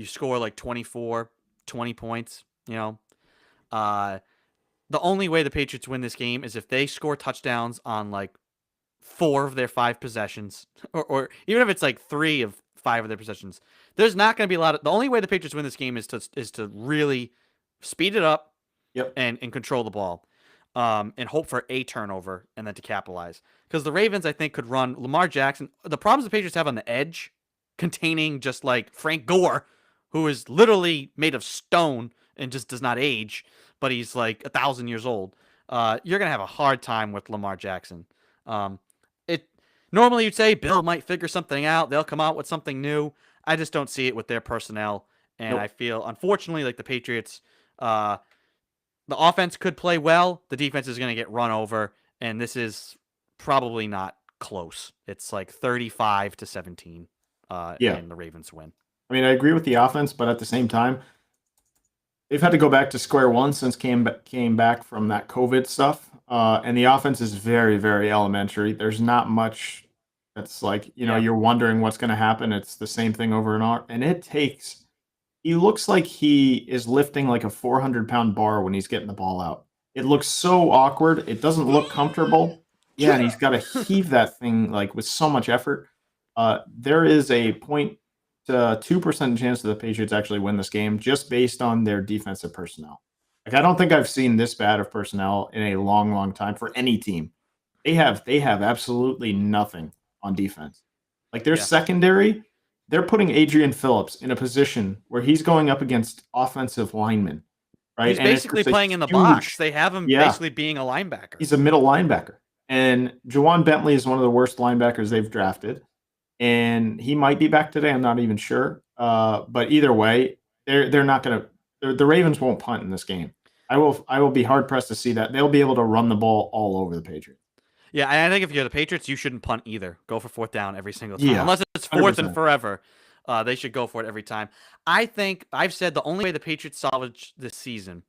score like 24, 20 points. The only way the Patriots win this game is if they score touchdowns on like 4 of their 5 possessions, or even if it's like 3 of 5 of their possessions. There's not going to be a lot of. The only way the Patriots win this game is to really speed it up, and control the ball, and hope for a turnover and then to capitalize. Because the Ravens, I think, could run Lamar Jackson. The problems the Patriots have on the edge, containing just like Frank Gore, who is literally made of stone and just does not age, but he's like 1,000 years old. You're gonna have a hard time with Lamar Jackson. Normally you'd say Bill might figure something out. They'll come out with something new. I just don't see it with their personnel. And I feel, unfortunately, like the Patriots, the offense could play well. The defense is going to get run over. And this is probably not close. It's like 35-17. And the Ravens win. I agree with the offense, but at the same time, they've had to go back to square one since came back from that COVID stuff. And the offense is very, very elementary. There's not much that's like, you're wondering what's going to happen. It's the same thing over and over. And he looks like he is lifting like a 400-pound bar when he's getting the ball out. It looks so awkward. It doesn't look comfortable. Yeah, and he's got to heave that thing like with so much effort. There is a 0.2% chance that the Patriots actually win this game just based on their defensive personnel. Like, I don't think I've seen this bad of personnel in a long, long time for any team. They have absolutely nothing on defense. Like, their secondary, they're putting Adrian Phillips in a position where he's going up against offensive linemen, right? He's basically playing in the box. They have him basically being a linebacker. He's a middle linebacker. And Juwan Bentley is one of the worst linebackers they've drafted. And he might be back today. I'm not even sure. But either way, they're not going to. The Ravens won't punt in this game. I will be hard pressed to see that. They'll be able to run the ball all over the Patriots. Yeah, I think if you're the Patriots, you shouldn't punt either. Go for 4th down every single time. Unless it's 4th and forever. They should go for it every time. I think I've said the only way the Patriots salvage this season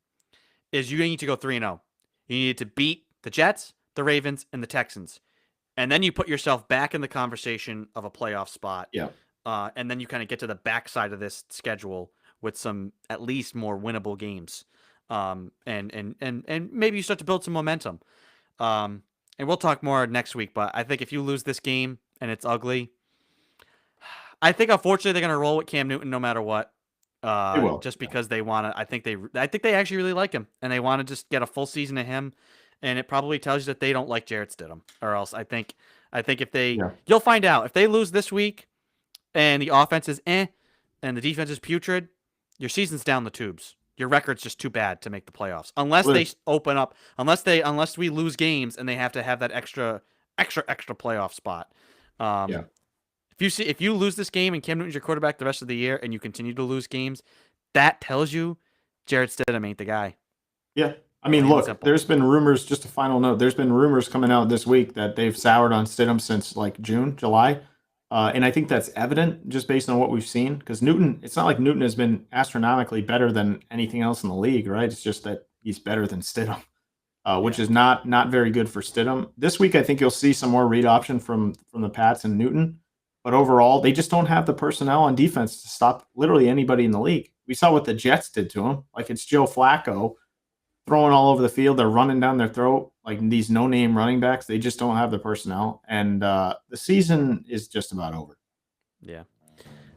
is you need to go 3-0. You need to beat the Jets, the Ravens, and the Texans. And then you put yourself back in the conversation of a playoff spot. Yeah. And then you kind of get to the backside of this schedule with some at least more winnable games. And maybe you start to build some momentum. And we'll talk more next week, but I think if you lose this game and it's ugly, I think unfortunately they're going to roll with Cam Newton no matter what. They will. Just because they want to. I think they actually really like him, and they want to just get a full season of him. And it probably tells you that they don't like Jarrett Stidham, or else I think if they, you'll find out if they lose this week, and the offense is and the defense is putrid, your season's down the tubes. Your record's just too bad to make the playoffs unless they open up. Unless we lose games and they have to have that extra playoff spot. If you lose this game and Cam Newton's your quarterback the rest of the year and you continue to lose games, that tells you Jarrett Stidham ain't the guy. Yeah. I mean, look, there's been rumors, just a final note, there's been rumors coming out this week that they've soured on Stidham since like June, July. And I think that's evident just based on what we've seen. Because Newton, it's not like Newton has been astronomically better than anything else in the league, right? It's just that he's better than Stidham, which is not very good for Stidham. This week, I think you'll see some more read option from the Pats and Newton. But overall, they just don't have the personnel on defense to stop literally anybody in the league. We saw what the Jets did to him. Like, it's Joe Flacco throwing all over the field. They're running down their throat. Like, these no-name running backs, they just don't have the personnel. And the season is just about over. Yeah.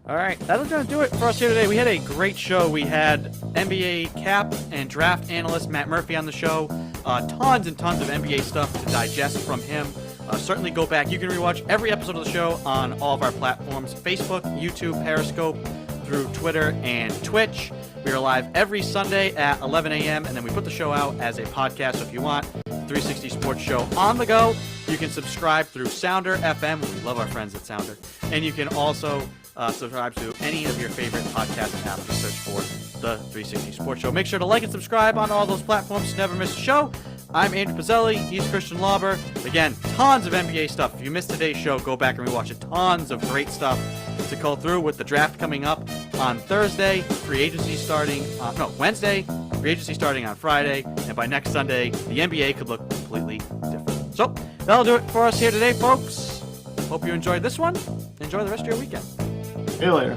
All right. That'll going to do it for us here today. We had a great show. We had NBA cap and draft analyst Matt Murphy on the show. Tons and tons of NBA stuff to digest from him. Certainly go back. You can rewatch every episode of the show on all of our platforms, Facebook, YouTube, Periscope, through Twitter and Twitch. We are live every Sunday at 11 a.m., and then we put the show out as a podcast. So if you want 360 Sports Show on the go, you can subscribe through Sounder FM. We love our friends at Sounder. And you can also subscribe to any of your favorite podcast apps. Just search for the 360 Sports Show. Make sure to like and subscribe on all those platforms to never miss a show. I'm Andrew Pizzelli. He's Christian Lauber. Again, tons of NBA stuff. If you missed today's show, go back and rewatch it. Tons of great stuff to go through with the draft coming up on Thursday, free agency starting Wednesday, free agency starting on Friday, and by next Sunday, the NBA could look completely different. So, that'll do it for us here today, folks. Hope you enjoyed this one. Enjoy the rest of your weekend. See you later.